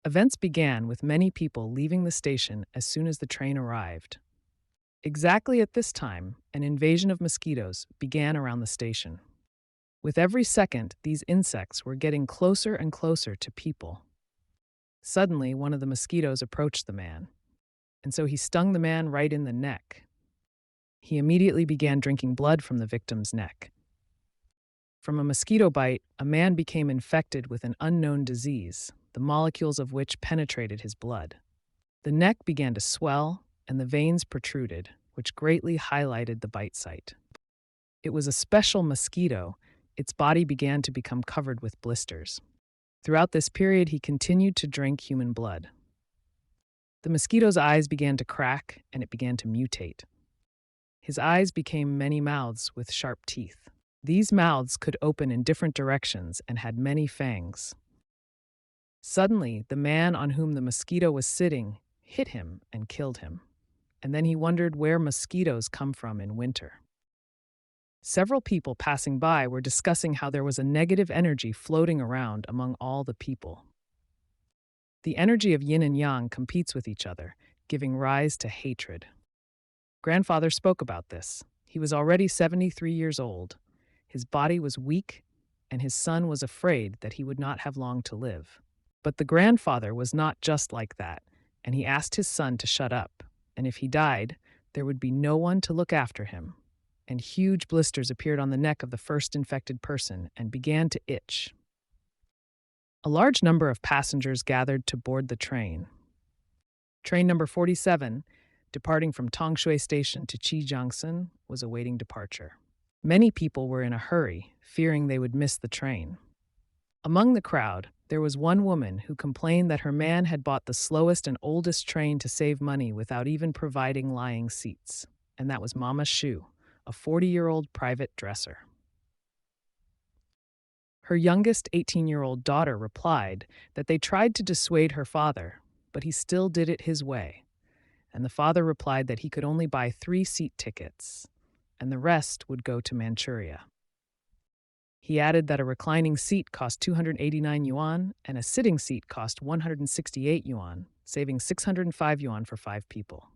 Events began with many people leaving the station as soon as the train arrived. Exactly at this time, an invasion of mosquitoes began around the station. With every second, these insects were getting closer and closer to people. Suddenly, one of the mosquitoes approached the man, and so he stung the man right in the neck. He immediately began drinking blood from the victim's neck. From a mosquito bite, a man became infected with an unknown disease, the molecules of which penetrated his blood. The neck began to swell, and the veins protruded, which greatly highlighted the bite site. It was a special mosquito. Its body began to become covered with blisters. Throughout this period, he continued to drink human blood. The mosquito's eyes began to crack, and it began to mutate. His eyes became many mouths with sharp teeth. These mouths could open in different directions and had many fangs. Suddenly, the man on whom the mosquito was sitting hit him and killed him. And then he wondered where mosquitoes come from in winter. Several people passing by were discussing how there was a negative energy floating around among all the people. The energy of yin and yang competes with each other, giving rise to hatred. Grandfather spoke about this. He was already 73 years old. His body was weak, and his son was afraid that he would not have long to live. But the grandfather was not just like that, and he asked his son to shut up, and if he died, there would be no one to look after him. And huge blisters appeared on the neck of the first infected person and began to itch. A large number of passengers gathered to board the train. Train number 47, departing from Tongshui Station to Chijiangsun, was awaiting departure. Many people were in a hurry, fearing they would miss the train. Among the crowd, there was one woman who complained that her man had bought the slowest and oldest train to save money without even providing lying seats, and that was Mama Shu, a 40-year-old private dresser. Her youngest 18-year-old daughter replied that they tried to dissuade her father, but he still did it his way, and the father replied that he could only buy 3 seat tickets, and the rest would go to Manchuria. He added that a reclining seat cost 289 yuan and a sitting seat cost 168 yuan, saving 605 yuan for 5 people.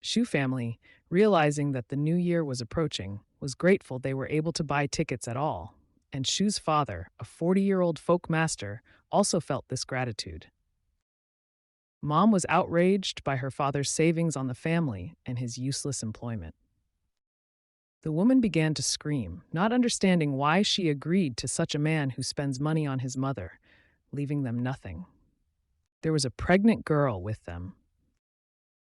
Shu family, realizing that the new year was approaching, was grateful they were able to buy tickets at all, and Shu's father, a 40-year-old folk master, also felt this gratitude. Mom was outraged by her father's savings on the family and his useless employment. The woman began to scream, not understanding why she agreed to such a man who spends money on his mother, leaving them nothing. There was a pregnant girl with them.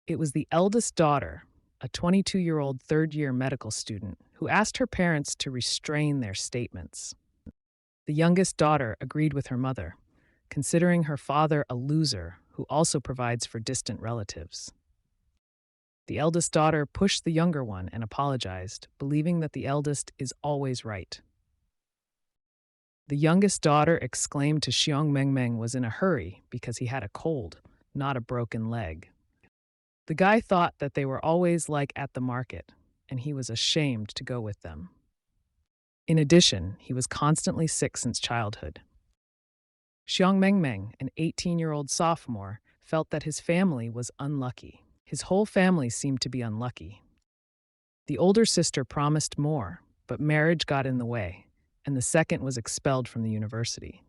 It was the eldest daughter, a 22-year-old third-year medical student, who asked her parents to restrain their statements. The youngest daughter agreed with her mother, considering her father a loser who also provides for distant relatives. The eldest daughter pushed the younger one and apologized, believing that the eldest is always right. The youngest daughter exclaimed to Xiong Mengmeng was in a hurry because he had a cold, not a broken leg. The guy thought that they were always like at the market, and he was ashamed to go with them. In addition, he was constantly sick since childhood. Xiong Mengmeng, an 18-year-old sophomore, felt that his family was unlucky. His whole family seemed to be unlucky. The older sister promised more, but marriage got in the way, and the second was expelled from the university.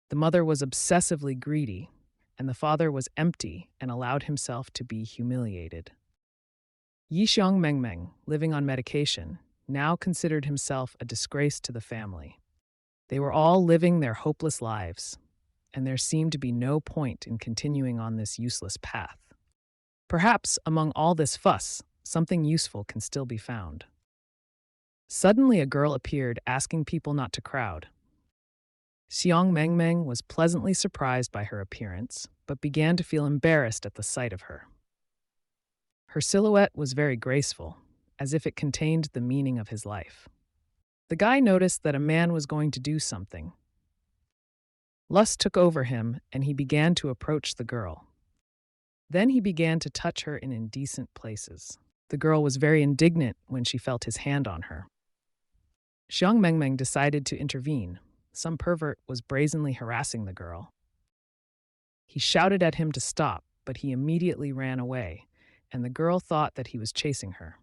The mother was obsessively greedy, and the father was empty and allowed himself to be humiliated. Yixiong Mengmeng, living on medication, now considered himself a disgrace to the family. They were all living their hopeless lives, and there seemed to be no point in continuing on this useless path. Perhaps, among all this fuss, something useful can still be found. Suddenly a girl appeared asking people not to crowd. Xiong Mengmeng was pleasantly surprised by her appearance, but began to feel embarrassed at the sight of her. Her silhouette was very graceful, as if it contained the meaning of his life. The guy noticed that a man was going to do something. Lust took over him, and he began to approach the girl. Then he began to touch her in indecent places. The girl was very indignant when she felt his hand on her. Xiong Mengmeng decided to intervene. Some pervert was brazenly harassing the girl. He shouted at him to stop, but he immediately ran away, and the girl thought that he was chasing her.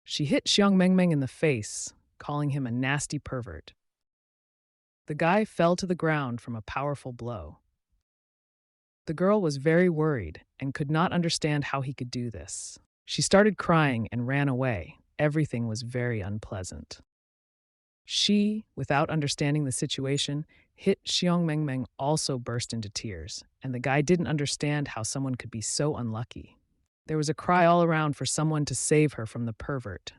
She hit Xiang Mengmeng in the face, calling him a nasty pervert. The guy fell to the ground from a powerful blow. The girl was very worried and could not understand how he could do this. She started crying and ran away. Everything was very unpleasant. She, without understanding the situation, hit Xiang Mengmeng also burst into tears, and the guy didn't understand how someone could be so unlucky. There was a cry all around for someone to save her from the pervert.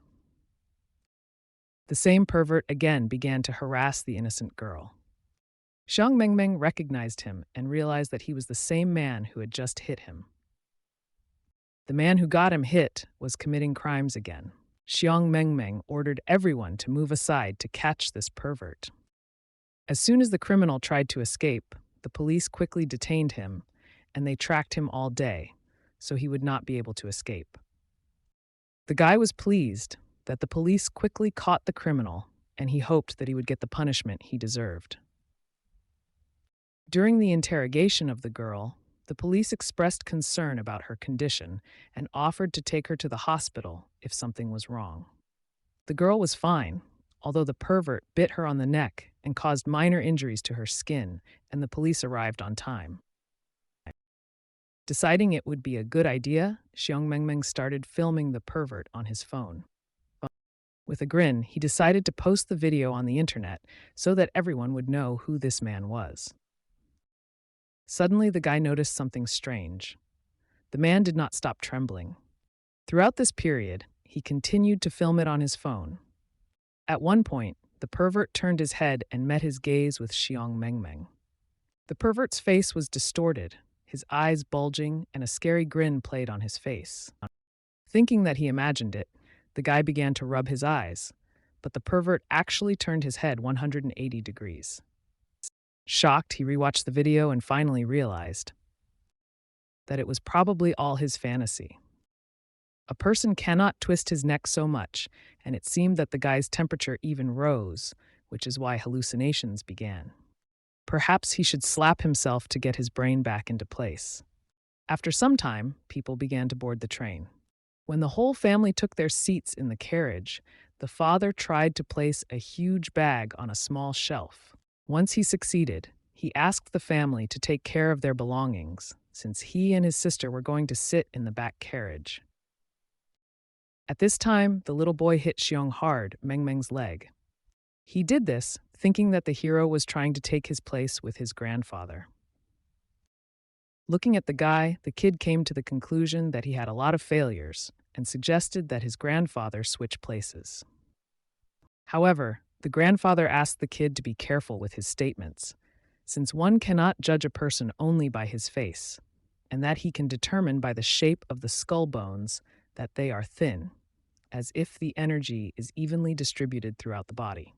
The same pervert again began to harass the innocent girl. Xiang Mengmeng recognized him and realized that he was the same man who had just hit him. The man who got him hit was committing crimes again. Xiang Mengmeng ordered everyone to move aside to catch this pervert. As soon as the criminal tried to escape, the police quickly detained him, and they tracked him all day, so he would not be able to escape. The guy was pleased that the police quickly caught the criminal, and he hoped that he would get the punishment he deserved. During the interrogation of the girl, the police expressed concern about her condition and offered to take her to the hospital if something was wrong. The girl was fine, although the pervert bit her on the neck and caused minor injuries to her skin, and the police arrived on time. Deciding it would be a good idea, Xiang Mengmeng started filming the pervert on his phone. With a grin, he decided to post the video on the internet so that everyone would know who this man was. Suddenly, the guy noticed something strange. The man did not stop trembling. Throughout this period, he continued to film it on his phone. At one point, the pervert turned his head and met his gaze with Xiang Mengmeng. The pervert's face was distorted, his eyes bulging, and a scary grin played on his face. Thinking that he imagined it, the guy began to rub his eyes, but the pervert actually turned his head 180 degrees. Shocked, he rewatched the video and finally realized that it was probably all his fantasy. A person cannot twist his neck so much, and it seemed that the guy's temperature even rose, which is why hallucinations began. Perhaps he should slap himself to get his brain back into place. After some time, people began to board the train. When the whole family took their seats in the carriage, the father tried to place a huge bag on a small shelf. Once he succeeded, he asked the family to take care of their belongings, since he and his sister were going to sit in the back carriage. At this time, the little boy hit Xiang hard, Mengmeng's leg. He did this, thinking that the hero was trying to take his place with his grandfather. Looking at the guy, the kid came to the conclusion that he had a lot of failures and suggested that his grandfather switch places. However, the grandfather asked the kid to be careful with his statements, since one cannot judge a person only by his face, and that he can determine by the shape of the skull bones that they are thin, as if the energy is evenly distributed throughout the body.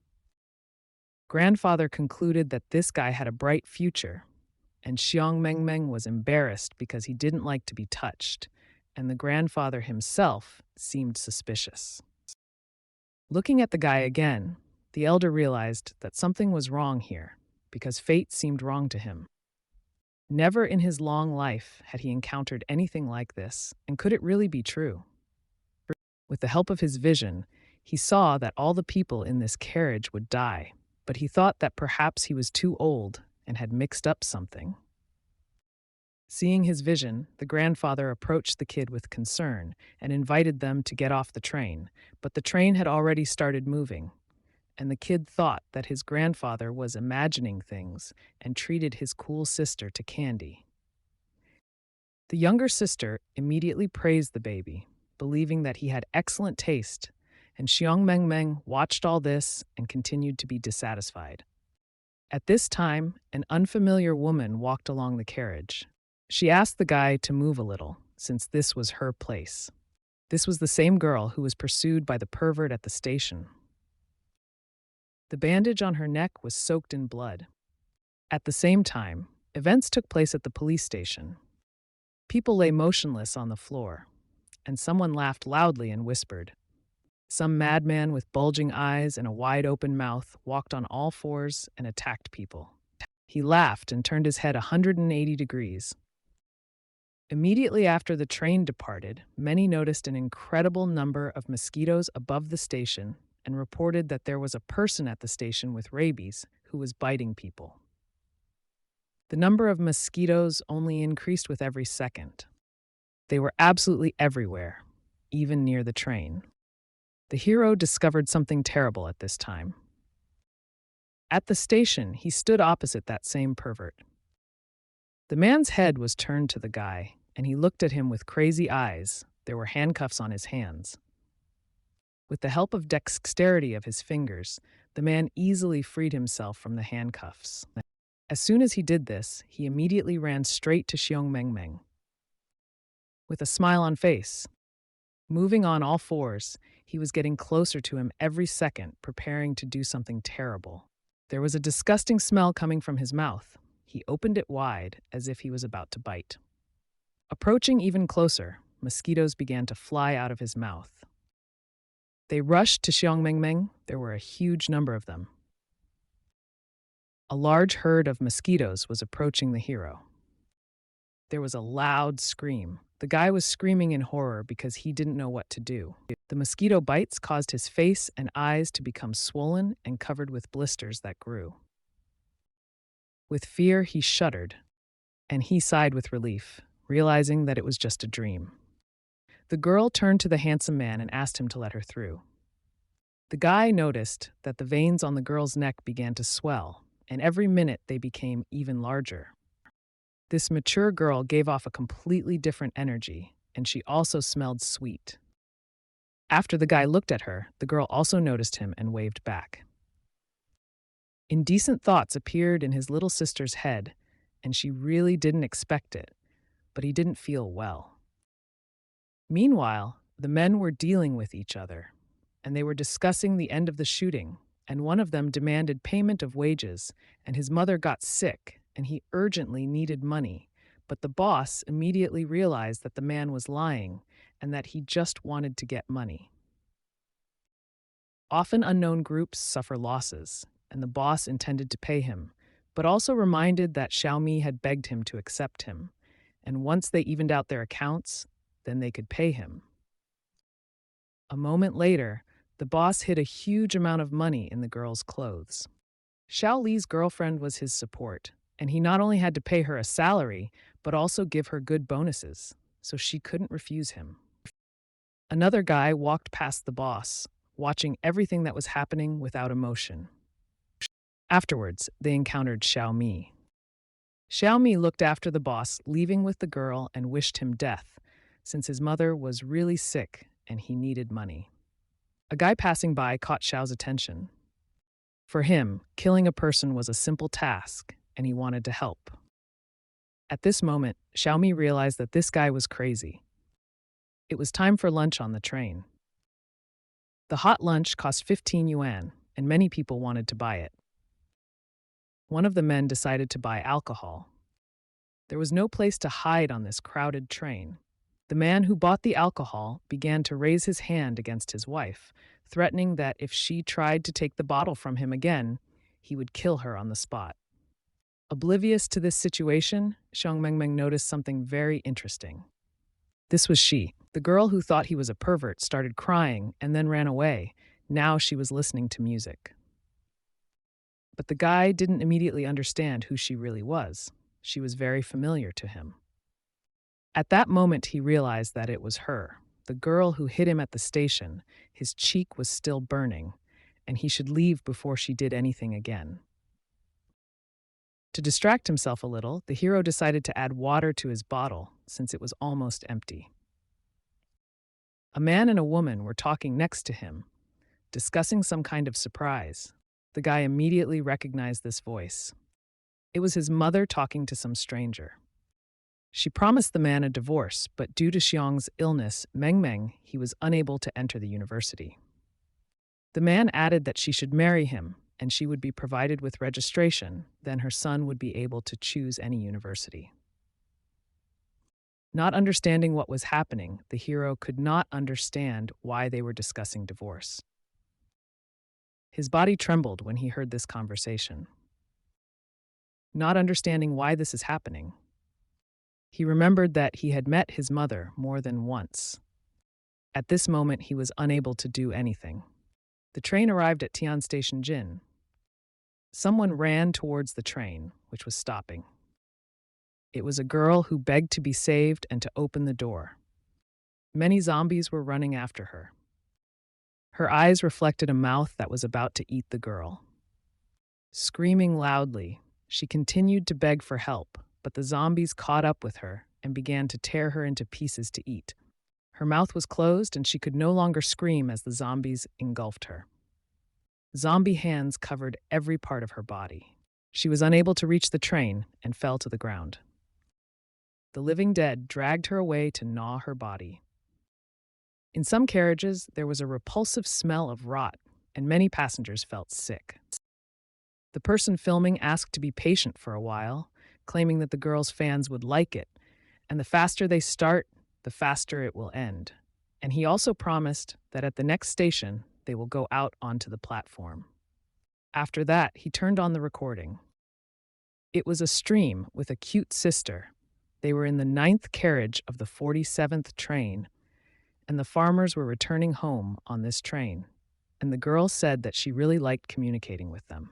Grandfather concluded that this guy had a bright future, and Xiang Mengmeng was embarrassed because he didn't like to be touched, and the grandfather himself seemed suspicious. Looking at the guy again, the elder realized that something was wrong here, because fate seemed wrong to him. Never in his long life had he encountered anything like this, and could it really be true? With the help of his vision, he saw that all the people in this carriage would die, but he thought that perhaps he was too old and had mixed up something. Seeing his vision, the grandfather approached the kid with concern and invited them to get off the train, but the train had already started moving, and the kid thought that his grandfather was imagining things and treated his cool sister to candy. The younger sister immediately praised the baby, believing that he had excellent taste, and Xiang Mengmeng watched all this and continued to be dissatisfied. At this time, an unfamiliar woman walked along the carriage. She asked the guy to move a little, since this was her place. This was the same girl who was pursued by the pervert at the station. The bandage on her neck was soaked in blood. At the same time, events took place at the police station. People lay motionless on the floor, and someone laughed loudly and whispered. Some madman with bulging eyes and a wide-open mouth walked on all fours and attacked people. He laughed and turned his head 180 degrees. Immediately after the train departed, many noticed an incredible number of mosquitoes above the station and reported that there was a person at the station with rabies who was biting people. The number of mosquitoes only increased with every second. They were absolutely everywhere, even near the train. The hero discovered something terrible at this time. At the station, he stood opposite that same pervert. The man's head was turned to the guy, and he looked at him with crazy eyes. There were handcuffs on his hands. With the help of dexterity of his fingers, the man easily freed himself from the handcuffs. As soon as he did this, he immediately ran straight to Xiong Mengmeng. With a smile on face, moving on all fours, he was getting closer to him every second, preparing to do something terrible. There was a disgusting smell coming from his mouth. He opened it wide, as if he was about to bite. Approaching even closer, mosquitoes began to fly out of his mouth. They rushed to Xiong Mengmeng. There were a huge number of them. A large herd of mosquitoes was approaching the hero. There was a loud scream. The guy was screaming in horror because he didn't know what to do. The mosquito bites caused his face and eyes to become swollen and covered with blisters that grew. With fear, he shuddered, and he sighed with relief, realizing that it was just a dream. The girl turned to the handsome man and asked him to let her through. The guy noticed that the veins on the girl's neck began to swell, and every minute they became even larger. This mature girl gave off a completely different energy, and she also smelled sweet. After the guy looked at her, the girl also noticed him and waved back. Indecent thoughts appeared in his little sister's head, and she really didn't expect it, but he didn't feel well. Meanwhile, the men were dealing with each other, and they were discussing the end of the shooting, and one of them demanded payment of wages, and his mother got sick, and he urgently needed money, but the boss immediately realized that the man was lying and that he just wanted to get money. Often unknown groups suffer losses, and the boss intended to pay him, but also reminded that Xiaomi had begged him to accept him, and once they evened out their accounts, then they could pay him. A moment later, the boss hid a huge amount of money in the girl's clothes. Xiao Li's girlfriend was his support, and he not only had to pay her a salary, but also give her good bonuses, so she couldn't refuse him. Another guy walked past the boss, watching everything that was happening without emotion. Afterwards, they encountered Xiaomi. Xiaomi looked after the boss, leaving with the girl, and wished him death, since his mother was really sick and he needed money. A guy passing by caught Xiao's attention. For him, killing a person was a simple task, and he wanted to help. At this moment, Xiaomi realized that this guy was crazy. It was time for lunch on the train. The hot lunch cost 15 yuan, and many people wanted to buy it. One of the men decided to buy alcohol. There was no place to hide on this crowded train. The man who bought the alcohol began to raise his hand against his wife, threatening that if she tried to take the bottle from him again, he would kill her on the spot. Oblivious to this situation, Xiong Mengmeng noticed something very interesting. This was she. The girl who thought he was a pervert started crying and then ran away. Now she was listening to music. But the guy didn't immediately understand who she really was. She was very familiar to him. At that moment, he realized that it was her, the girl who hit him at the station. His cheek was still burning, and he should leave before she did anything again. To distract himself a little, the hero decided to add water to his bottle, since it was almost empty. A man and a woman were talking next to him, discussing some kind of surprise. The guy immediately recognized this voice. It was his mother talking to some stranger. She promised the man a divorce, but due to Xiong's illness, Mengmeng, he was unable to enter the university. The man added that she should marry him, and she would be provided with registration. Then her son would be able to choose any university. Not understanding what was happening, the hero could not understand why they were discussing divorce. His body trembled when he heard this conversation. not understanding why this is happening. He remembered that he had met his mother more than once. At this moment, he was unable to do anything. The train arrived at Tian Station Jin. Someone ran towards the train, which was stopping. It was a girl who begged to be saved and to open the door. Many zombies were running after her. Her eyes reflected a mouth that was about to eat the girl. Screaming loudly, she continued to beg for help, but the zombies caught up with her and began to tear her into pieces to eat. Her mouth was closed and she could no longer scream as the zombies engulfed her. Zombie hands covered every part of her body. She was unable to reach the train and fell to the ground. The living dead dragged her away to gnaw her body. In some carriages, there was a repulsive smell of rot, and many passengers felt sick. The person filming asked to be patient for a while, claiming that the girl's fans would like it, and the faster they start, the faster it will end. And he also promised that at the next station, they will go out onto the platform. After that, he turned on the recording. It was a stream with a cute sister. They were in the 9th carriage of the 47th train, and the farmers were returning home on this train, and the girl said that she really liked communicating with them.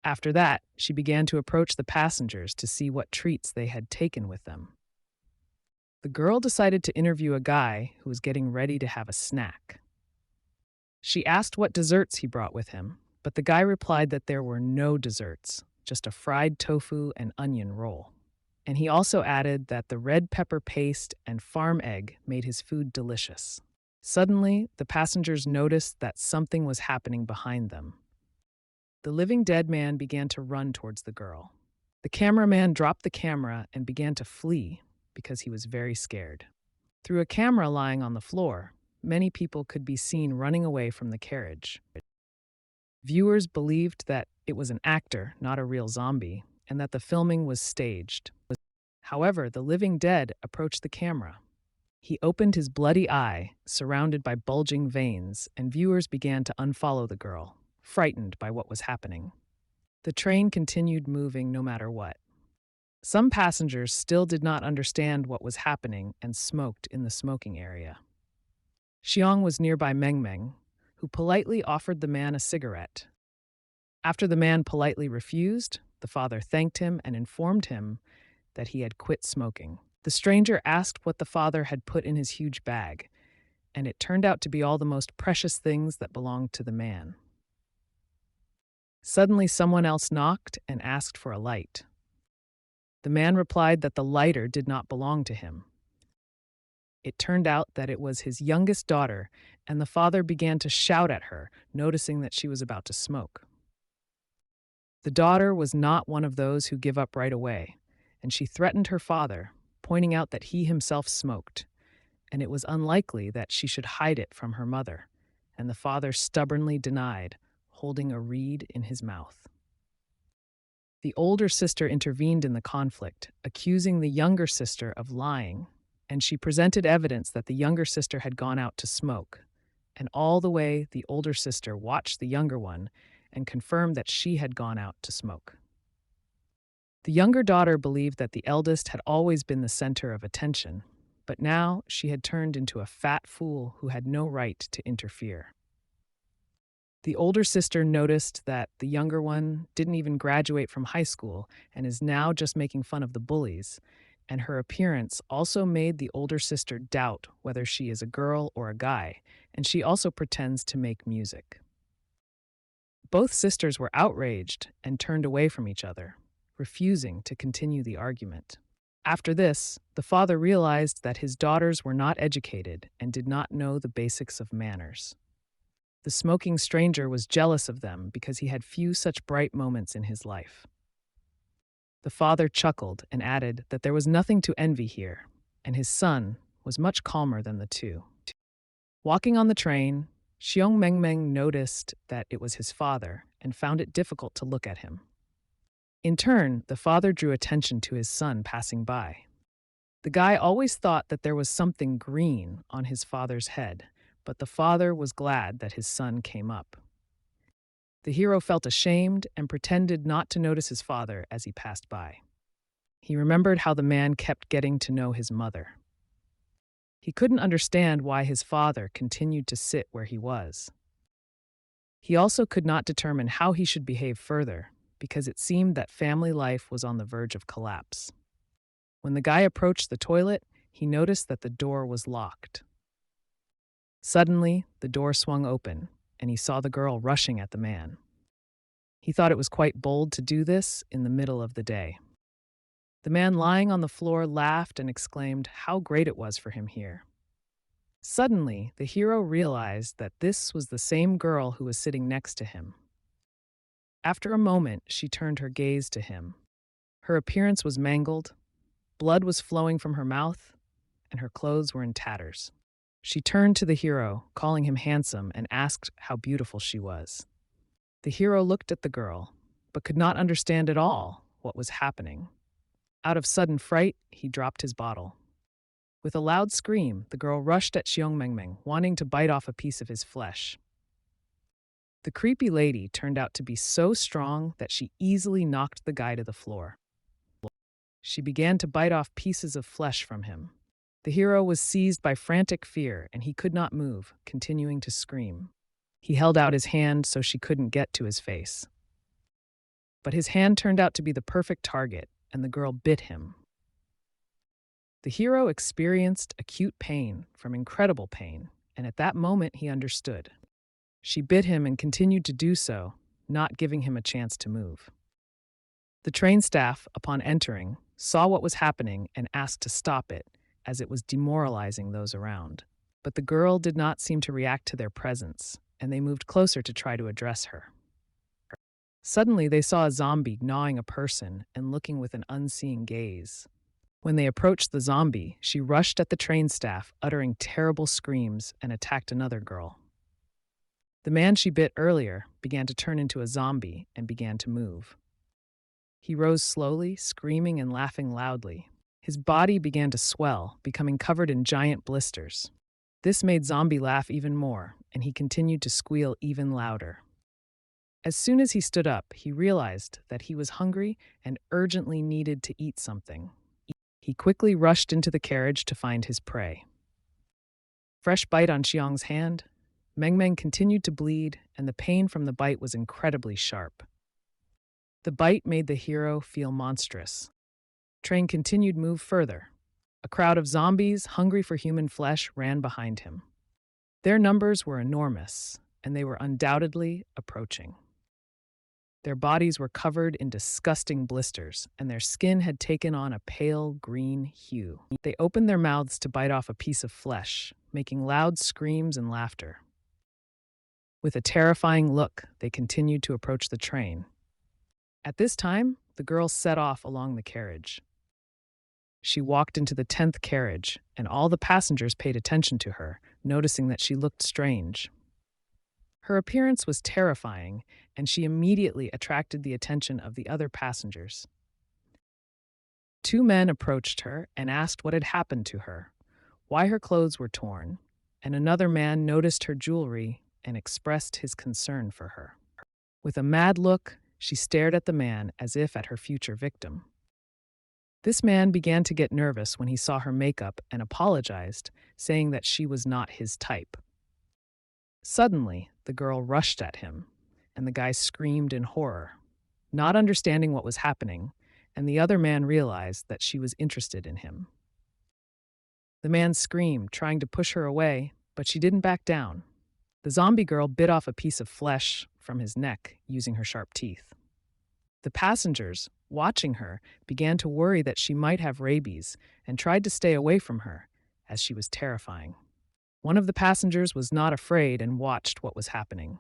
After that, she began to approach the passengers to see what treats they had taken with them. The girl decided to interview a guy who was getting ready to have a snack. She asked what desserts he brought with him, but the guy replied that there were no desserts, just a fried tofu and onion roll. And he also added that the red pepper paste and farm egg made his food delicious. Suddenly, the passengers noticed that something was happening behind them. The living dead man began to run towards the girl. The cameraman dropped the camera and began to flee because he was very scared. Through a camera lying on the floor, many people could be seen running away from the carriage. Viewers believed that it was an actor, not a real zombie, and that the filming was staged. However, the living dead approached the camera. He opened his bloody eye, surrounded by bulging veins, and viewers began to unfollow the girl, frightened by what was happening. The train continued moving no matter what. Some passengers still did not understand what was happening and smoked in the smoking area. Xiong was nearby Meng, who politely offered the man a cigarette. After the man politely refused, the father thanked him and informed him that he had quit smoking. The stranger asked what the father had put in his huge bag, and it turned out to be all the most precious things that belonged to the man. Suddenly, someone else knocked and asked for a light. The man replied that the lighter did not belong to him. It turned out that it was his youngest daughter, and the father began to shout at her, noticing that she was about to smoke. The daughter was not one of those who give up right away, and she threatened her father, pointing out that he himself smoked, and it was unlikely that she should hide it from her mother, and the father stubbornly denied, holding a reed in his mouth. The older sister intervened in the conflict, accusing the younger sister of lying, and she presented evidence that the younger sister had gone out to smoke, and all the way the older sister watched the younger one and confirmed that she had gone out to smoke. The younger daughter believed that the eldest had always been the center of attention, but now she had turned into a fat fool who had no right to interfere. The older sister noticed that the younger one didn't even graduate from high school and is now just making fun of the bullies, and her appearance also made the older sister doubt whether she is a girl or a guy, and she also pretends to make music. Both sisters were outraged and turned away from each other, refusing to continue the argument. After this, the father realized that his daughters were not educated and did not know the basics of manners. The smoking stranger was jealous of them because he had few such bright moments in his life. The father chuckled and added that there was nothing to envy here, and his son was much calmer than the two. Walking on the train, Xiong Meng noticed that it was his father and found it difficult to look at him. In turn, the father drew attention to his son passing by. The guy always thought that there was something green on his father's head, but the father was glad that his son came up. The hero felt ashamed and pretended not to notice his father as he passed by. He remembered how the man kept getting to know his mother. He couldn't understand why his father continued to sit where he was. He also could not determine how he should behave further, because it seemed that family life was on the verge of collapse. When the guy approached the toilet, he noticed that the door was locked. Suddenly, the door swung open, and he saw the girl rushing at the man. He thought it was quite bold to do this in the middle of the day. The man lying on the floor laughed and exclaimed how great it was for him here. Suddenly, the hero realized that this was the same girl who was sitting next to him. After a moment, she turned her gaze to him. Her appearance was mangled, blood was flowing from her mouth, and her clothes were in tatters. She turned to the hero, calling him handsome, and asked how beautiful she was. The hero looked at the girl, but could not understand at all what was happening. Out of sudden fright, he dropped his bottle. With a loud scream, the girl rushed at Xiongmengmeng, wanting to bite off a piece of his flesh. The creepy lady turned out to be so strong that she easily knocked the guy to the floor. She began to bite off pieces of flesh from him. The hero was seized by frantic fear, and he could not move, continuing to scream. He held out his hand so she couldn't get to his face. But his hand turned out to be the perfect target, and the girl bit him. The hero experienced acute pain from incredible pain, and at that moment he understood. She bit him and continued to do so, not giving him a chance to move. The train staff, upon entering, saw what was happening and asked to stop it, as it was demoralizing those around. But the girl did not seem to react to their presence, and they moved closer to try to address her. Suddenly, they saw a zombie gnawing a person and looking with an unseeing gaze. When they approached the zombie, she rushed at the train staff, uttering terrible screams, and attacked another girl. The man she bit earlier began to turn into a zombie and began to move. He rose slowly, screaming and laughing loudly. His body began to swell, becoming covered in giant blisters. This made Zombie laugh even more, and he continued to squeal even louder. As soon as he stood up, he realized that he was hungry and urgently needed to eat something. He quickly rushed into the carriage to find his prey. Fresh bite on Xiang's hand, Meng continued to bleed, and the pain from the bite was incredibly sharp. The bite made the hero feel monstrous. Train continued move further. A crowd of zombies, hungry for human flesh, ran behind him. Their numbers were enormous, and they were undoubtedly approaching. Their bodies were covered in disgusting blisters, and their skin had taken on a pale green hue. They opened their mouths to bite off a piece of flesh, making loud screams and laughter. With a terrifying look, they continued to approach the train. At this time, the girl set off along the carriage. She walked into the 10th carriage, and all the passengers paid attention to her, noticing that she looked strange. Her appearance was terrifying, and she immediately attracted the attention of the other passengers. Two men approached her and asked what had happened to her, why her clothes were torn, and another man noticed her jewelry and expressed his concern for her. With a mad look, she stared at the man as if at her future victim. This man began to get nervous when he saw her makeup and apologized, saying that she was not his type. Suddenly, the girl rushed at him, and the guy screamed in horror, not understanding what was happening, and the other man realized that she was interested in him. The man screamed, trying to push her away, but she didn't back down. The zombie girl bit off a piece of flesh from his neck using her sharp teeth. The passengers, watching her, began to worry that she might have rabies and tried to stay away from her, as she was terrifying. One of the passengers was not afraid and watched what was happening.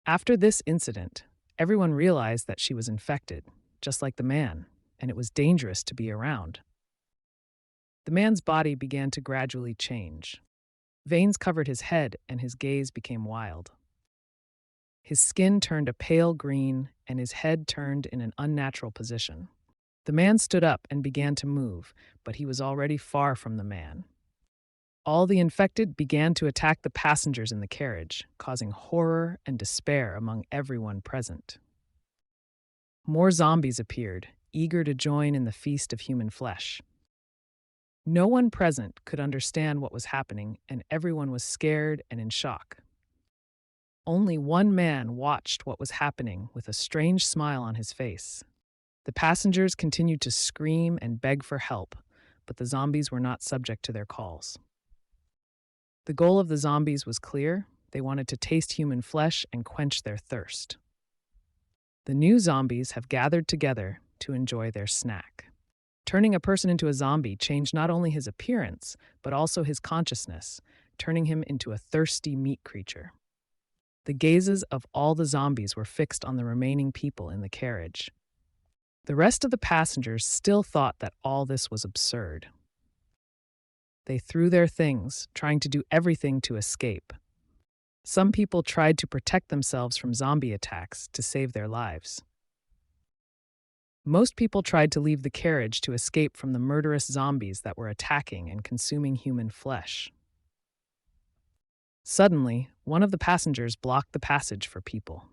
After this incident, everyone realized that she was infected, just like the man, and it was dangerous to be around. The man's body began to gradually change. Veins covered his head, and his gaze became wild. His skin turned a pale green, and his head turned in an unnatural position. The man stood up and began to move, but he was already far from the man. All the infected began to attack the passengers in the carriage, causing horror and despair among everyone present. More zombies appeared, eager to join in the feast of human flesh. No one present could understand what was happening, and everyone was scared and in shock. Only one man watched what was happening with a strange smile on his face. The passengers continued to scream and beg for help, but the zombies were not subject to their calls. The goal of the zombies was clear. They wanted to taste human flesh and quench their thirst. The new zombies have gathered together to enjoy their snack. Turning a person into a zombie changed not only his appearance, but also his consciousness, turning him into a thirsty meat creature. The gazes of all the zombies were fixed on the remaining people in the carriage. The rest of the passengers still thought that all this was absurd. They threw their things, trying to do everything to escape. Some people tried to protect themselves from zombie attacks to save their lives. Most people tried to leave the carriage to escape from the murderous zombies that were attacking and consuming human flesh. Suddenly, one of the passengers blocked the passage for people.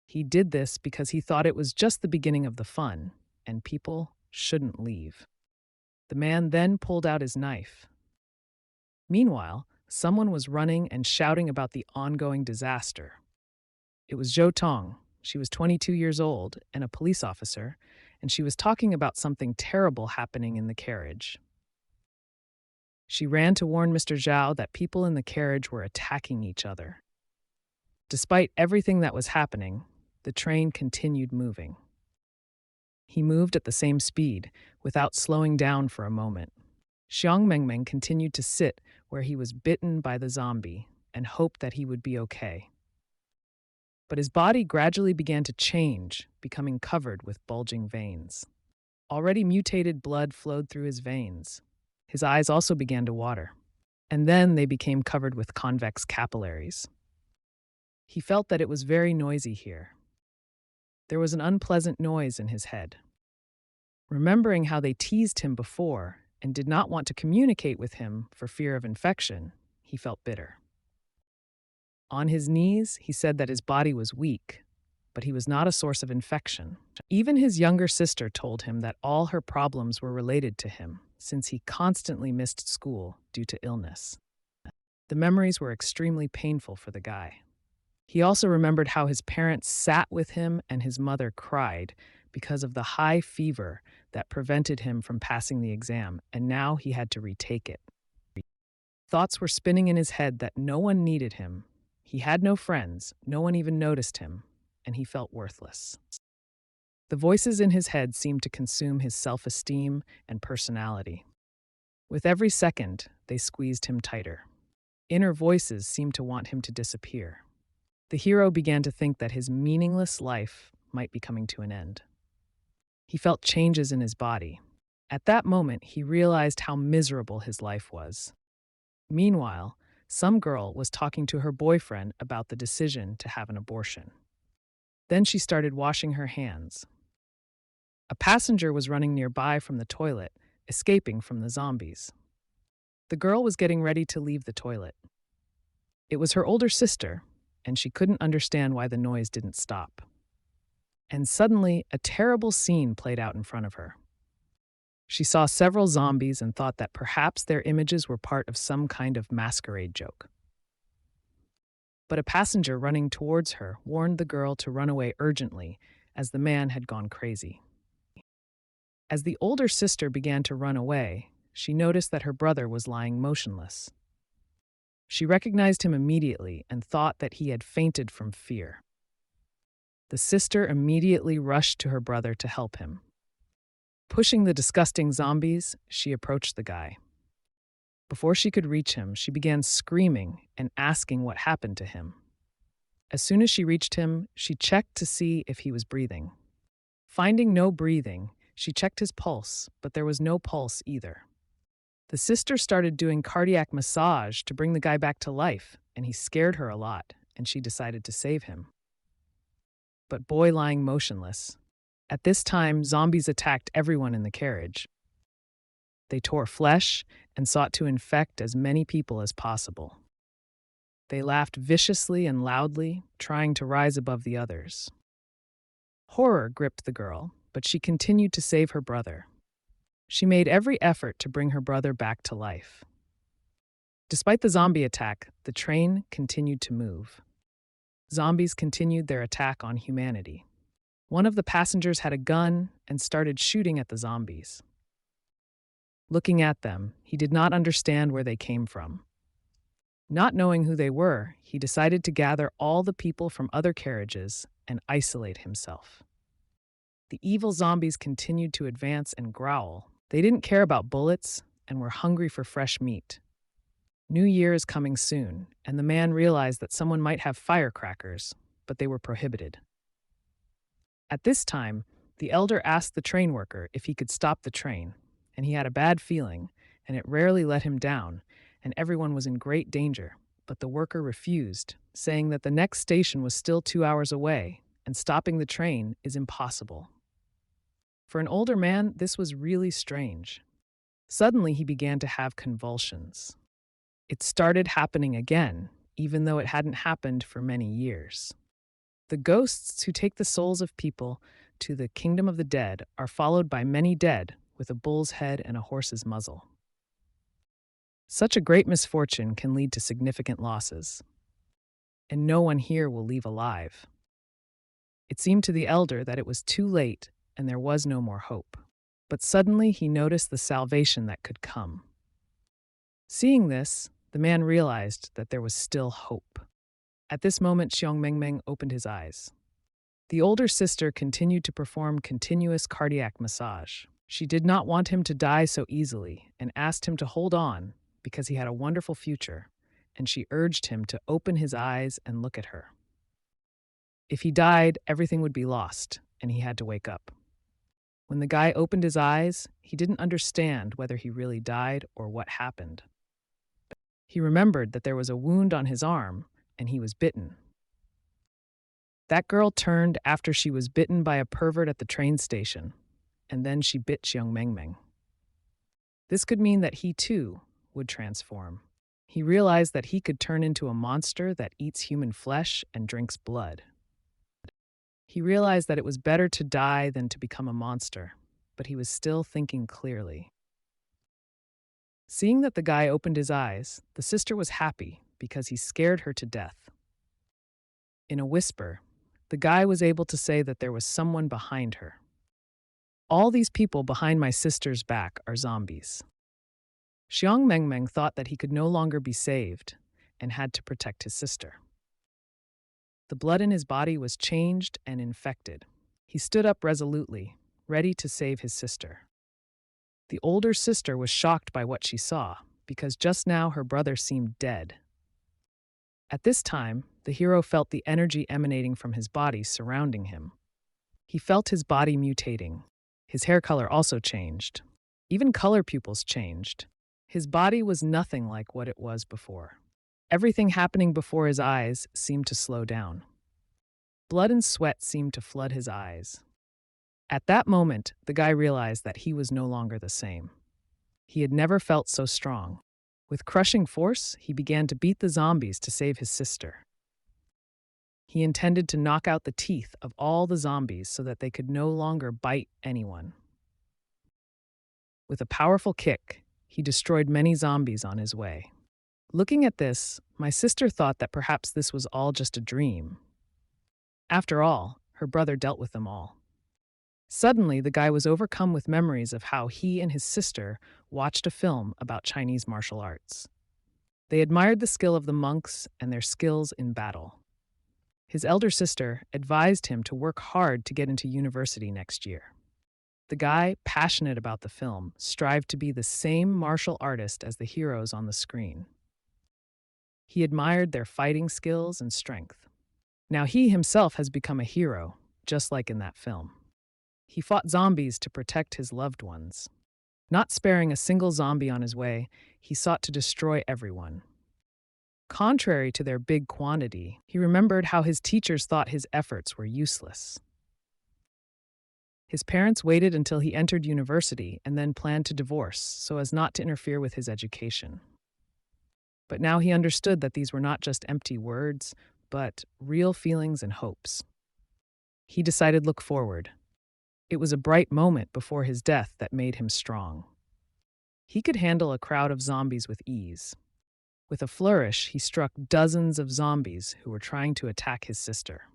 He did this because he thought it was just the beginning of the fun, and people shouldn't leave. The man then pulled out his knife. Meanwhile, someone was running and shouting about the ongoing disaster. It was Zhou Tong. She was 22 years old and a police officer, and she was talking about something terrible happening in the carriage. She ran to warn Mr. Zhao that people in the carriage were attacking each other. Despite everything that was happening, the train continued moving. He moved at the same speed, without slowing down for a moment. Xiang Mengmeng continued to sit where he was bitten by the zombie and hoped that he would be okay. But his body gradually began to change, becoming covered with bulging veins. Already mutated blood flowed through his veins. His eyes also began to water, and then they became covered with convex capillaries. He felt that it was very noisy here. There was an unpleasant noise in his head. Remembering how they teased him before and did not want to communicate with him for fear of infection, he felt bitter. On his knees, he said that his body was weak, but he was not a source of infection. Even his younger sister told him that all her problems were related to him, since he constantly missed school due to illness. The memories were extremely painful for the guy. He also remembered how his parents sat with him and his mother cried because of the high fever that prevented him from passing the exam, and now he had to retake it. Thoughts were spinning in his head that no one needed him. He had no friends, no one even noticed him, and he felt worthless. The voices in his head seemed to consume his self-esteem and personality. With every second, they squeezed him tighter. Inner voices seemed to want him to disappear. The hero began to think that his meaningless life might be coming to an end. He felt changes in his body. At that moment, he realized how miserable his life was. Meanwhile, some girl was talking to her boyfriend about the decision to have an abortion. Then she started washing her hands. A passenger was running nearby from the toilet, escaping from the zombies. The girl was getting ready to leave the toilet. It was her older sister, and she couldn't understand why the noise didn't stop. And suddenly, a terrible scene played out in front of her. She saw several zombies and thought that perhaps their images were part of some kind of masquerade joke. But a passenger running towards her warned the girl to run away urgently, as the man had gone crazy. As the older sister began to run away, she noticed that her brother was lying motionless. She recognized him immediately and thought that he had fainted from fear. The sister immediately rushed to her brother to help him. Pushing the disgusting zombies, she approached the guy. Before she could reach him, she began screaming and asking what happened to him. As soon as she reached him, she checked to see if he was breathing. Finding no breathing, she checked his pulse, but there was no pulse either. The sister started doing cardiac massage to bring the guy back to life, and he scared her a lot, and she decided to save him. But boy lying motionless. At this time, zombies attacked everyone in the carriage. They tore flesh and sought to infect as many people as possible. They laughed viciously and loudly, trying to rise above the others. Horror gripped the girl, but she continued to save her brother. She made every effort to bring her brother back to life. Despite the zombie attack, the train continued to move. Zombies continued their attack on humanity. One of the passengers had a gun and started shooting at the zombies. Looking at them, he did not understand where they came from. Not knowing who they were, he decided to gather all the people from other carriages and isolate himself. The evil zombies continued to advance and growl. They didn't care about bullets and were hungry for fresh meat. New Year is coming soon, and the man realized that someone might have firecrackers, but they were prohibited. At this time, the elder asked the train worker if he could stop the train, and he had a bad feeling, and it rarely let him down, and everyone was in great danger, but the worker refused, saying that the next station was still 2 hours away, and stopping the train is impossible. For an older man, this was really strange. Suddenly, he began to have convulsions. It started happening again, even though it hadn't happened for many years. The ghosts who take the souls of people to the kingdom of the dead are followed by many dead with a bull's head and a horse's muzzle. Such a great misfortune can lead to significant losses, and no one here will leave alive. It seemed to the elder that it was too late and there was no more hope. But suddenly he noticed the salvation that could come. Seeing this, the man realized that there was still hope. At this moment, Xiongmengmeng opened his eyes. The older sister continued to perform continuous cardiac massage. She did not want him to die so easily and asked him to hold on because he had a wonderful future, and she urged him to open his eyes and look at her. If he died, everything would be lost, and he had to wake up. When the guy opened his eyes, he didn't understand whether he really died or what happened. He remembered that there was a wound on his arm, and he was bitten. That girl turned after she was bitten by a pervert at the train station, and then she bit Xiongmengmeng. This could mean that he, too, would transform. He realized that he could turn into a monster that eats human flesh and drinks blood. He realized that it was better to die than to become a monster, but he was still thinking clearly. Seeing that the guy opened his eyes, the sister was happy because he scared her to death. In a whisper, the guy was able to say that there was someone behind her. All these people behind my sister's back are zombies. Xiongmengmeng thought that he could no longer be saved and had to protect his sister. The blood in his body was changed and infected. He stood up resolutely, ready to save his sister. The older sister was shocked by what she saw, because just now her brother seemed dead. At this time, the hero felt the energy emanating from his body surrounding him. He felt his body mutating. His hair color also changed. Even color pupils changed. His body was nothing like what it was before. Everything happening before his eyes seemed to slow down. Blood and sweat seemed to flood his eyes. At that moment, the guy realized that he was no longer the same. He had never felt so strong. With crushing force, he began to beat the zombies to save his sister. He intended to knock out the teeth of all the zombies so that they could no longer bite anyone. With a powerful kick, he destroyed many zombies on his way. Looking at this, my sister thought that perhaps this was all just a dream. After all, her brother dealt with them all. Suddenly, the guy was overcome with memories of how he and his sister watched a film about Chinese martial arts. They admired the skill of the monks and their skills in battle. His elder sister advised him to work hard to get into university next year. The guy, passionate about the film, strived to be the same martial artist as the heroes on the screen. He admired their fighting skills and strength. Now he himself has become a hero, just like in that film. He fought zombies to protect his loved ones. Not sparing a single zombie on his way, he sought to destroy everyone. Contrary to their big quantity, he remembered how his teachers thought his efforts were useless. His parents waited until he entered university and then planned to divorce so as not to interfere with his education. But now he understood that these were not just empty words, but real feelings and hopes. He decided to look forward. It was a bright moment before his death that made him strong. He could handle a crowd of zombies with ease. With a flourish, he struck dozens of zombies who were trying to attack his sister.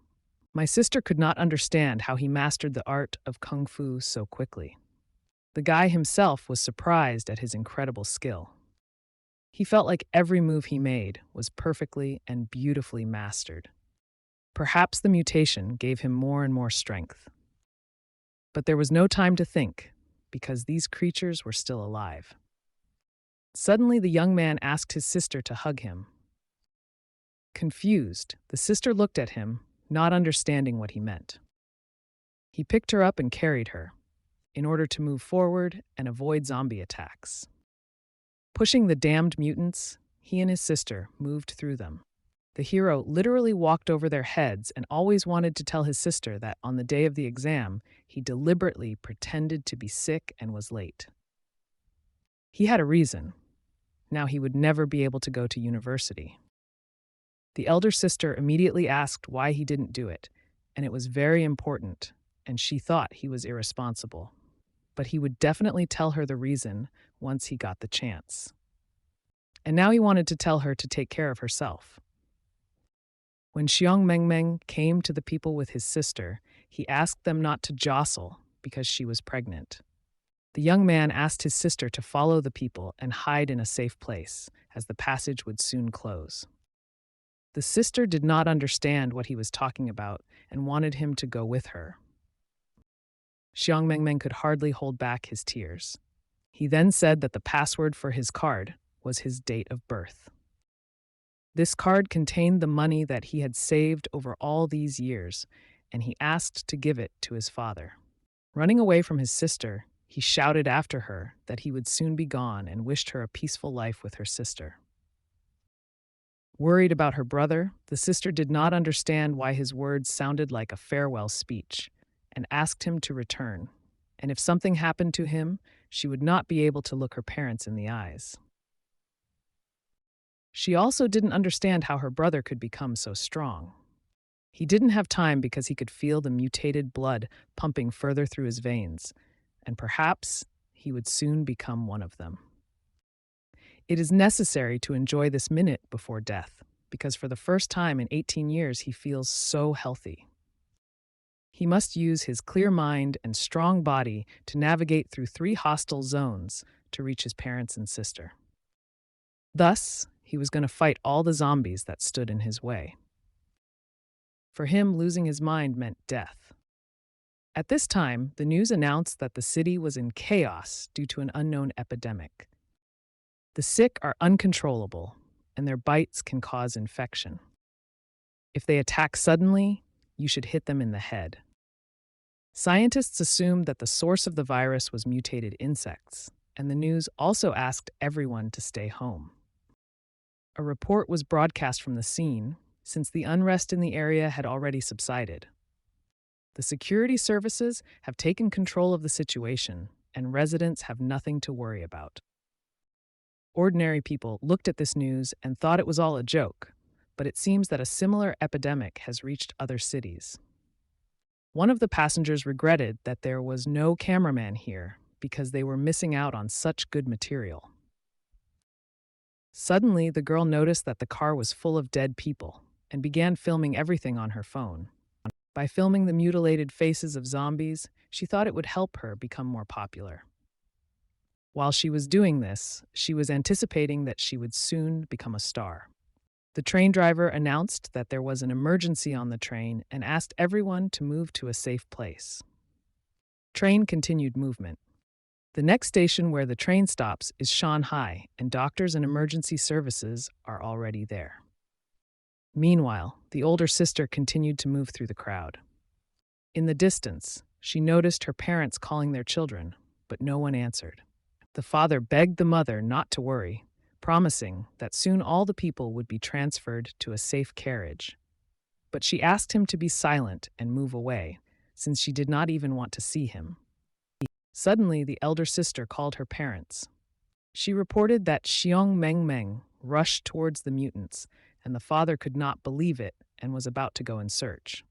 My sister could not understand how he mastered the art of kung fu so quickly. The guy himself was surprised at his incredible skill. He felt like every move he made was perfectly and beautifully mastered. Perhaps the mutation gave him more and more strength. But there was no time to think, because these creatures were still alive. Suddenly, the young man asked his sister to hug him. Confused, the sister looked at him, not understanding what he meant. He picked her up and carried her, in order to move forward and avoid zombie attacks. Pushing the damned mutants, he and his sister moved through them. The hero literally walked over their heads and always wanted to tell his sister that on the day of the exam, he deliberately pretended to be sick and was late. He had a reason. Now he would never be able to go to university. The elder sister immediately asked why he didn't do it, and it was very important, and she thought he was irresponsible. But he would definitely tell her the reason once he got the chance. And now he wanted to tell her to take care of herself. When Xiong Mengmeng came to the people with his sister, he asked them not to jostle because she was pregnant. The young man asked his sister to follow the people and hide in a safe place, as the passage would soon close. The sister did not understand what he was talking about and wanted him to go with her. Xiong Mengmeng could hardly hold back his tears. He then said that the password for his card was his date of birth. This card contained the money that he had saved over all these years, and he asked to give it to his father. Running away from his sister, he shouted after her that he would soon be gone and wished her a peaceful life with her sister. Worried about her brother, the sister did not understand why his words sounded like a farewell speech, and asked him to return, and if something happened to him, she would not be able to look her parents in the eyes. She also didn't understand how her brother could become so strong. He didn't have time because he could feel the mutated blood pumping further through his veins, and perhaps he would soon become one of them. It is necessary to enjoy this minute before death, because for the first time in 18 years he feels so healthy. He must use his clear mind and strong body to navigate through 3 hostile zones to reach his parents and sister. Thus, he was going to fight all the zombies that stood in his way. For him, losing his mind meant death. At this time, the news announced that the city was in chaos due to an unknown epidemic. The sick are uncontrollable, and their bites can cause infection. If they attack suddenly, you should hit them in the head. Scientists assumed that the source of the virus was mutated insects, and the news also asked everyone to stay home. A report was broadcast from the scene, since the unrest in the area had already subsided. The security services have taken control of the situation, and residents have nothing to worry about. Ordinary people looked at this news and thought it was all a joke, but it seems that a similar epidemic has reached other cities. One of the passengers regretted that there was no cameraman here because they were missing out on such good material. Suddenly, the girl noticed that the car was full of dead people and began filming everything on her phone. By filming the mutilated faces of zombies, she thought it would help her become more popular. While she was doing this, she was anticipating that she would soon become a star. The train driver announced that there was an emergency on the train and asked everyone to move to a safe place. Train continued movement. The next station where the train stops is Shanghai, and doctors and emergency services are already there. Meanwhile, the older sister continued to move through the crowd. In the distance, she noticed her parents calling their children, but no one answered. The father begged the mother not to worry, promising that soon all the people would be transferred to a safe carriage. But she asked him to be silent and move away, since she did not even want to see him. Suddenly, the elder sister called her parents. She reported that Xiong Meng Meng rushed towards the mutants, and the father could not believe it and was about to go in search.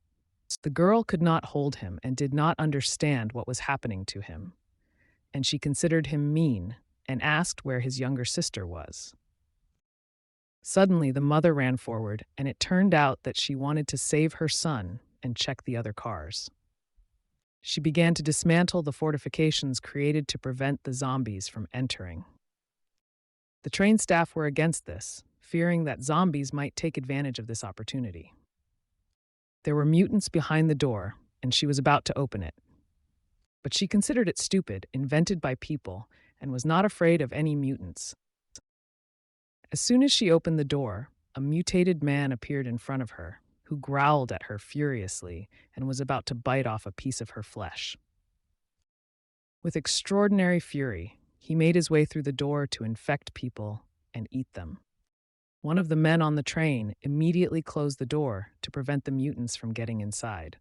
The girl could not hold him and did not understand what was happening to him, and she considered him mean and asked where his younger sister was. Suddenly, the mother ran forward, and it turned out that she wanted to save her son and check the other cars. She began to dismantle the fortifications created to prevent the zombies from entering. The train staff were against this, fearing that zombies might take advantage of this opportunity. There were mutants behind the door, and she was about to open it. But she considered it stupid, invented by people, and was not afraid of any mutants. As soon as she opened the door, a mutated man appeared in front of her, who growled at her furiously and was about to bite off a piece of her flesh. With extraordinary fury, he made his way through the door to infect people and eat them. One of the men on the train immediately closed the door to prevent the mutants from getting inside.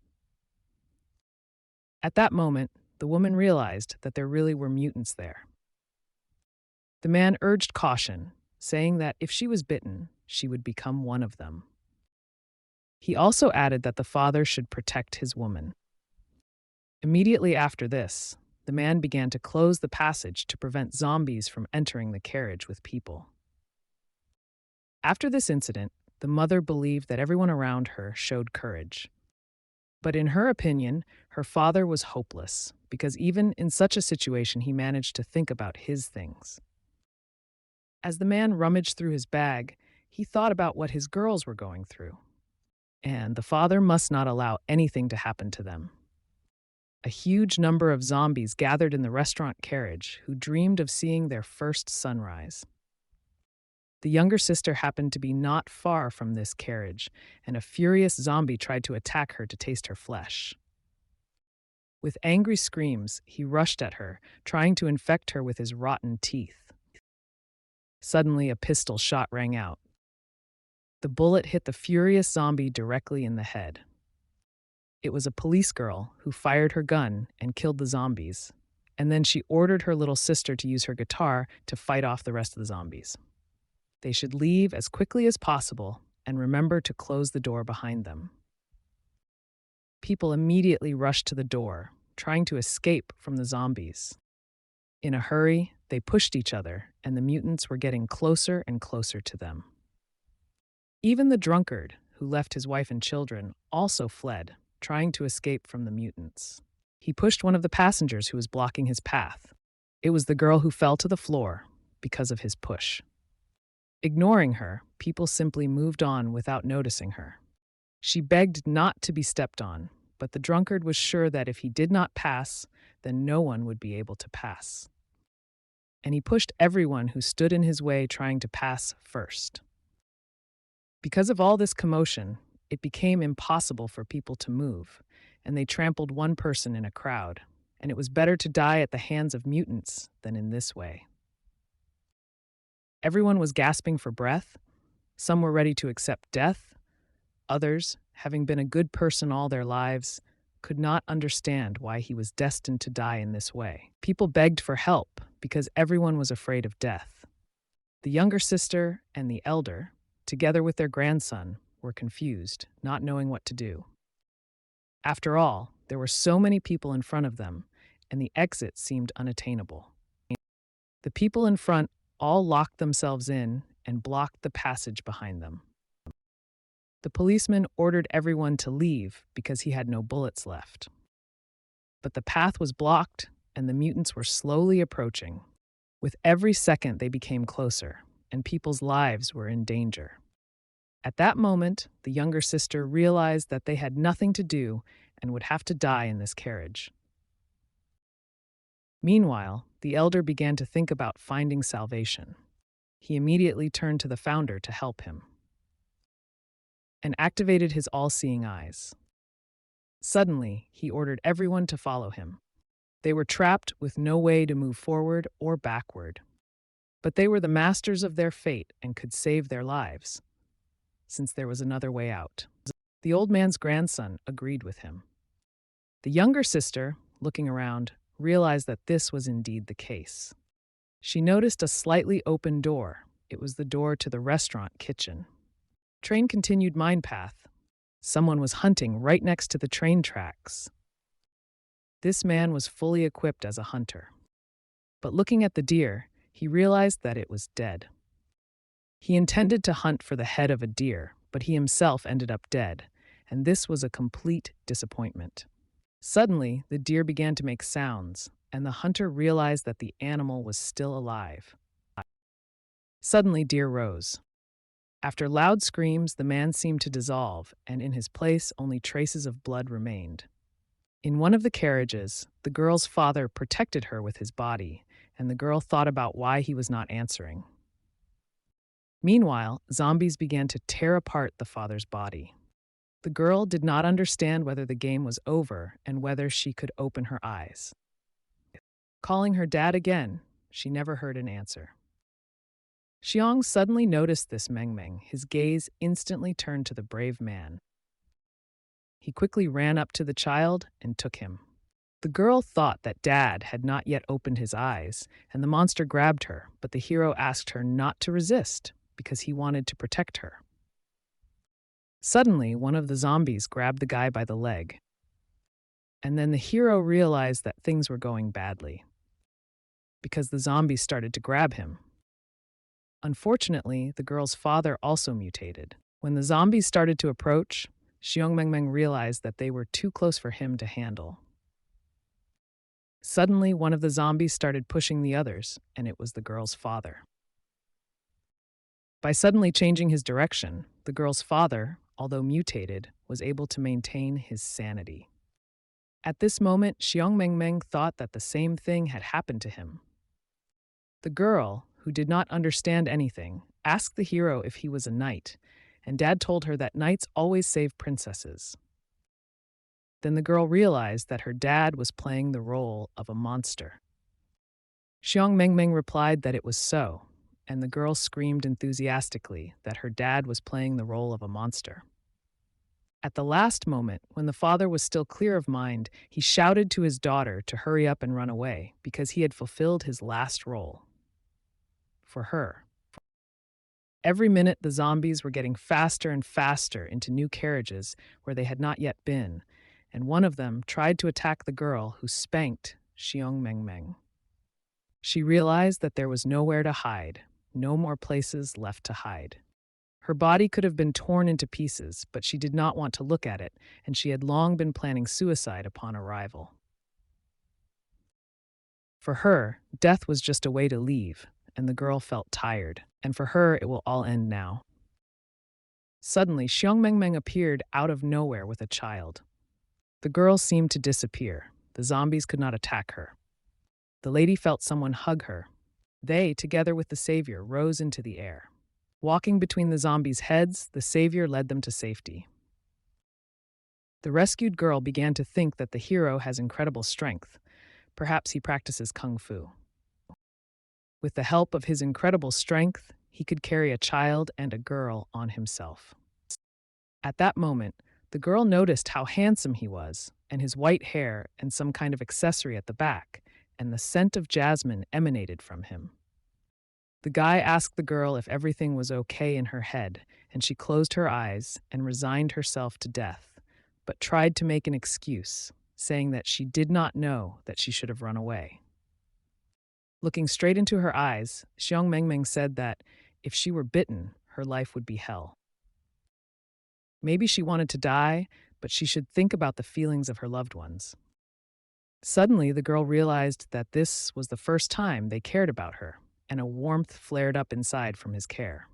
At that moment, the woman realized that there really were mutants there. The man urged caution, saying that if she was bitten, she would become one of them. He also added that the father should protect his woman. Immediately after this, the man began to close the passage to prevent zombies from entering the carriage with people. After this incident, the mother believed that everyone around her showed courage. But in her opinion, her father was hopeless, because even in such a situation he managed to think about his things. As the man rummaged through his bag, he thought about what his girls were going through. And the father must not allow anything to happen to them. A huge number of zombies gathered in the restaurant carriage who dreamed of seeing their first sunrise. The younger sister happened to be not far from this carriage, and a furious zombie tried to attack her to taste her flesh. With angry screams, he rushed at her, trying to infect her with his rotten teeth. Suddenly, a pistol shot rang out. The bullet hit the furious zombie directly in the head. It was a police girl who fired her gun and killed the zombies, and then she ordered her little sister to use her guitar to fight off the rest of the zombies. They should leave as quickly as possible and remember to close the door behind them. People immediately rushed to the door, trying to escape from the zombies. In a hurry, they pushed each other, and the mutants were getting closer and closer to them. Even the drunkard, who left his wife and children, also fled, trying to escape from the mutants. He pushed one of the passengers who was blocking his path. It was the girl who fell to the floor because of his push. Ignoring her, people simply moved on without noticing her. She begged not to be stepped on, but the drunkard was sure that if he did not pass, then no one would be able to pass. And he pushed everyone who stood in his way trying to pass first. Because of all this commotion, it became impossible for people to move, and they trampled one person in a crowd, and it was better to die at the hands of mutants than in this way. Everyone was gasping for breath. Some were ready to accept death. Others, having been a good person all their lives, could not understand why he was destined to die in this way. People begged for help because everyone was afraid of death. The younger sister and the elder, together with their grandson, were confused, not knowing what to do. After all, there were so many people in front of them, and the exit seemed unattainable. The people in front all locked themselves in and blocked the passage behind them. The policeman ordered everyone to leave because he had no bullets left. But the path was blocked, and the mutants were slowly approaching. With every second, they became closer, and people's lives were in danger. At that moment, the younger sister realized that they had nothing to do and would have to die in this carriage. Meanwhile, the elder began to think about finding salvation. He immediately turned to the founder to help him and activated his all-seeing eyes. Suddenly, he ordered everyone to follow him. They were trapped with no way to move forward or backward. But they were the masters of their fate and could save their lives, since there was another way out. The old man's grandson agreed with him. The younger sister, looking around, realized that this was indeed the case. She noticed a slightly open door. It was the door to the restaurant kitchen. Train continued mine path. Someone was hunting right next to the train tracks. This man was fully equipped as a hunter. But looking at the deer, he realized that it was dead. He intended to hunt for the head of a deer, but he himself ended up dead, and this was a complete disappointment. Suddenly, the deer began to make sounds, and the hunter realized that the animal was still alive. Suddenly, deer rose. After loud screams, the man seemed to dissolve, and in his place, only traces of blood remained. In one of the carriages, the girl's father protected her with his body, and the girl thought about why he was not answering. Meanwhile, zombies began to tear apart the father's body. The girl did not understand whether the game was over and whether she could open her eyes. Calling her dad again, she never heard an answer. Xiong suddenly noticed this Meng. His gaze instantly turned to the brave man. He quickly ran up to the child and took him. The girl thought that Dad had not yet opened his eyes, and the monster grabbed her, but the hero asked her not to resist because he wanted to protect her. Suddenly, one of the zombies grabbed the guy by the leg, and then the hero realized that things were going badly because the zombies started to grab him. Unfortunately, the girl's father also mutated. When the zombies started to approach, Xiong Meng realized that they were too close for him to handle. Suddenly, one of the zombies started pushing the others, and it was the girl's father. By suddenly changing his direction, the girl's father, although mutated, was able to maintain his sanity. At this moment, Xiong Meng thought that the same thing had happened to him. The girl, who did not understand anything, asked the hero if he was a knight, and Dad told her that knights always save princesses. Then the girl realized that her dad was playing the role of a monster. Xiong Meng replied that it was so, and the girl screamed enthusiastically that her dad was playing the role of a monster. At the last moment, when the father was still clear of mind, he shouted to his daughter to hurry up and run away because he had fulfilled his last role. For her. Every minute, the zombies were getting faster and faster into new carriages where they had not yet been, and one of them tried to attack the girl who spanked Xiong Meng. She realized that there was nowhere to hide, no more places left to hide. Her body could have been torn into pieces, but she did not want to look at it, and she had long been planning suicide upon arrival. For her, death was just a way to leave, and the girl felt tired, and for her it will all end now. Suddenly, Xiong Meng appeared out of nowhere with a child. The girl seemed to disappear. The zombies could not attack her. The lady felt someone hug her. They, together with the savior, rose into the air. Walking between the zombies' heads, the savior led them to safety. The rescued girl began to think that the hero has incredible strength. Perhaps he practices kung fu. With the help of his incredible strength, he could carry a child and a girl on himself. At that moment, the girl noticed how handsome he was, and his white hair and some kind of accessory at the back, and the scent of jasmine emanated from him. The guy asked the girl if everything was okay in her head, and she closed her eyes and resigned herself to death, but tried to make an excuse, saying that she did not know that she should have run away. Looking straight into her eyes, Xiong Meng said that if she were bitten, her life would be hell. Maybe she wanted to die, but she should think about the feelings of her loved ones. Suddenly, the girl realized that this was the first time they cared about her, and a warmth flared up inside from his care.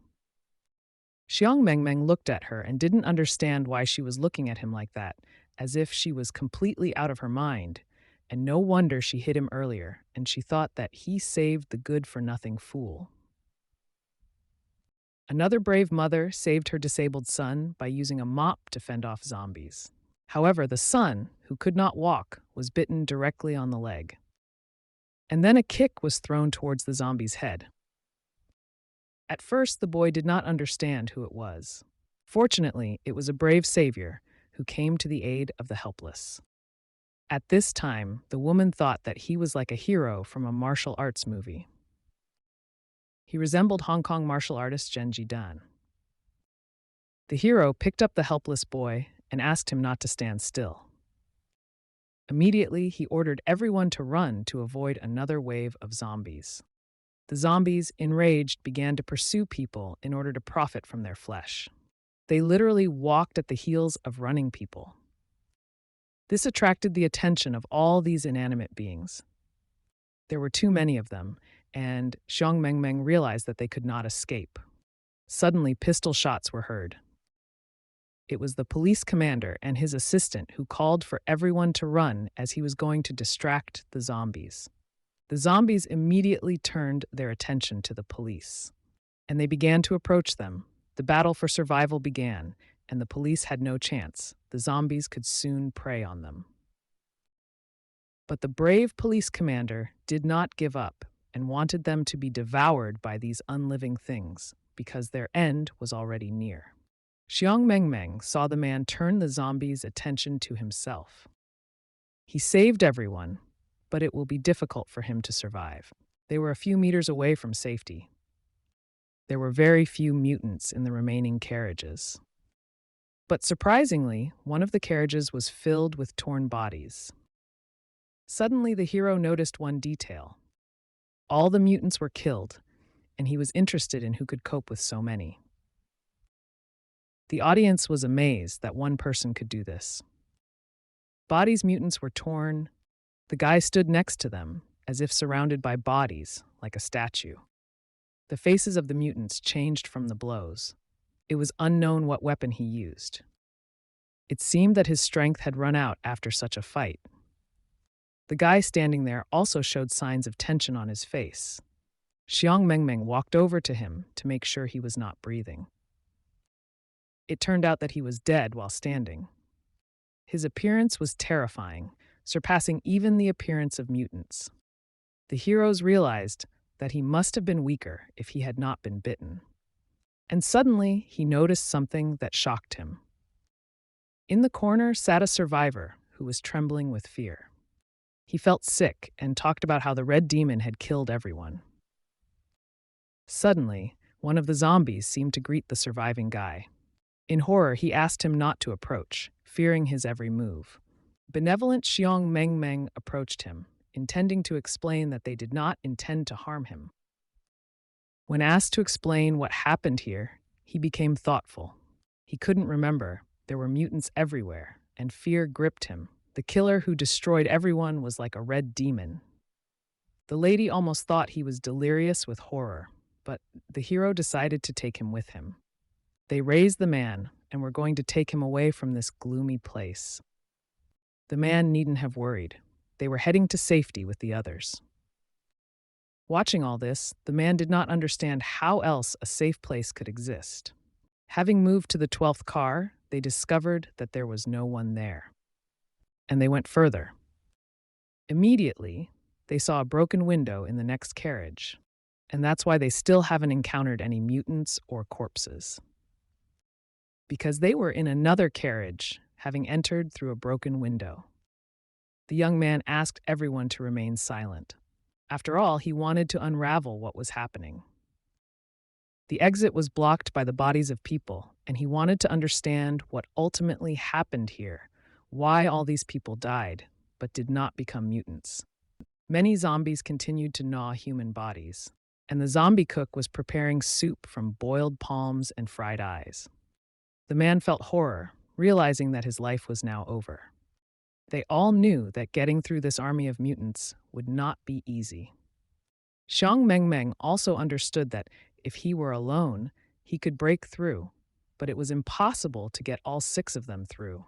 Xiong Meng looked at her and didn't understand why she was looking at him like that, as if she was completely out of her mind, and no wonder she hit him earlier, and she thought that he saved the good-for-nothing fool. Another brave mother saved her disabled son by using a mop to fend off zombies. However, the son, who could not walk, was bitten directly on the leg. And then a kick was thrown towards the zombie's head. At first, the boy did not understand who it was. Fortunately, it was a brave savior who came to the aid of the helpless. At this time, the woman thought that he was like a hero from a martial arts movie. He resembled Hong Kong martial artist Genji Dan. The hero picked up the helpless boy and asked him not to stand still. Immediately, he ordered everyone to run to avoid another wave of zombies. The zombies, enraged, began to pursue people in order to profit from their flesh. They literally walked at the heels of running people. This attracted the attention of all these inanimate beings. There were too many of them, and Xiong Mengmeng realized that they could not escape. Suddenly, pistol shots were heard. It was the police commander and his assistant who called for everyone to run as he was going to distract the zombies. The zombies immediately turned their attention to the police, and they began to approach them. The battle for survival began, and the police had no chance. The zombies could soon prey on them. But the brave police commander did not give up and wanted them to be devoured by these unliving things because their end was already near. Xiong Mengmeng saw the man turn the zombies' attention to himself. He saved everyone, but it will be difficult for him to survive. They were a few meters away from safety. There were very few mutants in the remaining carriages. But surprisingly, one of the carriages was filled with torn bodies. Suddenly, the hero noticed one detail. All the mutants were killed, and he was interested in who could cope with so many. The audience was amazed that one person could do this. Bodies' mutants were torn. The guy stood next to them, as if surrounded by bodies, like a statue. The faces of the mutants changed from the blows. It was unknown what weapon he used. It seemed that his strength had run out after such a fight. The guy standing there also showed signs of tension on his face. Xiong Mengmeng walked over to him to make sure he was not breathing. It turned out that he was dead while standing. His appearance was terrifying, surpassing even the appearance of mutants. The heroes realized that he must have been weaker if he had not been bitten. And suddenly, he noticed something that shocked him. In the corner sat a survivor who was trembling with fear. He felt sick and talked about how the red demon had killed everyone. Suddenly, one of the zombies seemed to greet the surviving guy. In horror, he asked him not to approach, fearing his every move. Benevolent Xiong Mengmeng approached him, intending to explain that they did not intend to harm him. When asked to explain what happened here, he became thoughtful. He couldn't remember. There were mutants everywhere, and fear gripped him. The killer who destroyed everyone was like a red demon. The lady almost thought he was delirious with horror, but the hero decided to take him with him. They raised the man and were going to take him away from this gloomy place. The man needn't have worried. They were heading to safety with the others. Watching all this, the man did not understand how else a safe place could exist. Having moved to the 12th car, they discovered that there was no one there. And they went further. Immediately, they saw a broken window in the next carriage, and that's why they still haven't encountered any mutants or corpses. Because they were in another carriage, having entered through a broken window. The young man asked everyone to remain silent. After all, he wanted to unravel what was happening. The exit was blocked by the bodies of people, and he wanted to understand what ultimately happened here, why all these people died, but did not become mutants. Many zombies continued to gnaw human bodies, and the zombie cook was preparing soup from boiled palms and fried eyes. The man felt horror, realizing that his life was now over. They all knew that getting through this army of mutants would not be easy. Xiong Mengmeng also understood that if he were alone, he could break through, but it was impossible to get all 6 of them through.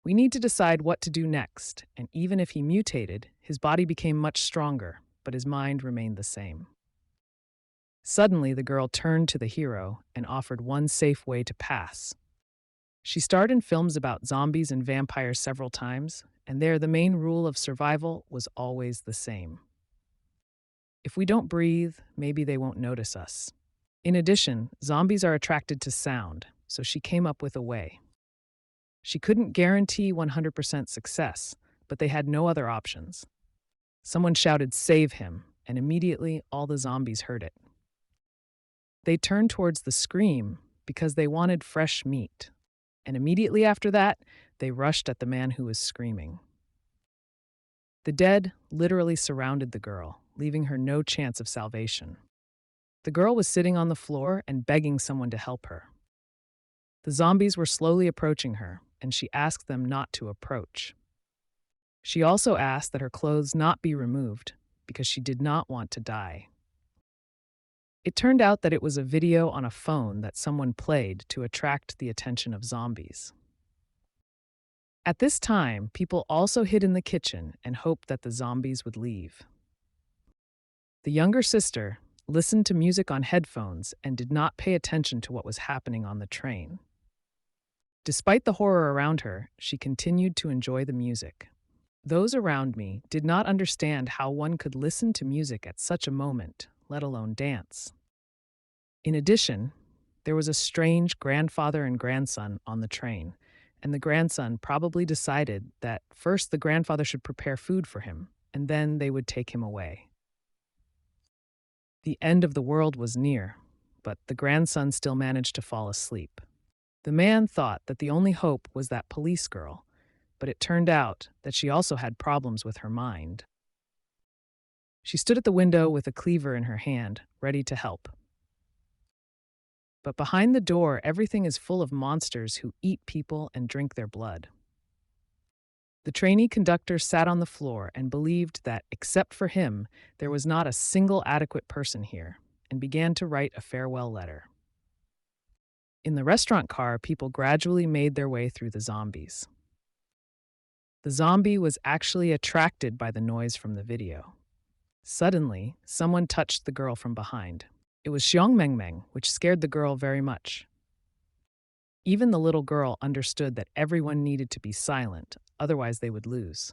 We need to decide what to do next, and even if he mutated, his body became much stronger, but his mind remained the same. Suddenly, the girl turned to the hero and offered one safe way to pass. She starred in films about zombies and vampires several times, and there the main rule of survival was always the same. If we don't breathe, maybe they won't notice us. In addition, zombies are attracted to sound, so she came up with a way. She couldn't guarantee 100% success, but they had no other options. Someone shouted, "Save him," and immediately all the zombies heard it. They turned towards the scream because they wanted fresh meat, and immediately after that, they rushed at the man who was screaming. The dead literally surrounded the girl, leaving her no chance of salvation. The girl was sitting on the floor and begging someone to help her. The zombies were slowly approaching her, and she asked them not to approach. She also asked that her clothes not be removed because she did not want to die. It turned out that it was a video on a phone that someone played to attract the attention of zombies. At this time, people also hid in the kitchen and hoped that the zombies would leave. The younger sister listened to music on headphones and did not pay attention to what was happening on the train. Despite the horror around her, she continued to enjoy the music. Those around me did not understand how one could listen to music at such a moment, let alone dance. In addition, there was a strange grandfather and grandson on the train, and the grandson probably decided that first the grandfather should prepare food for him, and then they would take him away. The end of the world was near, but the grandson still managed to fall asleep. The man thought that the only hope was that police girl, but it turned out that she also had problems with her mind. She stood at the window with a cleaver in her hand, ready to help. But behind the door, everything is full of monsters who eat people and drink their blood. The trainee conductor sat on the floor and believed that, except for him, there was not a single adequate person here, and began to write a farewell letter. In the restaurant car, people gradually made their way through the zombies. The zombie was actually attracted by the noise from the video. Suddenly, someone touched the girl from behind. It was Xiong Mengmeng, which scared the girl very much. Even the little girl understood that everyone needed to be silent, otherwise they would lose.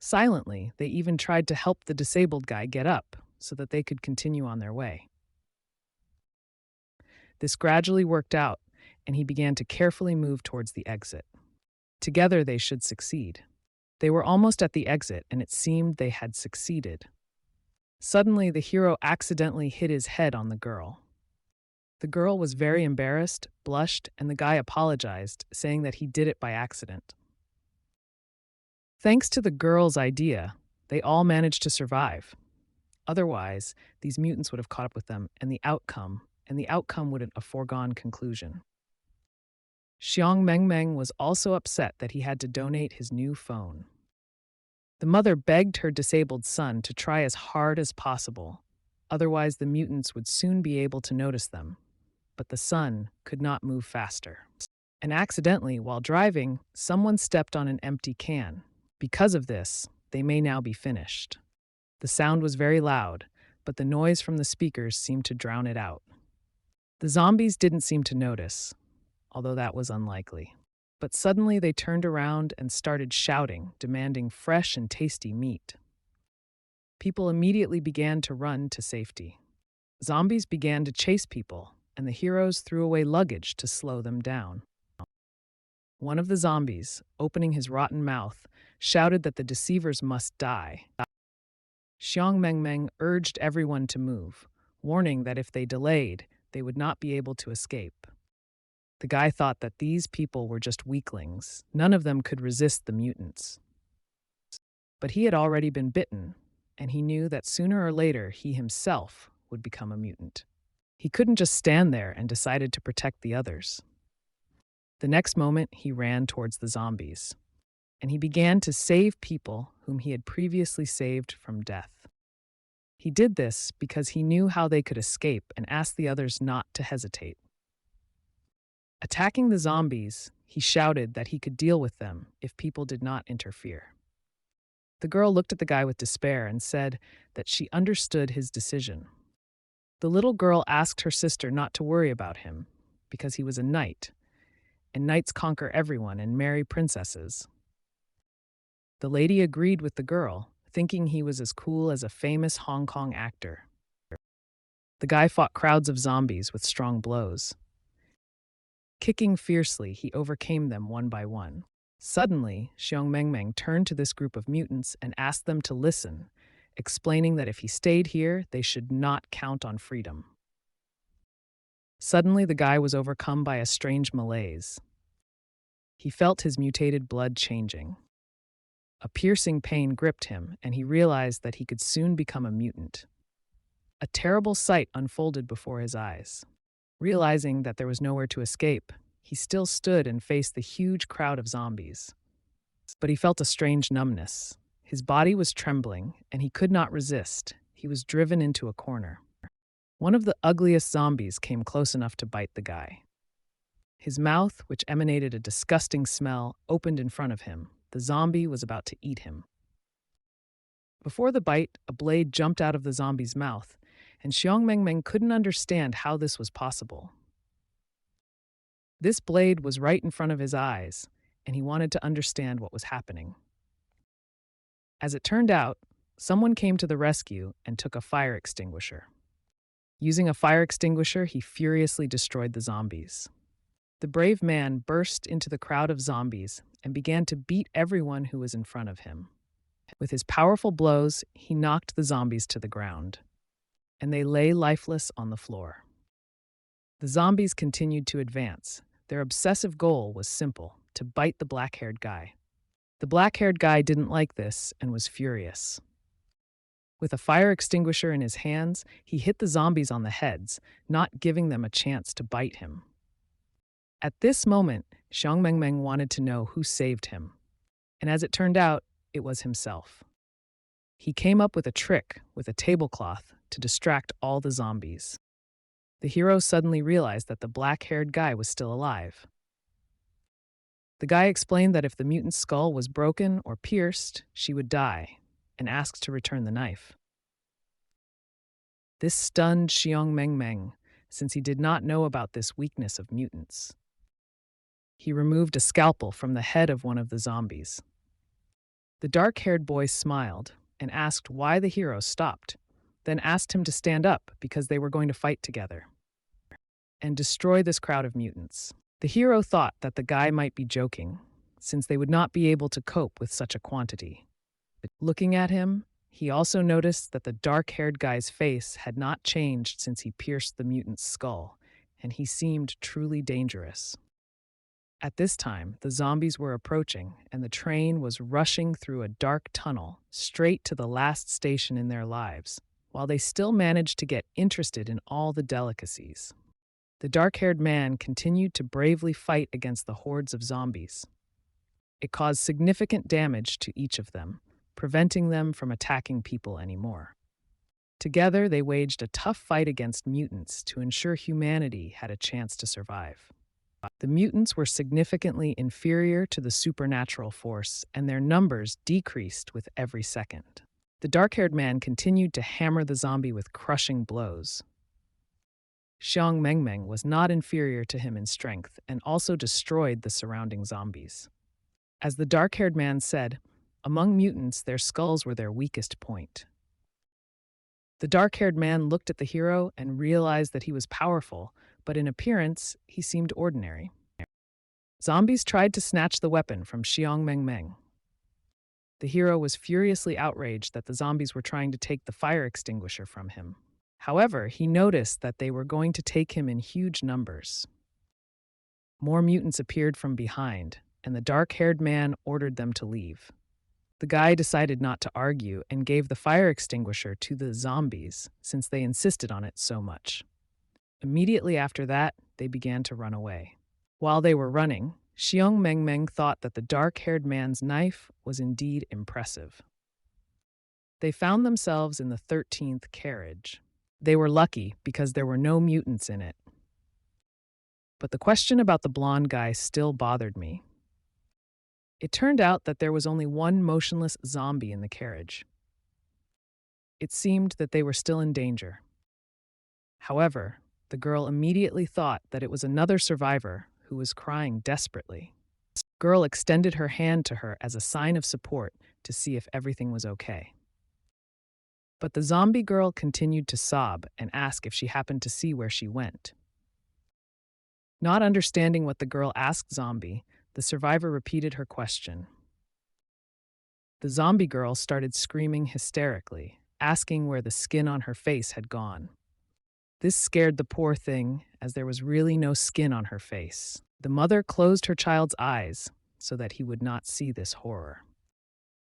Silently, they even tried to help the disabled guy get up so that they could continue on their way. This gradually worked out, and he began to carefully move towards the exit. Together they should succeed. They were almost at the exit, and it seemed they had succeeded. Suddenly, the hero accidentally hit his head on the girl. The girl was very embarrassed, blushed, and the guy apologized, saying that he did it by accident. Thanks to the girl's idea, they all managed to survive. Otherwise, these mutants would have caught up with them, and the outcome would have a foregone conclusion. Xiong Mengmeng was also upset that he had to donate his new phone. The mother begged her disabled son to try as hard as possible, otherwise the mutants would soon be able to notice them. But the son could not move faster. And accidentally, while driving, someone stepped on an empty can. Because of this, they may now be finished. The sound was very loud, but the noise from the speakers seemed to drown it out. The zombies didn't seem to notice, although that was unlikely. But suddenly they turned around and started shouting, demanding fresh and tasty meat. People immediately began to run to safety. Zombies began to chase people, and the heroes threw away luggage to slow them down. One of the zombies, opening his rotten mouth, shouted that the deceivers must die. Xiong Mengmeng urged everyone to move, warning that if they delayed, they would not be able to escape. The guy thought that these people were just weaklings. None of them could resist the mutants. But he had already been bitten, and he knew that sooner or later he himself would become a mutant. He couldn't just stand there and decided to protect the others. The next moment, he ran towards the zombies, and he began to save people whom he had previously saved from death. He did this because he knew how they could escape and asked the others not to hesitate. Attacking the zombies, he shouted that he could deal with them if people did not interfere. The girl looked at the guy with despair and said that she understood his decision. The little girl asked her sister not to worry about him because he was a knight, and knights conquer everyone and marry princesses. The lady agreed with the girl, thinking he was as cool as a famous Hong Kong actor. The guy fought crowds of zombies with strong blows. Kicking fiercely, he overcame them one by one. Suddenly, Xiongmengmeng turned to this group of mutants and asked them to listen, explaining that if he stayed here, they should not count on freedom. Suddenly, the guy was overcome by a strange malaise. He felt his mutated blood changing. A piercing pain gripped him, and he realized that he could soon become a mutant. A terrible sight unfolded before his eyes. Realizing that there was nowhere to escape, he still stood and faced the huge crowd of zombies. But he felt a strange numbness. His body was trembling, and he could not resist. He was driven into a corner. One of the ugliest zombies came close enough to bite the guy. His mouth, which emanated a disgusting smell, opened in front of him. The zombie was about to eat him. Before the bite, a blade jumped out of the zombie's mouth, and Xiongmengmeng couldn't understand how this was possible. This blade was right in front of his eyes, and he wanted to understand what was happening. As it turned out, someone came to the rescue and took a fire extinguisher. Using a fire extinguisher, he furiously destroyed the zombies. The brave man burst into the crowd of zombies and began to beat everyone who was in front of him. With his powerful blows, he knocked the zombies to the ground, and they lay lifeless on the floor. The zombies continued to advance. Their obsessive goal was simple: to bite the black-haired guy. The black-haired guy didn't like this and was furious. With a fire extinguisher in his hands, he hit the zombies on the heads, not giving them a chance to bite him. At this moment, Xiongmengmeng wanted to know who saved him. And as it turned out, it was himself. He came up with a trick with a tablecloth to distract all the zombies. The hero suddenly realized that the black-haired guy was still alive. The guy explained that if the mutant's skull was broken or pierced, she would die, and asked to return the knife. This stunned Xiongmengmeng, since he did not know about this weakness of mutants. He removed a scalpel from the head of one of the zombies. The dark-haired boy smiled and asked why the hero stopped, then asked him to stand up because they were going to fight together and destroy this crowd of mutants. The hero thought that the guy might be joking, since they would not be able to cope with such a quantity. Looking at him, he also noticed that the dark-haired guy's face had not changed since he pierced the mutant's skull, and he seemed truly dangerous. At this time, the zombies were approaching, and the train was rushing through a dark tunnel straight to the last station in their lives, while they still managed to get interested in all the delicacies. The dark-haired man continued to bravely fight against the hordes of zombies. It caused significant damage to each of them, preventing them from attacking people anymore. Together, they waged a tough fight against mutants to ensure humanity had a chance to survive. The mutants were significantly inferior to the supernatural force, and their numbers decreased with every second. The dark-haired man continued to hammer the zombie with crushing blows. Xiongmengmeng was not inferior to him in strength and also destroyed the surrounding zombies. As the dark-haired man said, among mutants, their skulls were their weakest point. The dark-haired man looked at the hero and realized that he was powerful, but in appearance, he seemed ordinary. Zombies tried to snatch the weapon from Xiongmengmeng. The hero was furiously outraged that the zombies were trying to take the fire extinguisher from him. However, he noticed that they were going to take him in huge numbers. More mutants appeared from behind, and the dark-haired man ordered them to leave. The guy decided not to argue and gave the fire extinguisher to the zombies since they insisted on it so much. Immediately after that, they began to run away. While they were running, Xiongmengmeng thought that the dark-haired man's knife was indeed impressive. They found themselves in the 13th carriage. They were lucky because there were no mutants in it. But the question about the blonde guy still bothered me. It turned out that there was only one motionless zombie in the carriage. It seemed that they were still in danger. However, the girl immediately thought that it was another survivor who was crying desperately. The girl extended her hand to her as a sign of support to see if everything was okay. But the zombie girl continued to sob and ask if she happened to see where she went. Not understanding what the girl asked Zombie, The survivor repeated her question. The zombie girl started screaming hysterically, asking where the skin on her face had gone. This scared the poor thing, as there was really no skin on her face. The mother closed her child's eyes so that he would not see this horror.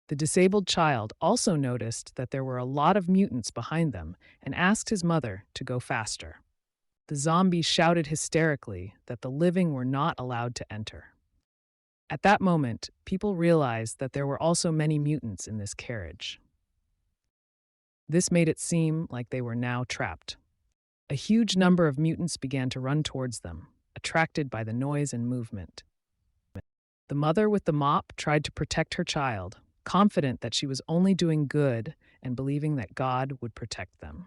The disabled child also noticed that there were a lot of mutants behind them and asked his mother to go faster. The zombie shouted hysterically that the living were not allowed to enter. At that moment, people realized that there were also many mutants in this carriage. This made it seem like they were now trapped. A huge number of mutants began to run towards them, attracted by the noise and movement. The mother with the mop tried to protect her child, confident that she was only doing good and believing that God would protect them.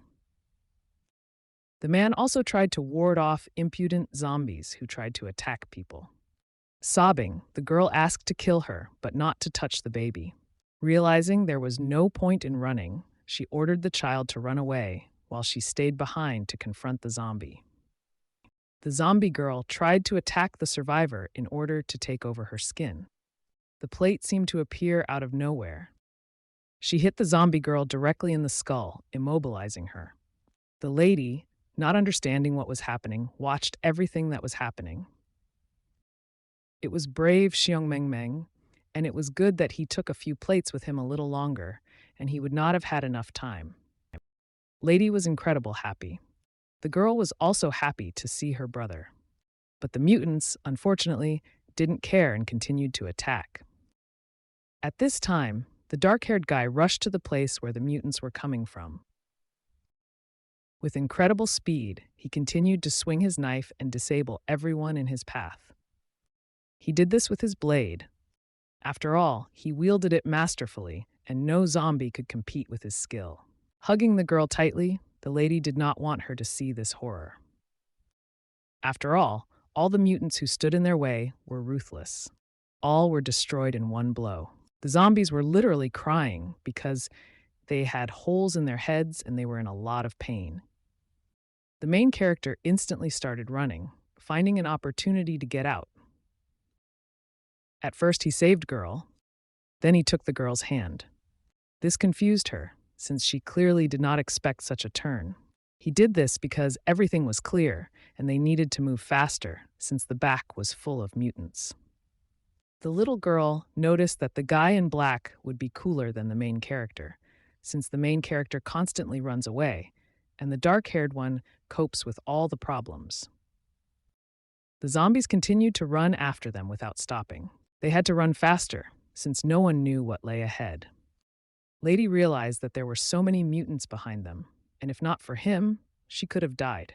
The man also tried to ward off impudent zombies who tried to attack people. Sobbing, the girl asked to kill her, but not to touch the baby. Realizing there was no point in running, she ordered the child to run away while she stayed behind to confront the zombie. The zombie girl tried to attack the survivor in order to take over her skin. The plate seemed to appear out of nowhere. She hit the zombie girl directly in the skull, immobilizing her. The lady, not understanding what was happening, watched everything that was happening. It was brave Xiongmengmeng, and it was good that he took a few plates with him a little longer, and he would not have had enough time. Lady was incredible happy. The girl was also happy to see her brother. But the mutants, unfortunately, didn't care and continued to attack. At this time, the dark-haired guy rushed to the place where the mutants were coming from. With incredible speed, he continued to swing his knife and disable everyone in his path. He did this with his blade. After all, he wielded it masterfully, and no zombie could compete with his skill. Hugging the girl tightly, the lady did not want her to see this horror. After all the mutants who stood in their way were ruthless. All were destroyed in one blow. The zombies were literally crying because they had holes in their heads and they were in a lot of pain. The main character instantly started running, finding an opportunity to get out. At first he saved girl, then he took the girl's hand. This confused her, since she clearly did not expect such a turn. He did this because everything was clear, and they needed to move faster, since the back was full of mutants. The little girl noticed that the guy in black would be cooler than the main character, since the main character constantly runs away, and the dark-haired one copes with all the problems. The zombies continued to run after them without stopping. They had to run faster, since no one knew what lay ahead. Lady realized that there were so many mutants behind them, and if not for him, she could have died.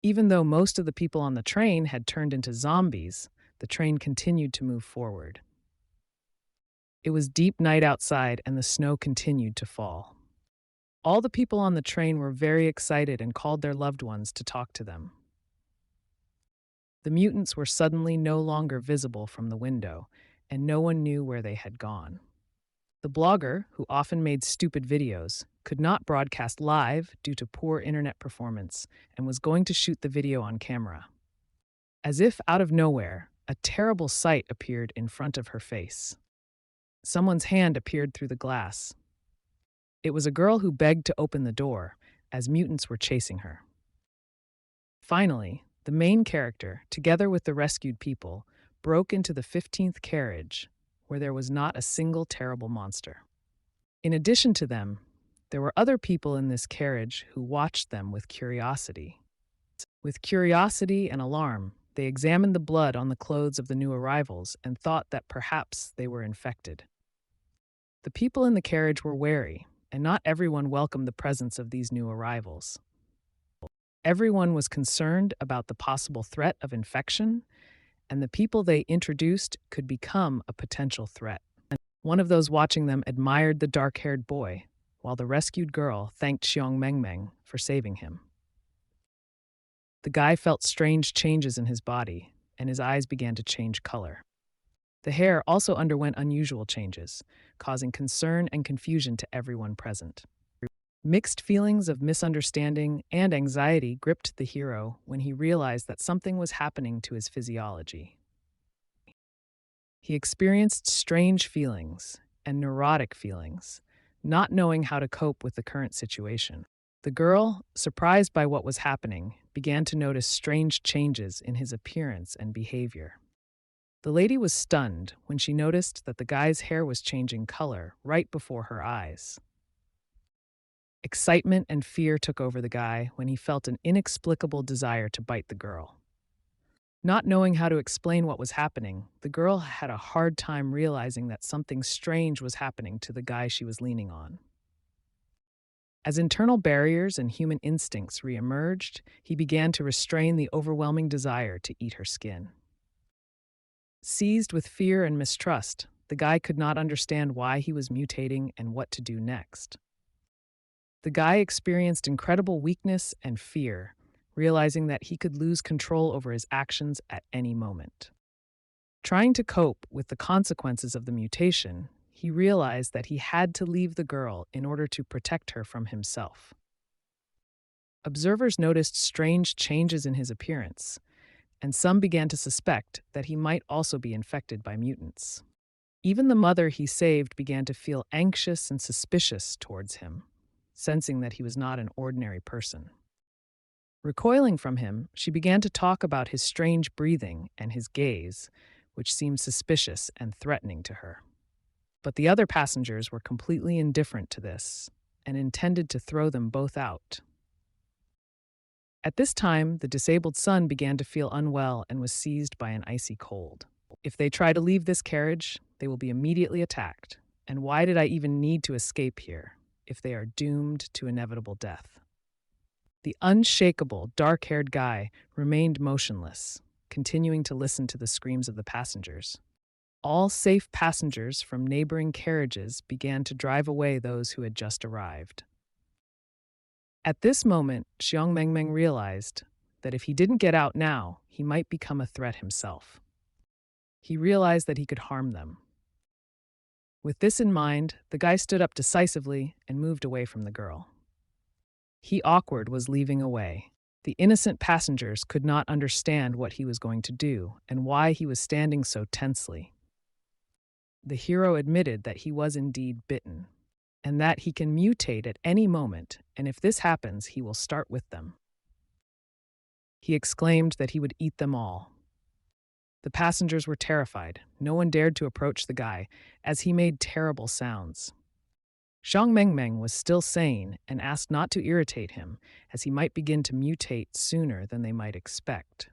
Even though most of the people on the train had turned into zombies, the train continued to move forward. It was deep night outside, and the snow continued to fall. All the people on the train were very excited and called their loved ones to talk to them. The mutants were suddenly no longer visible from the window, and no one knew where they had gone. The blogger, who often made stupid videos, could not broadcast live due to poor internet performance and was going to shoot the video on camera. As if out of nowhere, a terrible sight appeared in front of her face. Someone's hand appeared through the glass. It was a girl who begged to open the door, as mutants were chasing her. Finally, the main character, together with the rescued people, broke into the 15th carriage, where there was not a single terrible monster. In addition to them, there were other people in this carriage who watched them with curiosity. With curiosity and alarm, they examined the blood on the clothes of the new arrivals and thought that perhaps they were infected. The people in the carriage were wary, and not everyone welcomed the presence of these new arrivals. Everyone was concerned about the possible threat of infection, and the people they introduced could become a potential threat. One of those watching them admired the dark-haired boy, while the rescued girl thanked Xiongmengmeng for saving him. The guy felt strange changes in his body, and his eyes began to change color. The hair also underwent unusual changes, causing concern and confusion to everyone present. Mixed feelings of misunderstanding and anxiety gripped the hero when he realized that something was happening to his physiology. He experienced strange feelings and neurotic feelings, not knowing how to cope with the current situation. The girl, surprised by what was happening, began to notice strange changes in his appearance and behavior. The lady was stunned when she noticed that the guy's hair was changing color right before her eyes. Excitement and fear took over the guy when he felt an inexplicable desire to bite the girl. Not knowing how to explain what was happening, the girl had a hard time realizing that something strange was happening to the guy she was leaning on. As internal barriers and human instincts re-emerged, he began to restrain the overwhelming desire to eat her skin. Seized with fear and mistrust, the guy could not understand why he was mutating and what to do next. The guy experienced incredible weakness and fear, realizing that he could lose control over his actions at any moment. Trying to cope with the consequences of the mutation, he realized that he had to leave the girl in order to protect her from himself. Observers noticed strange changes in his appearance, and some began to suspect that he might also be infected by mutants. Even the mother he saved began to feel anxious and suspicious towards him, sensing that he was not an ordinary person. Recoiling from him, she began to talk about his strange breathing and his gaze, which seemed suspicious and threatening to her. But the other passengers were completely indifferent to this and intended to throw them both out. At this time, the disabled son began to feel unwell and was seized by an icy cold. If they try to leave this carriage, they will be immediately attacked. And why did I even need to escape here if they are doomed to inevitable death? The unshakable, dark-haired guy remained motionless, continuing to listen to the screams of the passengers. All safe passengers from neighboring carriages began to drive away those who had just arrived. At this moment, Xiong Mengmeng realized that if he didn't get out now, he might become a threat himself. He realized that he could harm them. With this in mind, the guy stood up decisively and moved away from the girl. He, awkward, was leaving away. The innocent passengers could not understand what he was going to do and why he was standing so tensely. The hero admitted that he was indeed bitten, and that he can mutate at any moment, and if this happens, he will start with them. He exclaimed that he would eat them all. The passengers were terrified. No one dared to approach the guy, as he made terrible sounds. Xiong Mengmeng was still sane and asked not to irritate him, as he might begin to mutate sooner than they might expect.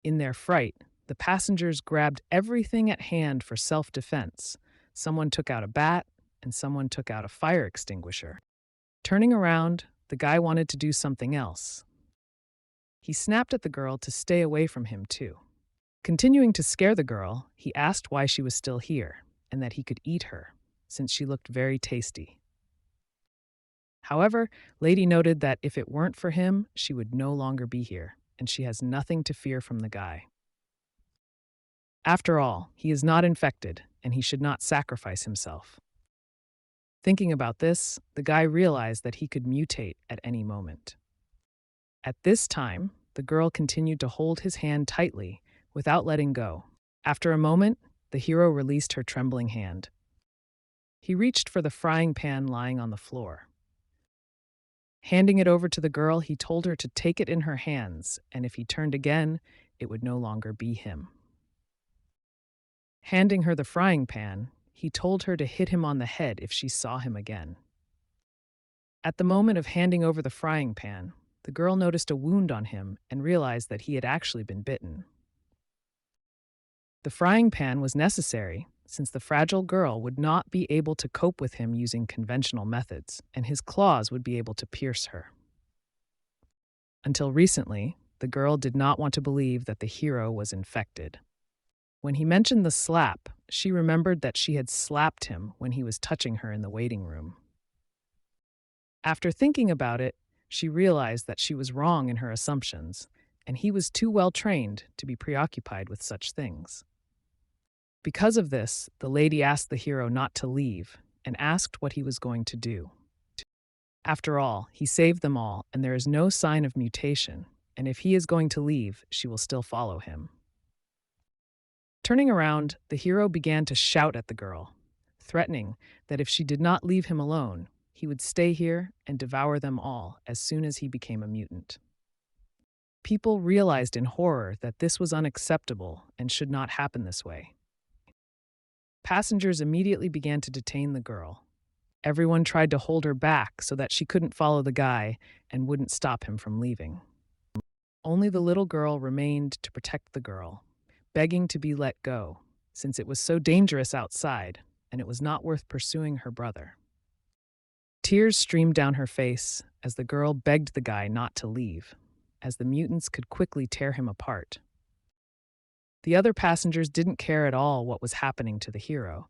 In their fright, the passengers grabbed everything at hand for self-defense. Someone took out a bat, and someone took out a fire extinguisher. Turning around, the guy wanted to do something else. He snapped at the girl to stay away from him, too. Continuing to scare the girl, he asked why she was still here, and that he could eat her, since she looked very tasty. However, Lady noted that if it weren't for him, she would no longer be here, and she has nothing to fear from the guy. After all, he is not infected, and he should not sacrifice himself. Thinking about this, the guy realized that he could mutate at any moment. At this time, the girl continued to hold his hand tightly, without letting go. After a moment, the hero released her trembling hand. He reached for the frying pan lying on the floor. Handing it over to the girl, he told her to take it in her hands, and if he turned again, it would no longer be him. Handing her the frying pan, he told her to hit him on the head if she saw him again. At the moment of handing over the frying pan, the girl noticed a wound on him and realized that he had actually been bitten. The frying pan was necessary, since the fragile girl would not be able to cope with him using conventional methods, and his claws would be able to pierce her. Until recently, the girl did not want to believe that the hero was infected. When he mentioned the slap, she remembered that she had slapped him when he was touching her in the waiting room. After thinking about it, she realized that she was wrong in her assumptions, and he was too well trained to be preoccupied with such things. Because of this, the lady asked the hero not to leave and asked what he was going to do. After all, he saved them all, and there is no sign of mutation, and if he is going to leave, she will still follow him. Turning around, the hero began to shout at the girl, threatening that if she did not leave him alone, he would stay here and devour them all as soon as he became a mutant. People realized in horror that this was unacceptable and should not happen this way. Passengers immediately began to detain the girl. Everyone tried to hold her back so that she couldn't follow the guy and wouldn't stop him from leaving. Only the little girl remained to protect the girl, begging to be let go, since it was so dangerous outside and it was not worth pursuing her brother. Tears streamed down her face as the girl begged the guy not to leave, as the mutants could quickly tear him apart. The other passengers didn't care at all what was happening to the hero,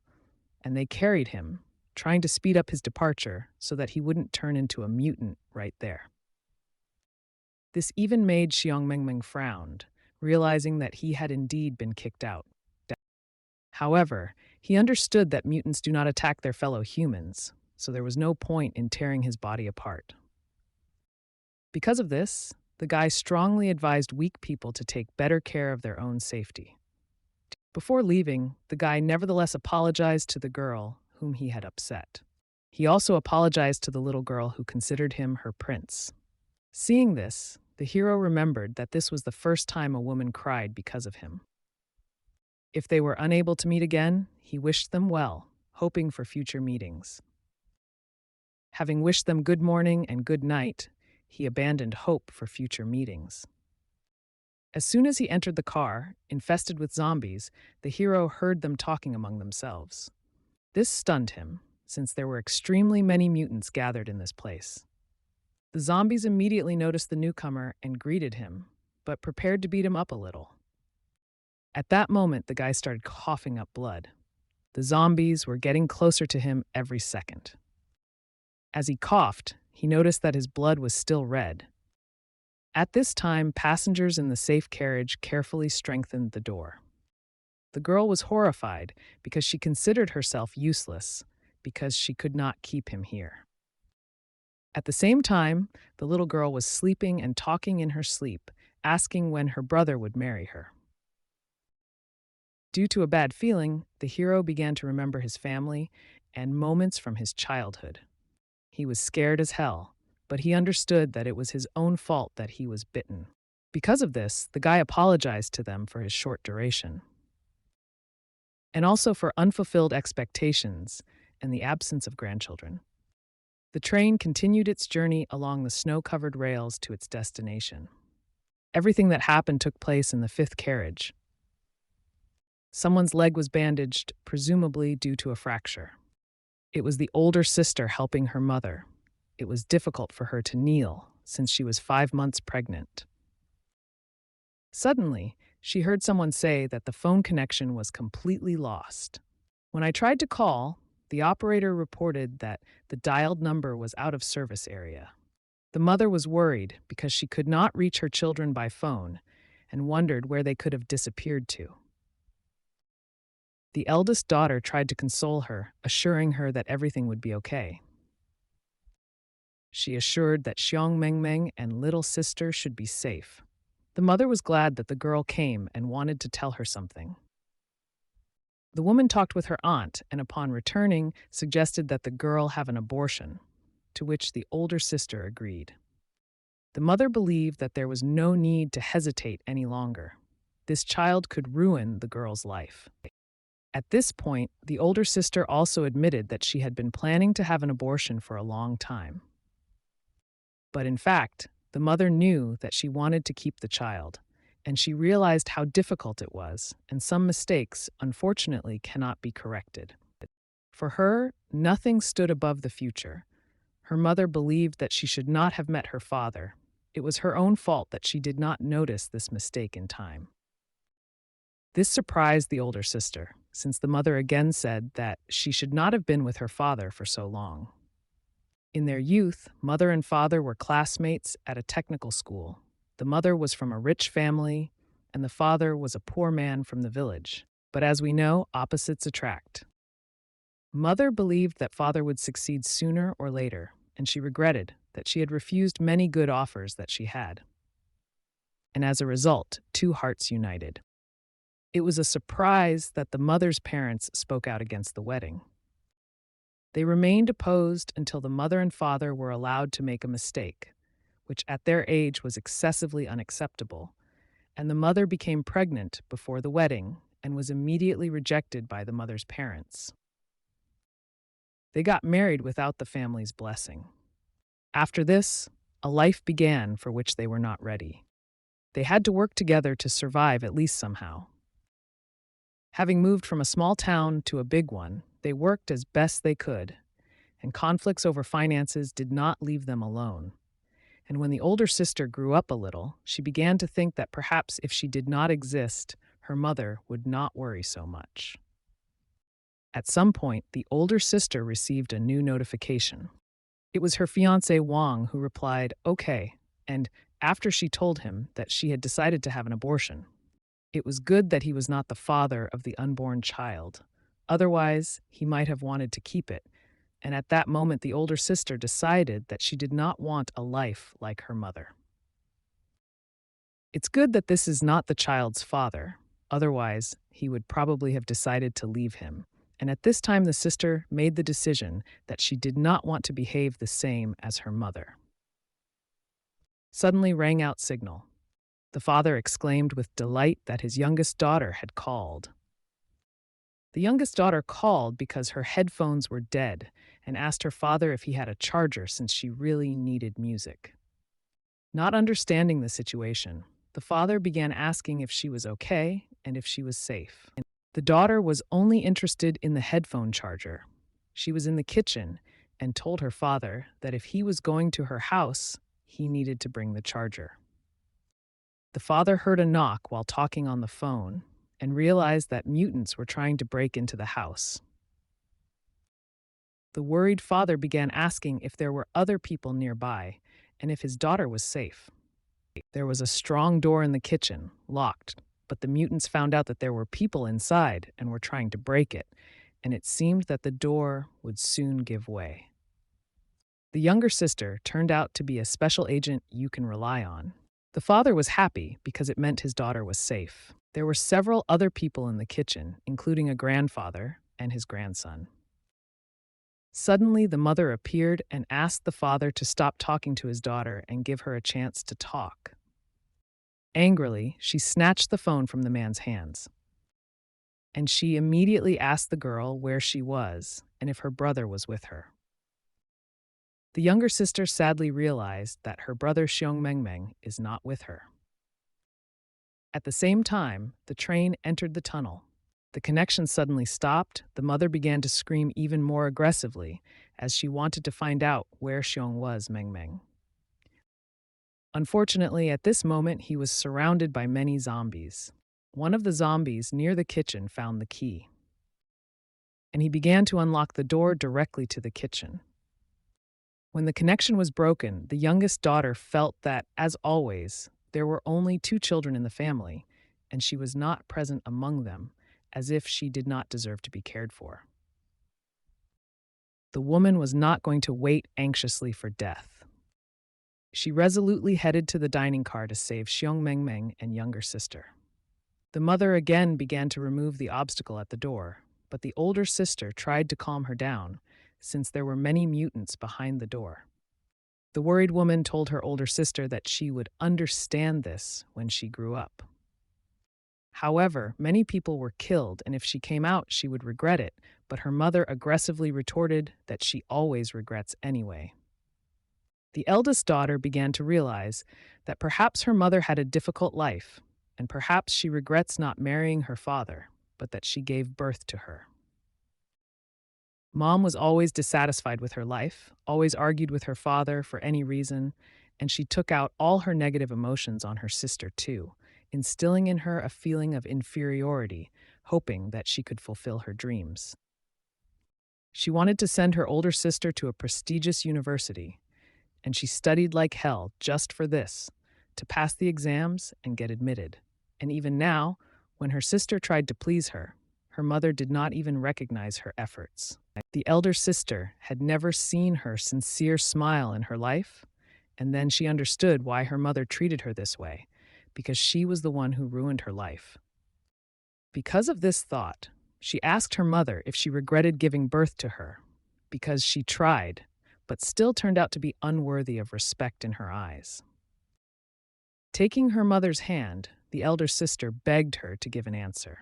and they carried him, trying to speed up his departure so that he wouldn't turn into a mutant right there. This even made Xiongmengmeng frowned, realizing that he had indeed been kicked out. However, he understood that mutants do not attack their fellow humans, so there was no point in tearing his body apart. Because of this, the guy strongly advised weak people to take better care of their own safety. Before leaving, the guy nevertheless apologized to the girl whom he had upset. He also apologized to the little girl who considered him her prince. Seeing this, the hero remembered that this was the first time a woman cried because of him. If they were unable to meet again, he wished them well, hoping for future meetings. Having wished them good morning and good night, he abandoned hope for future meetings. As soon as he entered the car, infested with zombies, the hero heard them talking among themselves. This stunned him, since there were extremely many mutants gathered in this place. The zombies immediately noticed the newcomer and greeted him, but prepared to beat him up a little. At that moment, the guy started coughing up blood. The zombies were getting closer to him every second. As he coughed, he noticed that his blood was still red. At this time, passengers in the safe carriage carefully strengthened the door. The girl was horrified because she considered herself useless because she could not keep him here. At the same time, the little girl was sleeping and talking in her sleep, asking when her brother would marry her. Due to a bad feeling, the hero began to remember his family and moments from his childhood. He was scared as hell, but he understood that it was his own fault that he was bitten. Because of this, the guy apologized to them for his short duration, and also for unfulfilled expectations and the absence of grandchildren. The train continued its journey along the snow-covered rails to its destination. Everything that happened took place in the fifth carriage. Someone's leg was bandaged, presumably due to a fracture. It was the older sister helping her mother. It was difficult for her to kneel, since she was 5 months pregnant. Suddenly, she heard someone say that the phone connection was completely lost. When I tried to call, the operator reported that the dialed number was out of service area. The mother was worried because she could not reach her children by phone and wondered where they could have disappeared to. The eldest daughter tried to console her, assuring her that everything would be okay. She assured that Xiongmengmeng and little sister should be safe. The mother was glad that the girl came and wanted to tell her something. The woman talked with her aunt and upon returning suggested that the girl have an abortion, to which the older sister agreed. The mother believed that there was no need to hesitate any longer. This child could ruin the girl's life. At this point, the older sister also admitted that she had been planning to have an abortion for a long time. But in fact, the mother knew that she wanted to keep the child, and she realized how difficult it was, and some mistakes, unfortunately, cannot be corrected. For her, nothing stood above the future. Her mother believed that she should not have met her father. It was her own fault that she did not notice this mistake in time. This surprised the older sister, since the mother again said that she should not have been with her father for so long. In their youth, mother and father were classmates at a technical school. The mother was from a rich family, and the father was a poor man from the village. But as we know, opposites attract. Mother believed that father would succeed sooner or later, and she regretted that she had refused many good offers that she had. And as a result, two hearts united. It was a surprise that the mother's parents spoke out against the wedding. They remained opposed until the mother and father were allowed to make a mistake, which at their age was excessively unacceptable, and the mother became pregnant before the wedding and was immediately rejected by the mother's parents. They got married without the family's blessing. After this, a life began for which they were not ready. They had to work together to survive at least somehow. Having moved from a small town to a big one, they worked as best they could, and conflicts over finances did not leave them alone. And when the older sister grew up a little, she began to think that perhaps if she did not exist, her mother would not worry so much. At some point, the older sister received a new notification. It was her fiancé Wang who replied, "Okay," and after she told him that she had decided to have an abortion. It was good that he was not the father of the unborn child. Otherwise, he might have wanted to keep it. And at that moment, the older sister decided that she did not want a life like her mother. It's good that this is not the child's father. Otherwise, he would probably have decided to leave him. And at this time, the sister made the decision that she did not want to behave the same as her mother. Suddenly rang out signal. The father exclaimed with delight that his youngest daughter had called. The youngest daughter called because her headphones were dead and asked her father if he had a charger since she really needed music. Not understanding the situation, the father began asking if she was okay and if she was safe. The daughter was only interested in the headphone charger. She was in the kitchen and told her father that if he was going to her house, he needed to bring the charger. The father heard a knock while talking on the phone and realized that mutants were trying to break into the house. The worried father began asking if there were other people nearby and if his daughter was safe. There was a strong door in the kitchen, locked, but the mutants found out that there were people inside and were trying to break it, and it seemed that the door would soon give way. The younger sister turned out to be a special agent you can rely on. The father was happy because it meant his daughter was safe. There were several other people in the kitchen, including a grandfather and his grandson. Suddenly, the mother appeared and asked the father to stop talking to his daughter and give her a chance to talk. Angrily, she snatched the phone from the man's hands. And she immediately asked the girl where she was and if her brother was with her. The younger sister sadly realized that her brother Xiong Mengmeng is not with her. At the same time, the train entered the tunnel. The connection suddenly stopped. The mother began to scream even more aggressively as she wanted to find out where Xiong was Mengmeng. Unfortunately, at this moment, he was surrounded by many zombies. One of the zombies near the kitchen found the key, and he began to unlock the door directly to the kitchen. When the connection was broken, the youngest daughter felt that, as always, there were only 2 children in the family, and she was not present among them, as if she did not deserve to be cared for. The woman was not going to wait anxiously for death. She resolutely headed to the dining car to save Xiong Mengmeng and younger sister. The mother again began to remove the obstacle at the door, but the older sister tried to calm her down, since there were many mutants behind the door. The worried woman told her older sister that she would understand this when she grew up. However, many people were killed, and if she came out, she would regret it, but her mother aggressively retorted that she always regrets anyway. The eldest daughter began to realize that perhaps her mother had a difficult life, and perhaps she regrets not marrying her father, but that she gave birth to her. Mom was always dissatisfied with her life, always argued with her father for any reason, and she took out all her negative emotions on her sister too, instilling in her a feeling of inferiority, hoping that she could fulfill her dreams. She wanted to send her older sister to a prestigious university, and she studied like hell just for this, to pass the exams and get admitted. And even now, when her sister tried to please her, her mother did not even recognize her efforts. The elder sister had never seen her sincere smile in her life, and then she understood why her mother treated her this way, because she was the one who ruined her life. Because of this thought, she asked her mother if she regretted giving birth to her, because she tried, but still turned out to be unworthy of respect in her eyes. Taking her mother's hand, the elder sister begged her to give an answer.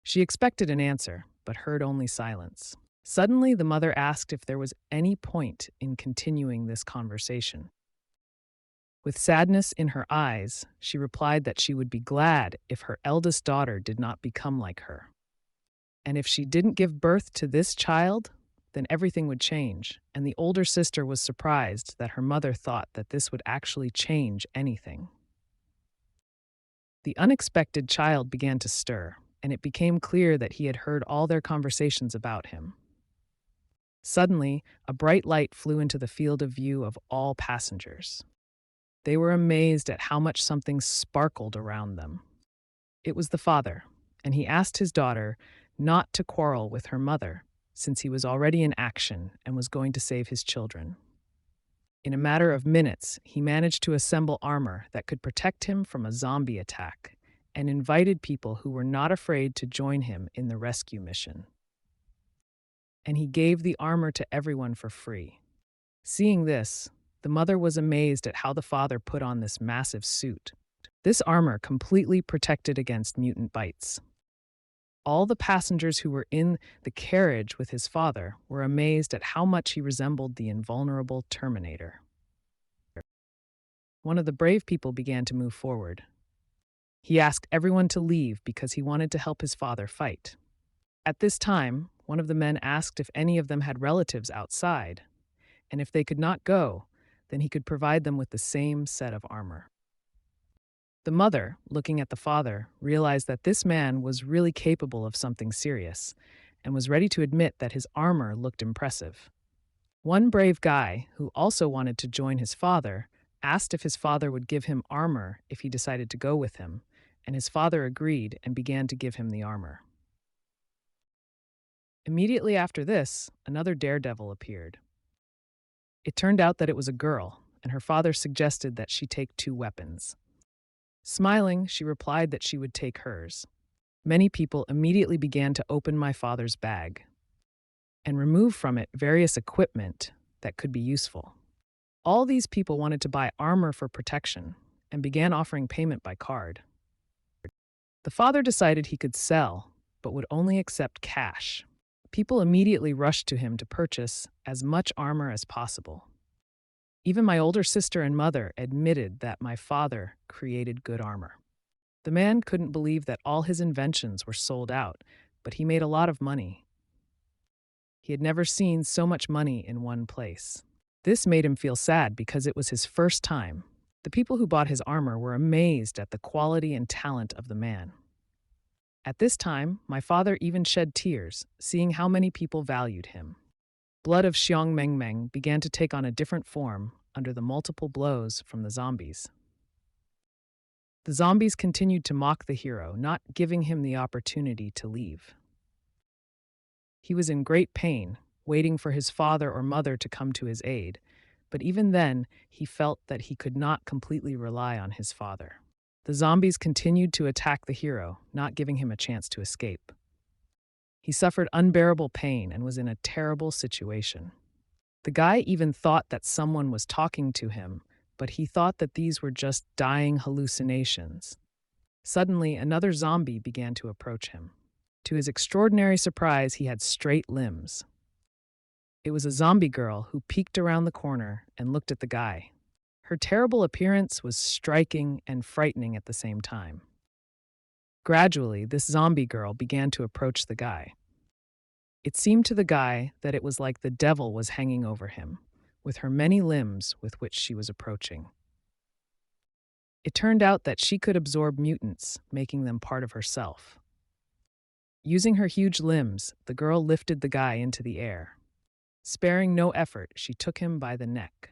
She expected an answer, but heard only silence. Suddenly, the mother asked if there was any point in continuing this conversation. With sadness in her eyes, she replied that she would be glad if her eldest daughter did not become like her. And if she didn't give birth to this child, then everything would change, and the older sister was surprised that her mother thought that this would actually change anything. The unexpected child began to stir, and it became clear that he had heard all their conversations about him. Suddenly, a bright light flew into the field of view of all passengers. They were amazed at how much something sparkled around them. It was the father, and he asked his daughter not to quarrel with her mother, since he was already in action and was going to save his children. In a matter of minutes, he managed to assemble armor that could protect him from a zombie attack, and invited people who were not afraid to join him in the rescue mission. And he gave the armor to everyone for free. Seeing this, the mother was amazed at how the father put on this massive suit. This armor completely protected against mutant bites. All the passengers who were in the carriage with his father were amazed at how much he resembled the invulnerable Terminator. One of the brave people began to move forward. He asked everyone to leave because he wanted to help his father fight. At this time, one of the men asked if any of them had relatives outside, and if they could not go, then he could provide them with the same set of armor. The mother, looking at the father, realized that this man was really capable of something serious, and was ready to admit that his armor looked impressive. One brave guy, who also wanted to join his father, asked if his father would give him armor if he decided to go with him, and his father agreed and began to give him the armor. Immediately after this, another daredevil appeared. It turned out that it was a girl, and her father suggested that she take 2 weapons. Smiling, she replied that she would take hers. Many people immediately began to open my father's bag and remove from it various equipment that could be useful. All these people wanted to buy armor for protection and began offering payment by card. The father decided he could sell, but would only accept cash. People immediately rushed to him to purchase as much armor as possible. Even my older sister and mother admitted that my father created good armor. The man couldn't believe that all his inventions were sold out, but he made a lot of money. He had never seen so much money in one place. This made him feel sad because it was his first time. The people who bought his armor were amazed at the quality and talent of the man. At this time, my father even shed tears, seeing how many people valued him. Blood of Xiong Meng Meng began to take on a different form under the multiple blows from the zombies. The zombies continued to mock the hero, not giving him the opportunity to leave. He was in great pain, waiting for his father or mother to come to his aid, but even then, he felt that he could not completely rely on his father. The zombies continued to attack the hero, not giving him a chance to escape. He suffered unbearable pain and was in a terrible situation. The guy even thought that someone was talking to him, but he thought that these were just dying hallucinations. Suddenly, another zombie began to approach him. To his extraordinary surprise, he had straight limbs. It was a zombie girl who peeked around the corner and looked at the guy. Her terrible appearance was striking and frightening at the same time. Gradually, this zombie girl began to approach the guy. It seemed to the guy that it was like the devil was hanging over him, with her many limbs with which she was approaching. It turned out that she could absorb mutants, making them part of herself. Using her huge limbs, the girl lifted the guy into the air. Sparing no effort, she took him by the neck,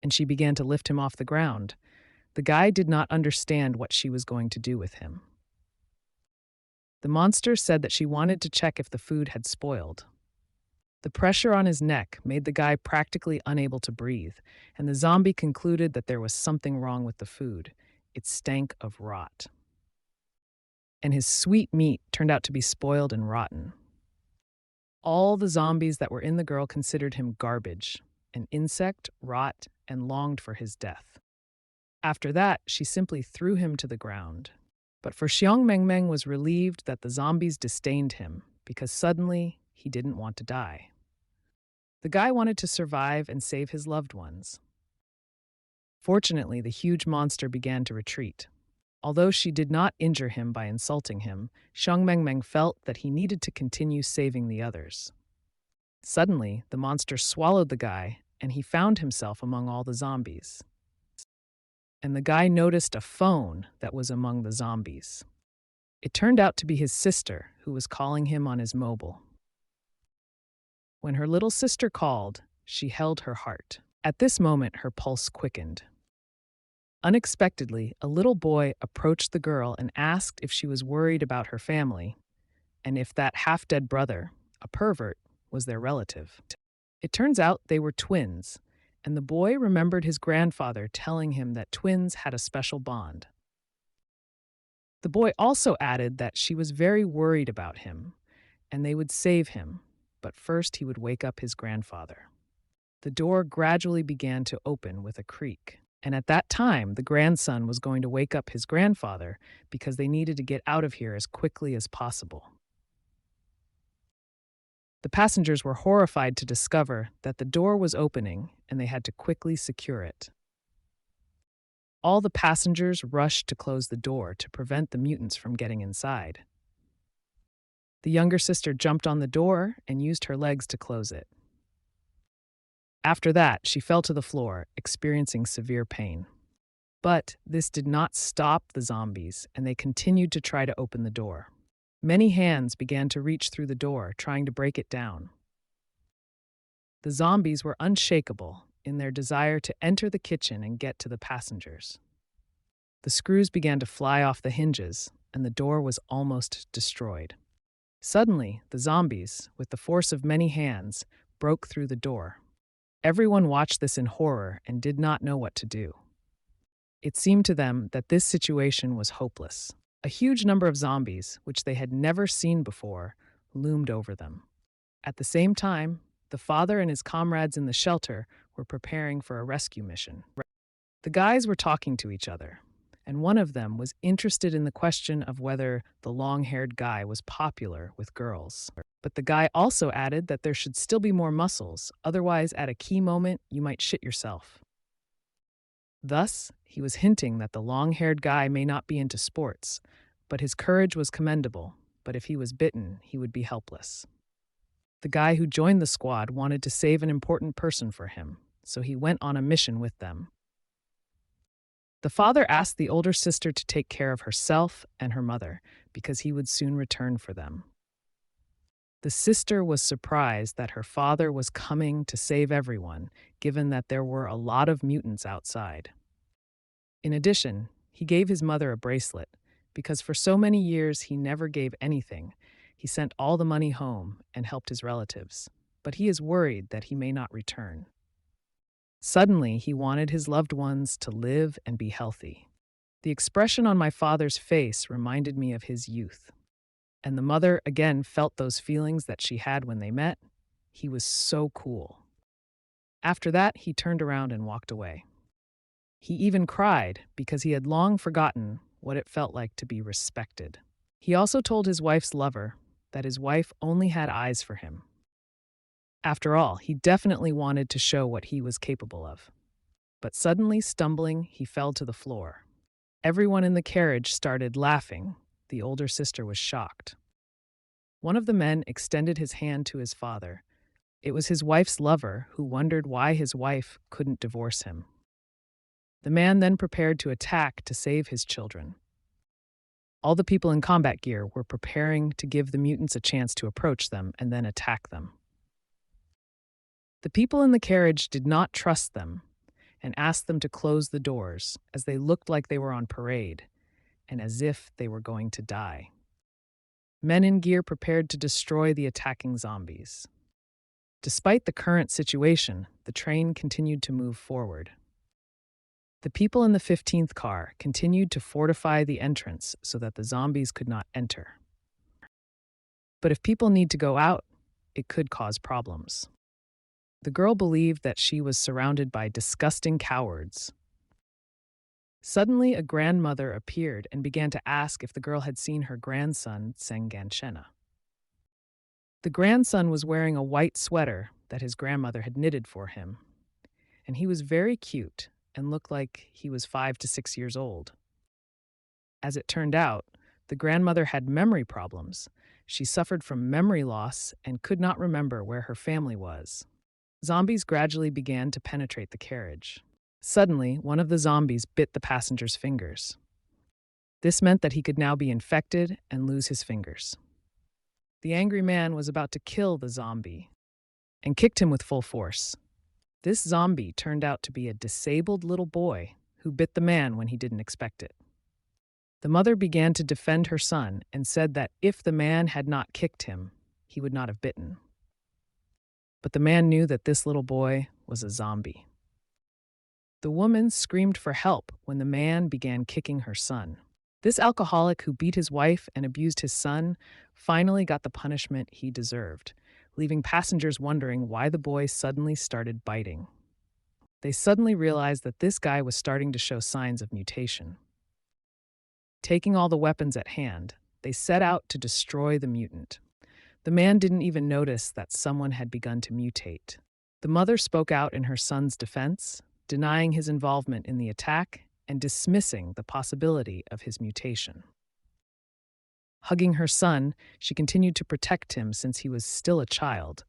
and she began to lift him off the ground. The guy did not understand what she was going to do with him. The monster said that she wanted to check if the food had spoiled. The pressure on his neck made the guy practically unable to breathe, and the zombie concluded that there was something wrong with the food. It stank of rot. and his sweet meat turned out to be spoiled and rotten. All the zombies that were in the girl considered him garbage, an insect, rot, and longed for his death. After that, she simply threw him to the ground. But for Xiong Mengmeng was relieved that the zombies disdained him, because suddenly he didn't want to die. The guy wanted to survive and save his loved ones. Fortunately, the huge monster began to retreat. Although she did not injure him by insulting him, Xiong Mengmeng felt that he needed to continue saving the others. Suddenly, the monster swallowed the guy, and he found himself among all the zombies. And the guy noticed a phone that was among the zombies. It turned out to be his sister, who was calling him on his mobile. When her little sister called, she held her heart. At this moment, her pulse quickened. Unexpectedly, a little boy approached the girl and asked if she was worried about her family, and if that half-dead brother, a pervert, was their relative. It turns out they were twins, and the boy remembered his grandfather telling him that twins had a special bond. The boy also added that she was very worried about him, and they would save him, but first he would wake up his grandfather. The door gradually began to open with a creak, and at that time the grandson was going to wake up his grandfather because they needed to get out of here as quickly as possible. The passengers were horrified to discover that the door was opening and they had to quickly secure it. All the passengers rushed to close the door to prevent the mutants from getting inside. The younger sister jumped on the door and used her legs to close it. After that, she fell to the floor, experiencing severe pain. But this did not stop the zombies, and they continued to try to open the door. Many hands began to reach through the door, trying to break it down. The zombies were unshakable in their desire to enter the kitchen and get to the passengers. The screws began to fly off the hinges, and the door was almost destroyed. Suddenly, the zombies, with the force of many hands, broke through the door. Everyone watched this in horror and did not know what to do. It seemed to them that this situation was hopeless. A huge number of zombies, which they had never seen before, loomed over them. At the same time, the father and his comrades in the shelter were preparing for a rescue mission. The guys were talking to each other, and one of them was interested in the question of whether the long-haired guy was popular with girls. But the guy also added that there should still be more muscles, otherwise at a key moment you might shit yourself. Thus, he was hinting that the long-haired guy may not be into sports, but his courage was commendable, but if he was bitten, he would be helpless. The guy who joined the squad wanted to save an important person for him, so he went on a mission with them. The father asked the older sister to take care of herself and her mother, because he would soon return for them. The sister was surprised that her father was coming to save everyone, given that there were a lot of mutants outside. In addition, he gave his mother a bracelet, because for so many years he never gave anything. He sent all the money home and helped his relatives, but he is worried that he may not return. Suddenly, he wanted his loved ones to live and be healthy. The expression on my father's face reminded me of his youth. And the mother again felt those feelings that she had when they met. He was so cool. After that, he turned around and walked away. He even cried because he had long forgotten what it felt like to be respected. He also told his wife's lover that his wife only had eyes for him. After all, he definitely wanted to show what he was capable of. But suddenly, stumbling, he fell to the floor. Everyone in the carriage started laughing. The older sister was shocked. One of the men extended his hand to his father. It was his wife's lover who wondered why his wife couldn't divorce him. The man then prepared to attack to save his children. All the people in combat gear were preparing to give the mutants a chance to approach them and then attack them. The people in the carriage did not trust them and asked them to close the doors, as they looked like they were on parade and as if they were going to die. Men in gear prepared to destroy the attacking zombies. Despite the current situation, the train continued to move forward. The people in the 15th car continued to fortify the entrance so that the zombies could not enter. But if people need to go out, it could cause problems. The girl believed that she was surrounded by disgusting cowards. Suddenly, a grandmother appeared and began to ask if the girl had seen her grandson, Senganchena. The grandson was wearing a white sweater that his grandmother had knitted for him, and he was very cute and looked like he was 5 to 6 years old. As it turned out, the grandmother had memory problems. She suffered from memory loss and could not remember where her family was. Zombies gradually began to penetrate the carriage. Suddenly, one of the zombies bit the passenger's fingers. This meant that he could now be infected and lose his fingers. The angry man was about to kill the zombie and kicked him with full force. This zombie turned out to be a disabled little boy who bit the man when he didn't expect it. The mother began to defend her son and said that if the man had not kicked him, he would not have bitten. But the man knew that this little boy was a zombie. The woman screamed for help when the man began kicking her son. This alcoholic who beat his wife and abused his son finally got the punishment he deserved, leaving passengers wondering why the boy suddenly started biting. They suddenly realized that this guy was starting to show signs of mutation. Taking all the weapons at hand, they set out to destroy the mutant. The man didn't even notice that someone had begun to mutate. The mother spoke out in her son's defense, denying his involvement in the attack and dismissing the possibility of his mutation. Hugging her son, she continued to protect him since he was still a child,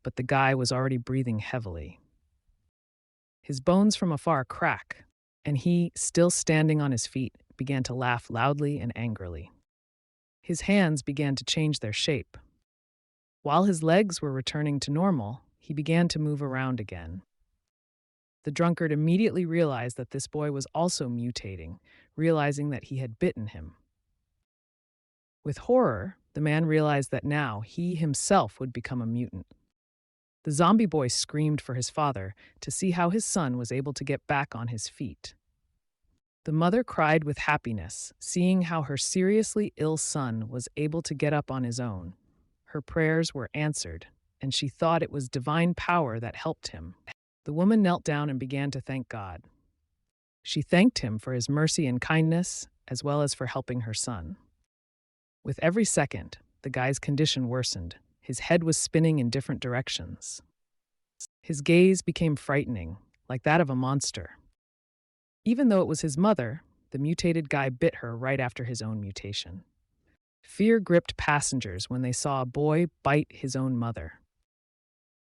but the guy was already breathing heavily. His bones from afar crack, and he, still standing on his feet, began to laugh loudly and angrily. His hands began to change their shape. While his legs were returning to normal, he began to move around again. The drunkard immediately realized that this boy was also mutating, realizing that he had bitten him. With horror, the man realized that now he himself would become a mutant. The zombie boy screamed for his father to see how his son was able to get back on his feet. The mother cried with happiness, seeing how her seriously ill son was able to get up on his own. Her prayers were answered, and she thought it was divine power that helped him. The woman knelt down and began to thank God. She thanked him for his mercy and kindness, as well as for helping her son. With every second, the guy's condition worsened. His head was spinning in different directions. His gaze became frightening, like that of a monster. Even though it was his mother, the mutated guy bit her right after his own mutation. Fear gripped passengers when they saw a boy bite his own mother.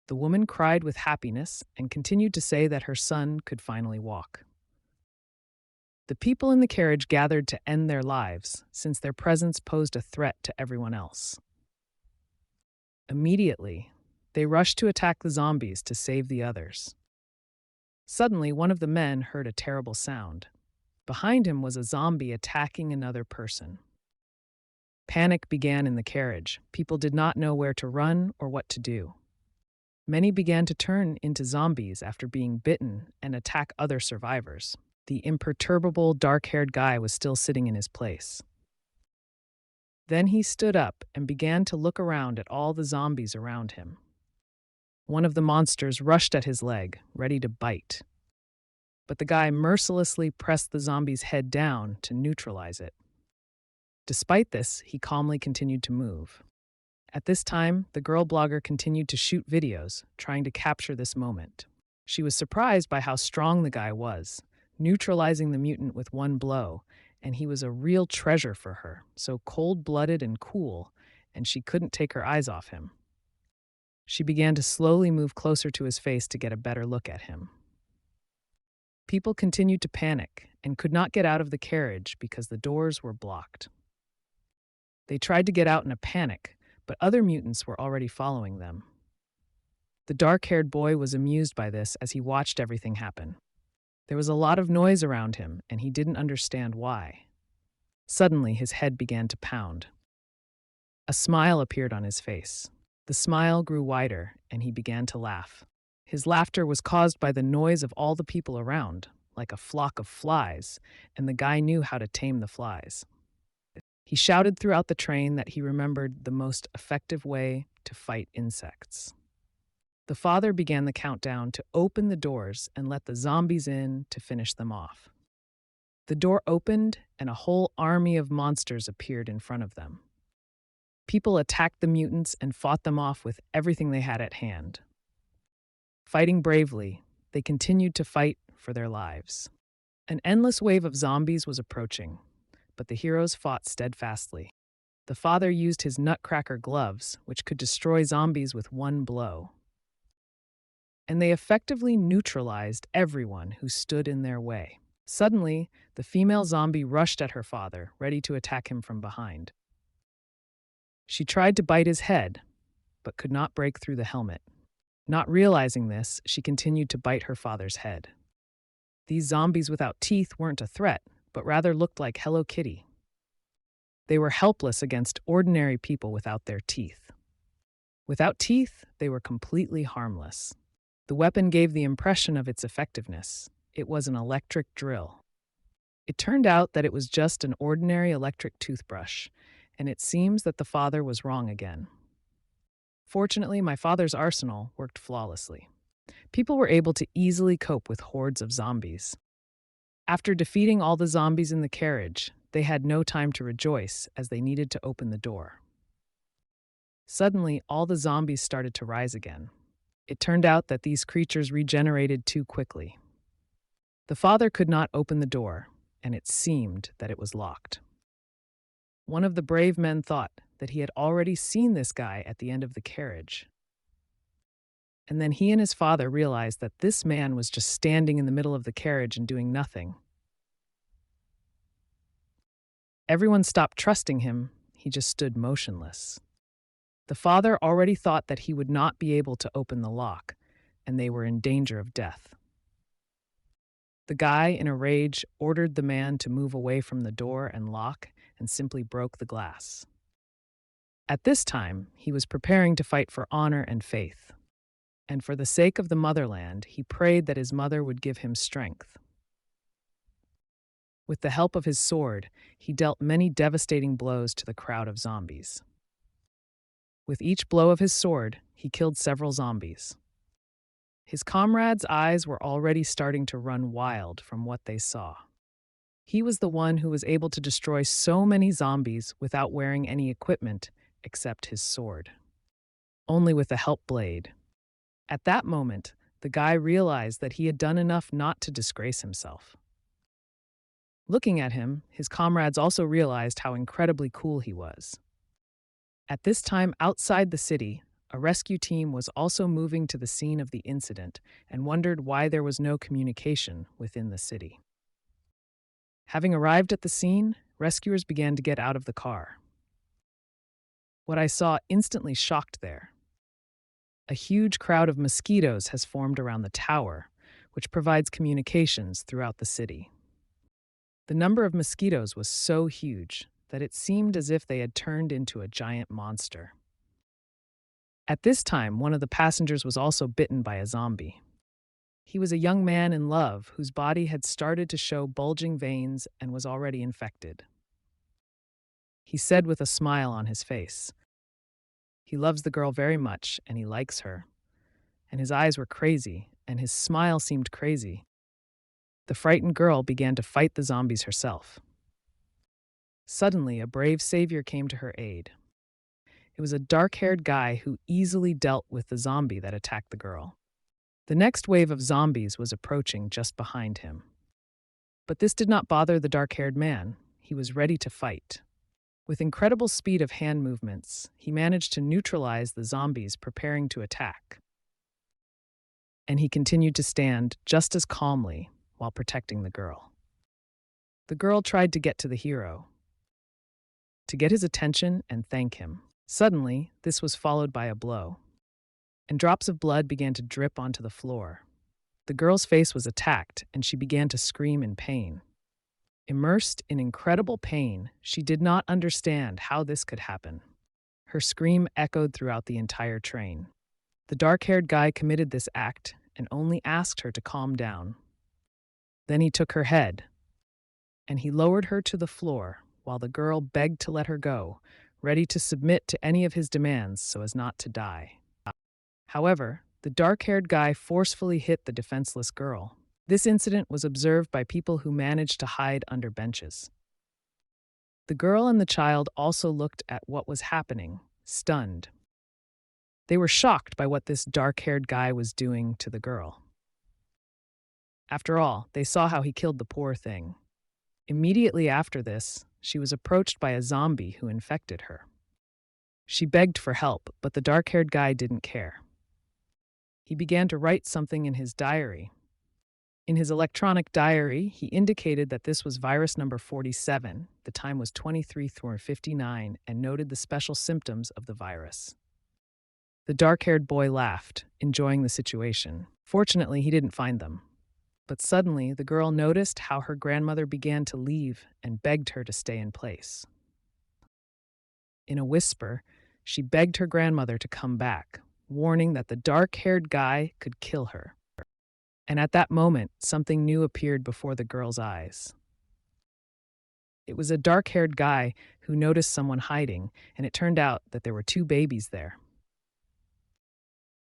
The woman cried with happiness and continued to say that her son could finally walk. The people in the carriage gathered to end their lives, since their presence posed a threat to everyone else. Immediately, they rushed to attack the zombies to save the others. Suddenly, one of the men heard a terrible sound. Behind him was a zombie attacking another person. Panic began in the carriage. People did not know where to run or what to do. Many began to turn into zombies after being bitten and attack other survivors. The imperturbable, dark-haired guy was still sitting in his place. Then he stood up and began to look around at all the zombies around him. One of the monsters rushed at his leg, ready to bite. But the guy mercilessly pressed the zombie's head down to neutralize it. Despite this, he calmly continued to move. At this time, the girl blogger continued to shoot videos, trying to capture this moment. She was surprised by how strong the guy was, neutralizing the mutant with one blow, and he was a real treasure for her, so cold-blooded and cool, and she couldn't take her eyes off him. She began to slowly move closer to his face to get a better look at him. People continued to panic and could not get out of the carriage because the doors were blocked. They tried to get out in a panic, but other mutants were already following them. The dark-haired boy was amused by this as he watched everything happen. There was a lot of noise around him, and he didn't understand why. Suddenly, his head began to pound. A smile appeared on his face. The smile grew wider, and he began to laugh. His laughter was caused by the noise of all the people around, like a flock of flies, and the guy knew how to tame the flies. He shouted throughout the train that he remembered the most effective way to fight insects. The father began the countdown to open the doors and let the zombies in to finish them off. The door opened, and a whole army of monsters appeared in front of them. People attacked the mutants and fought them off with everything they had at hand. Fighting bravely, they continued to fight for their lives. An endless wave of zombies was approaching, but the heroes fought steadfastly. The father used his nutcracker gloves, which could destroy zombies with one blow. And they effectively neutralized everyone who stood in their way. Suddenly, the female zombie rushed at her father, ready to attack him from behind. She tried to bite his head, but could not break through the helmet. Not realizing this, she continued to bite her father's head. These zombies without teeth weren't a threat, but rather looked like Hello Kitty. They were helpless against ordinary people without their teeth. Without teeth, they were completely harmless. The weapon gave the impression of its effectiveness. It was an electric drill. It turned out that it was just an ordinary electric toothbrush, and it seems that the father was wrong again. Fortunately, my father's arsenal worked flawlessly. People were able to easily cope with hordes of zombies. After defeating all the zombies in the carriage, they had no time to rejoice as they needed to open the door. Suddenly, all the zombies started to rise again. It turned out that these creatures regenerated too quickly. The father could not open the door, and it seemed that it was locked. One of the brave men thought that he had already seen this guy at the end of the carriage. And then he and his father realized that this man was just standing in the middle of the carriage and doing nothing. Everyone stopped trusting him. He just stood motionless. The father already thought that he would not be able to open the lock, and they were in danger of death. The guy, in a rage, ordered the man to move away from the door and lock and simply broke the glass. At this time, he was preparing to fight for honor and faith. And for the sake of the motherland, he prayed that his mother would give him strength. With the help of his sword, he dealt many devastating blows to the crowd of zombies. With each blow of his sword, he killed several zombies. His comrades' eyes were already starting to run wild from what they saw. He was the one who was able to destroy so many zombies without wearing any equipment except his sword. Only with a help blade. At that moment, the guy realized that he had done enough not to disgrace himself. Looking at him, his comrades also realized how incredibly cool he was. At this time, outside the city, a rescue team was also moving to the scene of the incident and wondered why there was no communication within the city. Having arrived at the scene, rescuers began to get out of the car. What I saw instantly shocked there. A huge crowd of mosquitoes has formed around the tower, which provides communications throughout the city. The number of mosquitoes was so huge that it seemed as if they had turned into a giant monster. At this time, one of the passengers was also bitten by a zombie. He was a young man in love whose body had started to show bulging veins and was already infected. He said with a smile on his face, he loves the girl very much and he likes her. And his eyes were crazy and his smile seemed crazy. The frightened girl began to fight the zombies herself. Suddenly, a brave savior came to her aid. It was a dark-haired guy who easily dealt with the zombie that attacked the girl. The next wave of zombies was approaching just behind him. But this did not bother the dark-haired man. He was ready to fight. With incredible speed of hand movements, he managed to neutralize the zombies preparing to attack. And he continued to stand just as calmly while protecting the girl. The girl tried to get to the hero, to get his attention and thank him. Suddenly, this was followed by a blow, and drops of blood began to drip onto the floor. The girl's face was attacked, and she began to scream in pain. Immersed in incredible pain, she did not understand how this could happen. Her scream echoed throughout the entire train. The dark-haired guy committed this act and only asked her to calm down. Then he took her head, and he lowered her to the floor while the girl begged to let her go, ready to submit to any of his demands so as not to die. However, the dark-haired guy forcefully hit the defenseless girl. This incident was observed by people who managed to hide under benches. The girl and the child also looked at what was happening, stunned. They were shocked by what this dark-haired guy was doing to the girl. After all, they saw how he killed the poor thing. Immediately after this, she was approached by a zombie who infected her. She begged for help, but the dark-haired guy didn't care. He began to write something in his diary. In his electronic diary, he indicated that this was virus number 47, the time was 23:59, and noted the special symptoms of the virus. The dark-haired boy laughed, enjoying the situation. Fortunately, he didn't find them. But suddenly, the girl noticed how her grandmother began to leave and begged her to stay in place. In a whisper, she begged her grandmother to come back, warning that the dark-haired guy could kill her. And at that moment, something new appeared before the girl's eyes. It was a dark-haired guy who noticed someone hiding, and it turned out that there were two babies there.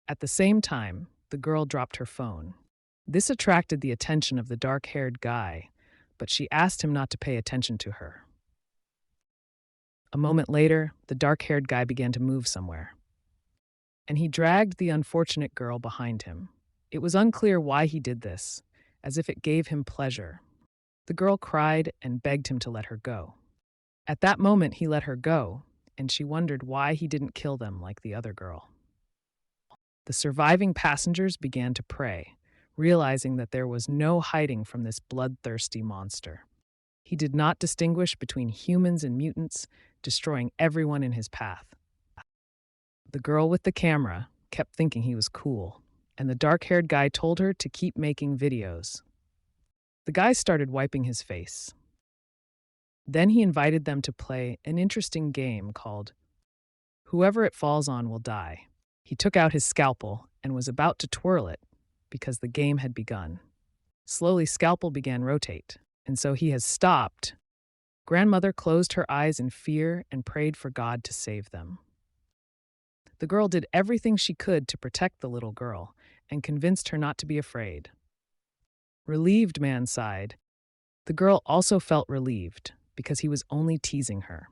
At the same time, the girl dropped her phone. This attracted the attention of the dark-haired guy, but she asked him not to pay attention to her. A moment later, the dark-haired guy began to move somewhere, and he dragged the unfortunate girl behind him. It was unclear why he did this, as if it gave him pleasure. The girl cried and begged him to let her go. At that moment, he let her go, and she wondered why he didn't kill them like the other girl. The surviving passengers began to pray, realizing that there was no hiding from this bloodthirsty monster. He did not distinguish between humans and mutants, destroying everyone in his path. The girl with the camera kept thinking he was cool, and the dark-haired guy told her to keep making videos. The guy started wiping his face. Then he invited them to play an interesting game called Whoever It Falls On Will Die. He took out his scalpel and was about to twirl it because the game had begun. Slowly, scalpel began rotate, and so he has stopped. Grandmother closed her eyes in fear and prayed for God to save them. The girl did everything she could to protect the little girl and convinced her not to be afraid. Relieved man sighed. The girl also felt relieved because he was only teasing her.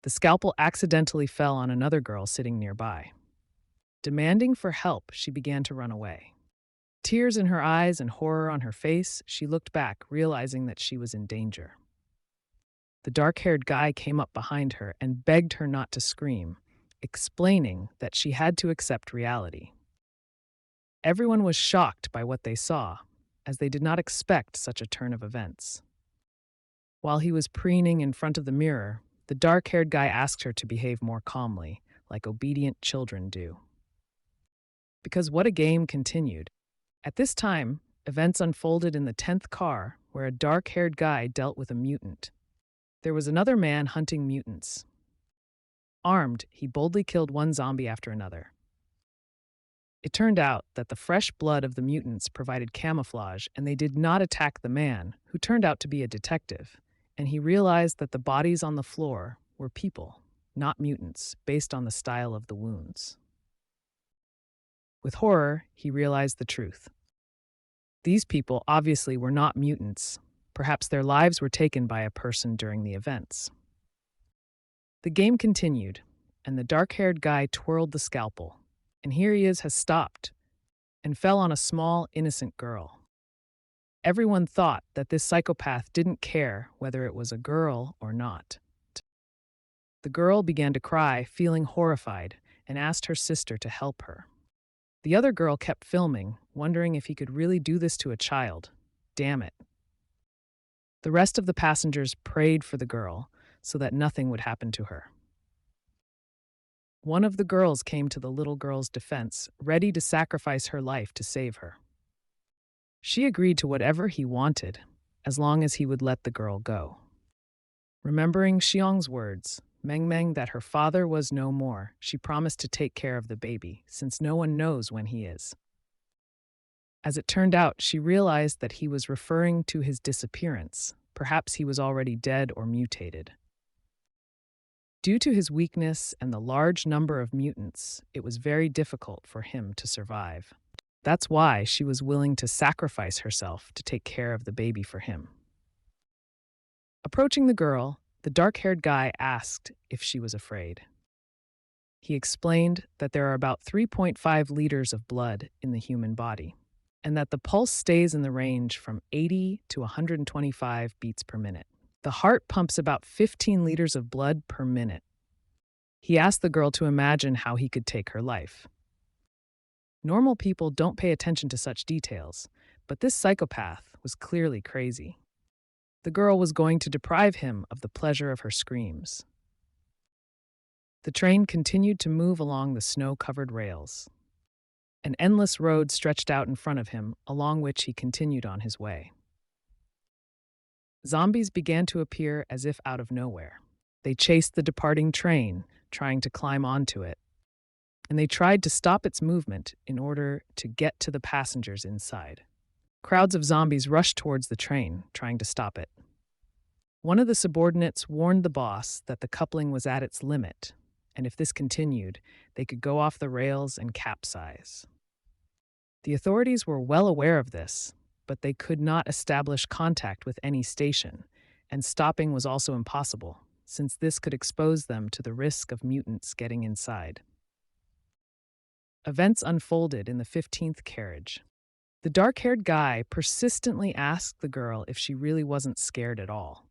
The scalpel accidentally fell on another girl sitting nearby. Demanding for help, she began to run away. Tears in her eyes and horror on her face, she looked back, realizing that she was in danger. The dark-haired guy came up behind her and begged her not to scream, explaining that she had to accept reality. Everyone was shocked by what they saw, as they did not expect such a turn of events. While he was preening in front of the mirror, the dark-haired guy asked her to behave more calmly, like obedient children do. Because what a game continued. At this time, events unfolded in the 10th car, where a dark-haired guy dealt with a mutant. There was another man hunting mutants. Armed, he boldly killed one zombie after another. It turned out that the fresh blood of the mutants provided camouflage, and they did not attack the man, who turned out to be a detective, and he realized that the bodies on the floor were people, not mutants, based on the style of the wounds. With horror, he realized the truth. These people obviously were not mutants. Perhaps their lives were taken by a person during the events. The game continued, and the dark-haired guy twirled the scalpel, and here he has stopped, and fell on a small, innocent girl. Everyone thought that this psychopath didn't care whether it was a girl or not. The girl began to cry, feeling horrified, and asked her sister to help her. The other girl kept filming, wondering if he could really do this to a child. Damn it. The rest of the passengers prayed for the girl so that nothing would happen to her. One of the girls came to the little girl's defense, ready to sacrifice her life to save her. She agreed to whatever he wanted, as long as he would let the girl go. Remembering Xiong's words, Meng that her father was no more, she promised to take care of the baby, since no one knows when he is. As it turned out, she realized that he was referring to his disappearance. Perhaps he was already dead or mutated. Due to his weakness and the large number of mutants, it was very difficult for him to survive. That's why she was willing to sacrifice herself to take care of the baby for him. Approaching the girl, the dark-haired guy asked if she was afraid. He explained that there are about 3.5 liters of blood in the human body, and that the pulse stays in the range from 80 to 125 beats per minute. The heart pumps about 15 liters of blood per minute. He asked the girl to imagine how he could take her life. Normal people don't pay attention to such details, but this psychopath was clearly crazy. The girl was going to deprive him of the pleasure of her screams. The train continued to move along the snow-covered rails. An endless road stretched out in front of him, along which he continued on his way. Zombies began to appear as if out of nowhere. They chased the departing train, trying to climb onto it, and they tried to stop its movement in order to get to the passengers inside. Crowds of zombies rushed towards the train, trying to stop it. One of the subordinates warned the boss that the coupling was at its limit, and if this continued, they could go off the rails and capsize. The authorities were well aware of this, but they could not establish contact with any station, and stopping was also impossible, since this could expose them to the risk of mutants getting inside. Events unfolded in the 15th carriage. The dark-haired guy persistently asked the girl if she really wasn't scared at all.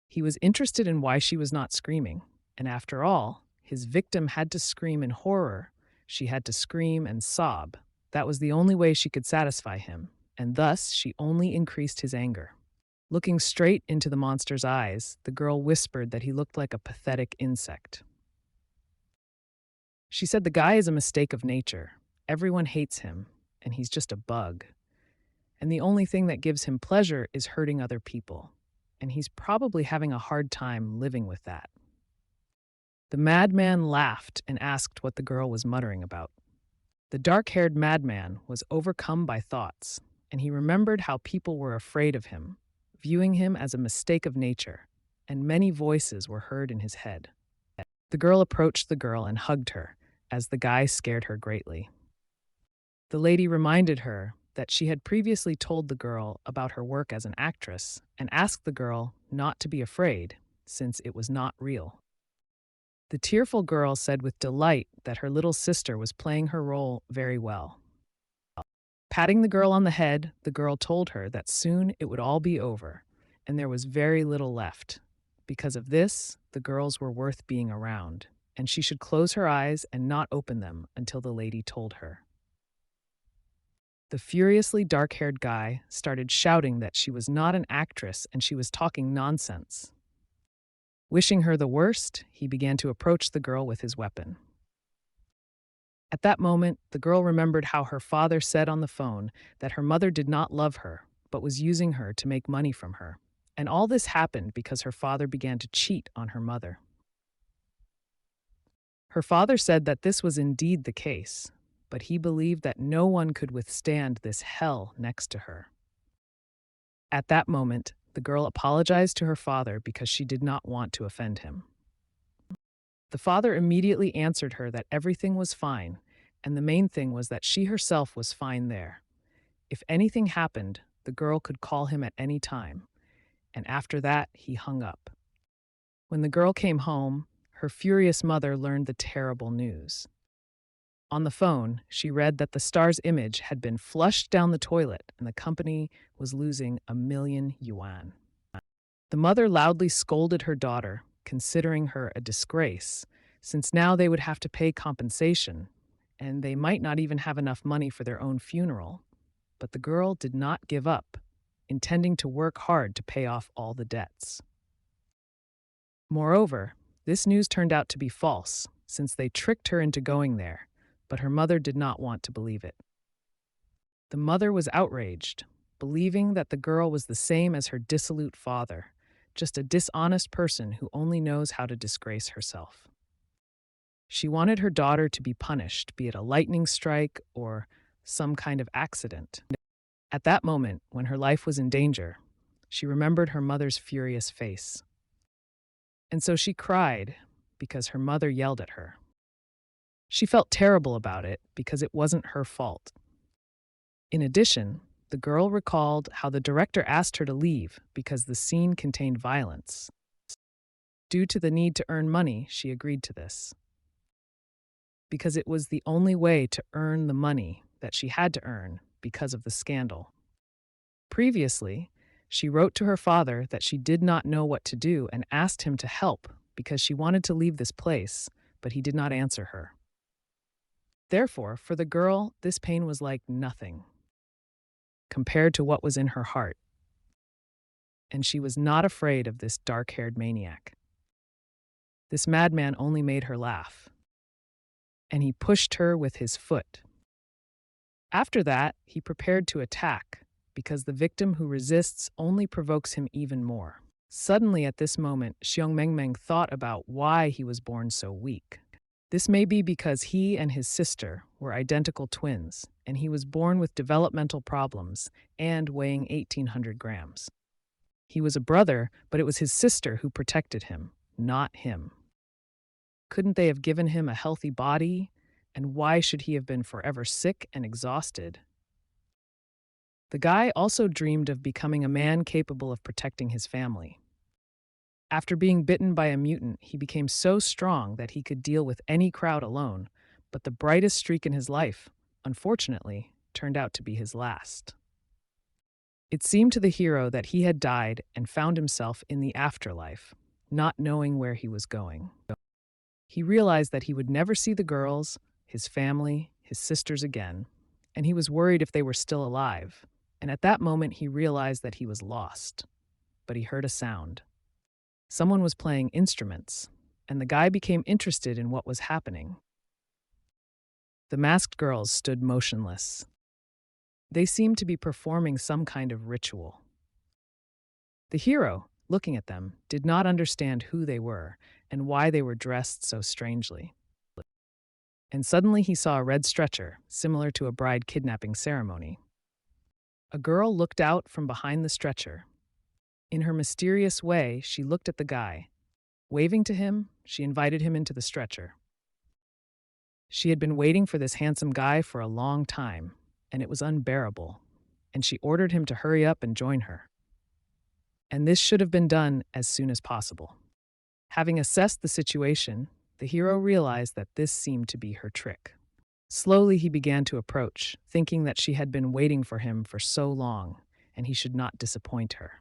He was interested in why she was not screaming, and after all, his victim had to scream in horror. She had to scream and sob. That was the only way she could satisfy him, and thus she only increased his anger. Looking straight into the monster's eyes, the girl whispered that he looked like a pathetic insect. She said the guy is a mistake of nature. Everyone hates him, and he's just a bug. And the only thing that gives him pleasure is hurting other people, and he's probably having a hard time living with that. The madman laughed and asked what the girl was muttering about. The dark-haired madman was overcome by thoughts, and he remembered how people were afraid of him, viewing him as a mistake of nature, and many voices were heard in his head. The girl approached the girl and hugged her, as the guy scared her greatly. The lady reminded her that she had previously told the girl about her work as an actress and asked the girl not to be afraid, since it was not real. The tearful girl said with delight that her little sister was playing her role very well. Patting the girl on the head, the girl told her that soon it would all be over, and there was very little left. Because of this, the girls were worth being around, and she should close her eyes and not open them until the lady told her. The furiously dark-haired guy started shouting that she was not an actress and she was talking nonsense. Wishing her the worst, he began to approach the girl with his weapon. At that moment, the girl remembered how her father said on the phone that her mother did not love her, but was using her to make money from her. And all this happened because her father began to cheat on her mother. Her father said that this was indeed the case, but he believed that no one could withstand this hell next to her. At that moment, the girl apologized to her father because she did not want to offend him. The father immediately answered her that everything was fine, and the main thing was that she herself was fine there. If anything happened, the girl could call him at any time, and after that, he hung up. When the girl came home, her furious mother learned the terrible news. On the phone, she read that the star's image had been flushed down the toilet and the company was losing $1,000,000. The mother loudly scolded her daughter, considering her a disgrace, since now they would have to pay compensation, and they might not even have enough money for their own funeral. But the girl did not give up, intending to work hard to pay off all the debts. Moreover, this news turned out to be false, since they tricked her into going there, but her mother did not want to believe it. The mother was outraged, believing that the girl was the same as her dissolute father, just a dishonest person who only knows how to disgrace herself. She wanted her daughter to be punished, be it a lightning strike or some kind of accident. At that moment, when her life was in danger, she remembered her mother's furious face. And so she cried because her mother yelled at her. She felt terrible about it because it wasn't her fault. In addition, the girl recalled how the director asked her to leave because the scene contained violence. Due to the need to earn money, she agreed to this. Because it was the only way to earn the money that she had to earn because of the scandal. Previously, she wrote to her father that she did not know what to do and asked him to help because she wanted to leave this place, but he did not answer her. Therefore, for the girl, this pain was like nothing compared to what was in her heart. And she was not afraid of this dark-haired maniac. This madman only made her laugh, and he pushed her with his foot. After that, he prepared to attack, because the victim who resists only provokes him even more. Suddenly, at this moment, Xiongmengmeng thought about why he was born so weak. This may be because he and his sister were identical twins, and he was born with developmental problems and weighing 1,800 grams. He was a brother, but it was his sister who protected him, not him. Couldn't they have given him a healthy body? And why should he have been forever sick and exhausted? The guy also dreamed of becoming a man capable of protecting his family. After being bitten by a mutant, he became so strong that he could deal with any crowd alone, but the brightest streak in his life, unfortunately, turned out to be his last. It seemed to the hero that he had died and found himself in the afterlife, not knowing where he was going. He realized that he would never see the girls, his family, his sisters again, and he was worried if they were still alive. And at that moment, he realized that he was lost. But he heard a sound. Someone was playing instruments, and the guy became interested in what was happening. The masked girls stood motionless. They seemed to be performing some kind of ritual. The hero, looking at them, did not understand who they were and why they were dressed so strangely. And suddenly he saw a red stretcher, similar to a bride kidnapping ceremony. A girl looked out from behind the stretcher. In her mysterious way, she looked at the guy. Waving to him, she invited him into the stretcher. She had been waiting for this handsome guy for a long time, and it was unbearable, and she ordered him to hurry up and join her. And this should have been done as soon as possible. Having assessed the situation, the hero realized that this seemed to be her trick. Slowly he began to approach, thinking that she had been waiting for him for so long, and he should not disappoint her.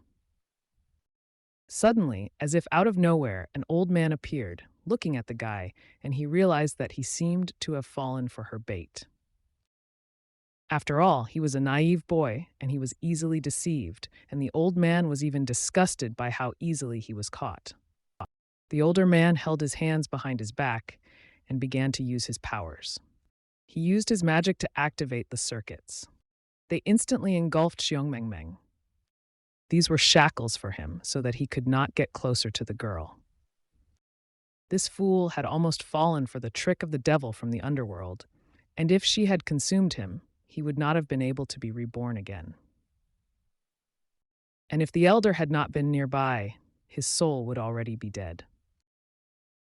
Suddenly, as if out of nowhere, an old man appeared, looking at the guy, and he realized that he seemed to have fallen for her bait. After all, he was a naive boy, and he was easily deceived, and the old man was even disgusted by how easily he was caught. The older man held his hands behind his back and began to use his powers. He used his magic to activate the circuits. They instantly engulfed Xiongmengmeng. These were shackles for him so that he could not get closer to the girl. This fool had almost fallen for the trick of the devil from the underworld, and if she had consumed him, he would not have been able to be reborn again. And if the elder had not been nearby, his soul would already be dead.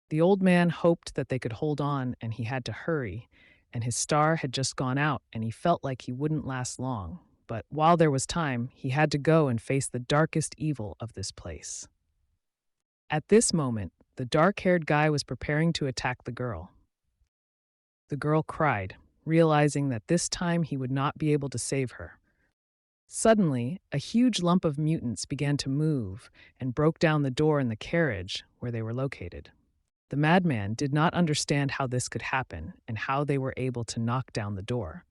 The old man hoped that they could hold on, and he had to hurry, and his star had just gone out, and he felt like he wouldn't last long. But while there was time, he had to go and face the darkest evil of this place. At this moment, the dark-haired guy was preparing to attack the girl. The girl cried, realizing that this time he would not be able to save her. Suddenly, a huge lump of mutants began to move and broke down the door in the carriage where they were located. The madman did not understand how this could happen and how they were able to knock down the door.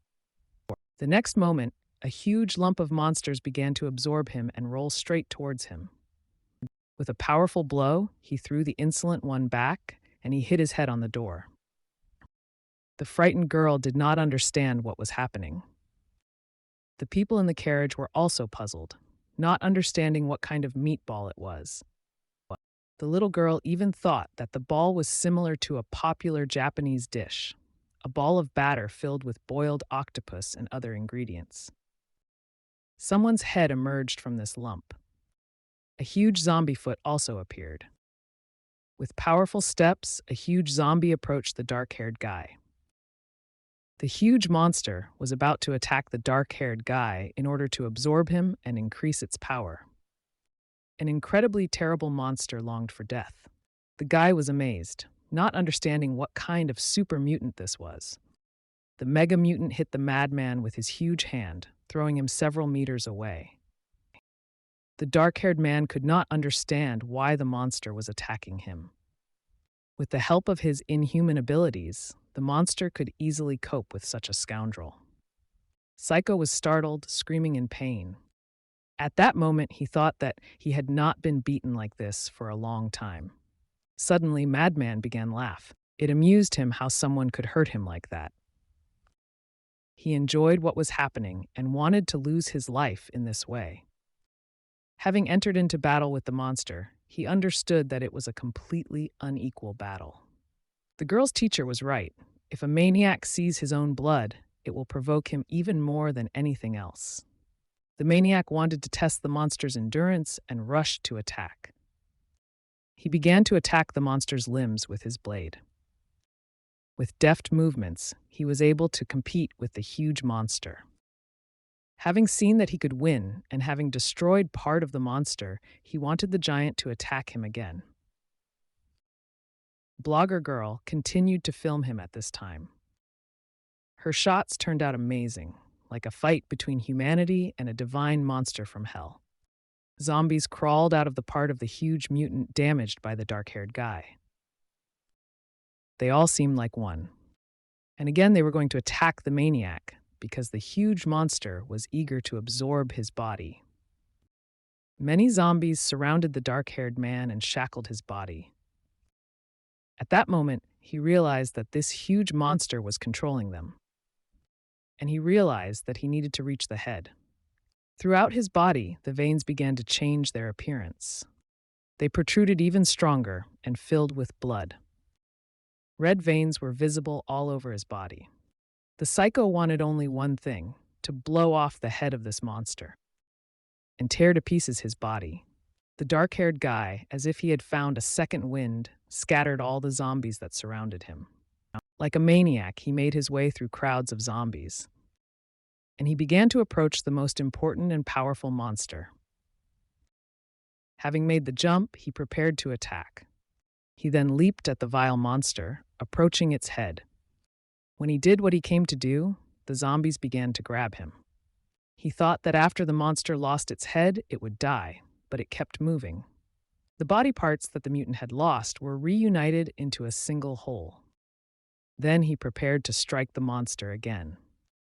The next moment, a huge lump of monsters began to absorb him and roll straight towards him. With a powerful blow, he threw the insolent one back, and he hit his head on the door. The frightened girl did not understand what was happening. The people in the carriage were also puzzled, not understanding what kind of meatball it was. The little girl even thought that the ball was similar to a popular Japanese dish, a ball of batter filled with boiled octopus and other ingredients. Someone's head emerged from this lump. A huge zombie foot also appeared. With powerful steps, a huge zombie approached the dark-haired guy. The huge monster was about to attack the dark-haired guy in order to absorb him and increase its power. An incredibly terrible monster longed for death. The guy was amazed, not understanding what kind of super mutant this was. The mega mutant hit the madman with his huge hand, throwing him several meters away. The dark-haired man could not understand why the monster was attacking him. With the help of his inhuman abilities, the monster could easily cope with such a scoundrel. Psycho was startled, screaming in pain. At that moment, he thought that he had not been beaten like this for a long time. Suddenly, Madman began laugh. It amused him how someone could hurt him like that. He enjoyed what was happening and wanted to lose his life in this way. Having entered into battle with the monster, he understood that it was a completely unequal battle. The girl's teacher was right. If a maniac sees his own blood, it will provoke him even more than anything else. The maniac wanted to test the monster's endurance and rushed to attack. He began to attack the monster's limbs with his blade. With deft movements, he was able to compete with the huge monster. Having seen that he could win and having destroyed part of the monster, he wanted the giant to attack him again. Blogger Girl continued to film him at this time. Her shots turned out amazing, like a fight between humanity and a divine monster from hell. Zombies crawled out of the part of the huge mutant damaged by the dark-haired guy. They all seemed like one. And again, they were going to attack the maniac because the huge monster was eager to absorb his body. Many zombies surrounded the dark-haired man and shackled his body. At that moment, he realized that this huge monster was controlling them. And he realized that he needed to reach the head. Throughout his body, the veins began to change their appearance. They protruded even stronger and filled with blood. Red veins were visible all over his body. The psycho wanted only one thing, to blow off the head of this monster and tear to pieces his body. The dark-haired guy, as if he had found a second wind, scattered all the zombies that surrounded him. Like a maniac, he made his way through crowds of zombies. And he began to approach the most important and powerful monster. Having made the jump, he prepared to attack. He then leaped at the vile monster, approaching its head. When he did what he came to do, the zombies began to grab him. He thought that after the monster lost its head, it would die, but it kept moving. The body parts that the mutant had lost were reunited into a single whole. Then he prepared to strike the monster again,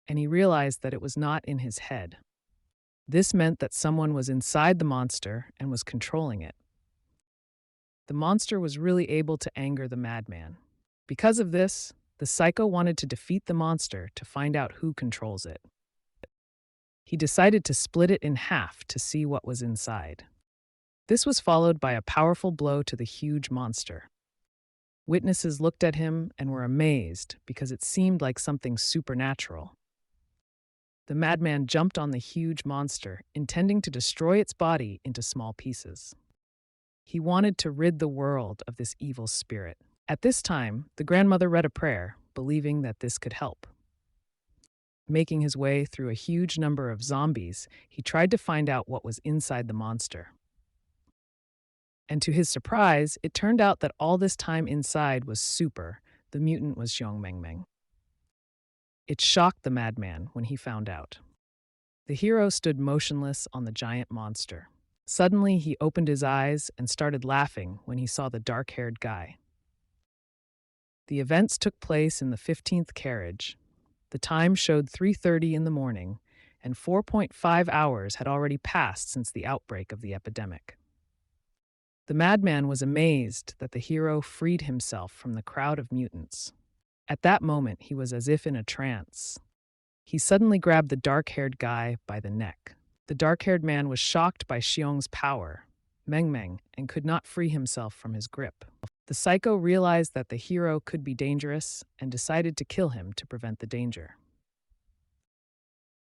and he realized that it was not in his head. This meant that someone was inside the monster and was controlling it. The monster was really able to anger the madman. Because of this, the psycho wanted to defeat the monster to find out who controls it. He decided to split it in half to see what was inside. This was followed by a powerful blow to the huge monster. Witnesses looked at him and were amazed because it seemed like something supernatural. The madman jumped on the huge monster, intending to destroy its body into small pieces. He wanted to rid the world of this evil spirit. At this time, the grandmother read a prayer, believing that this could help. Making his way through a huge number of zombies, he tried to find out what was inside the monster. And to his surprise, it turned out that all this time inside was Super, the mutant was Xiongmengmeng. It shocked the madman when he found out. The hero stood motionless on the giant monster. Suddenly, he opened his eyes and started laughing when he saw the dark-haired guy. The events took place in the 15th carriage. The time showed 3:30 in the morning, and 4.5 hours had already passed since the outbreak of the epidemic. The madman was amazed that the hero freed himself from the crowd of mutants. At that moment, he was as if in a trance. He suddenly grabbed the dark-haired guy by the neck. The dark-haired man was shocked by Xiong's power, Meng, and could not free himself from his grip. The psycho realized that the hero could be dangerous and decided to kill him to prevent the danger.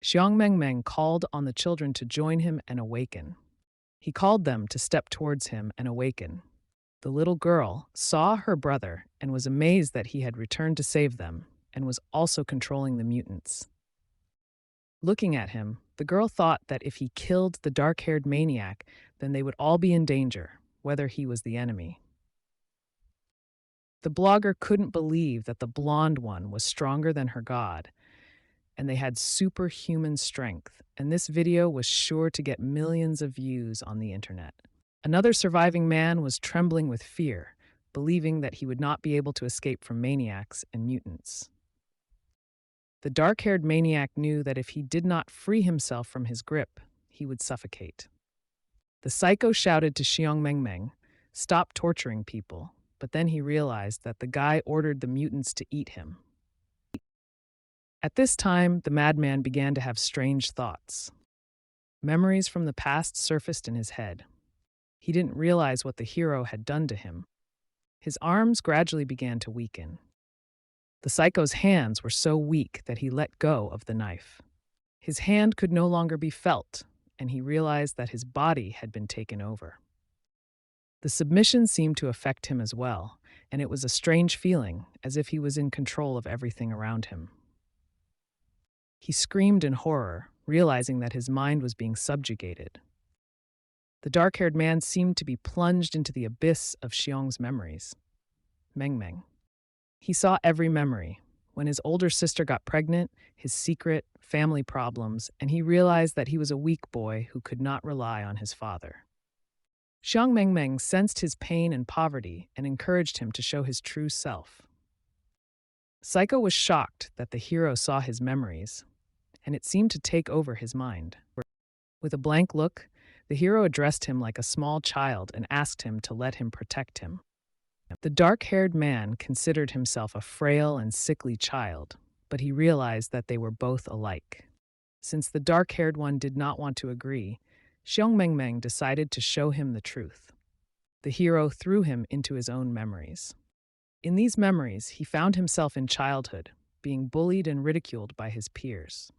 Xiangmengmeng called on the children to join him and awaken. He called them to step towards him and awaken. The little girl saw her brother and was amazed that he had returned to save them and was also controlling the mutants. Looking at him, the girl thought that if he killed the dark-haired maniac, then they would all be in danger, whether he was the enemy. The blogger couldn't believe that the blonde one was stronger than her god, and they had superhuman strength, and this video was sure to get millions of views on the internet. Another surviving man was trembling with fear, believing that he would not be able to escape from maniacs and mutants. The dark-haired maniac knew that if he did not free himself from his grip, he would suffocate. The psycho shouted to Xiangmengmeng, "Stop torturing people," but then he realized that the guy ordered the mutants to eat him. At this time, the madman began to have strange thoughts. Memories from the past surfaced in his head. He didn't realize what the hero had done to him. His arms gradually began to weaken. The psycho's hands were so weak that he let go of the knife. His hand could no longer be felt, and he realized that his body had been taken over. The submission seemed to affect him as well, and it was a strange feeling, as if he was in control of everything around him. He screamed in horror, realizing that his mind was being subjugated. The dark-haired man seemed to be plunged into the abyss of Xiong's memories. Mengmeng. He saw every memory. When his older sister got pregnant, his secret, family problems, and he realized that he was a weak boy who could not rely on his father. Xiangmengmeng sensed his pain and poverty and encouraged him to show his true self. Psycho was shocked that the hero saw his memories, and it seemed to take over his mind. With a blank look, the hero addressed him like a small child and asked him to let him protect him. The dark-haired man considered himself a frail and sickly child, but he realized that they were both alike. Since the dark-haired one did not want to agree, Xiangmengmeng decided to show him the truth. The hero threw him into his own memories. In these memories, he found himself in childhood, being bullied and ridiculed by his peers.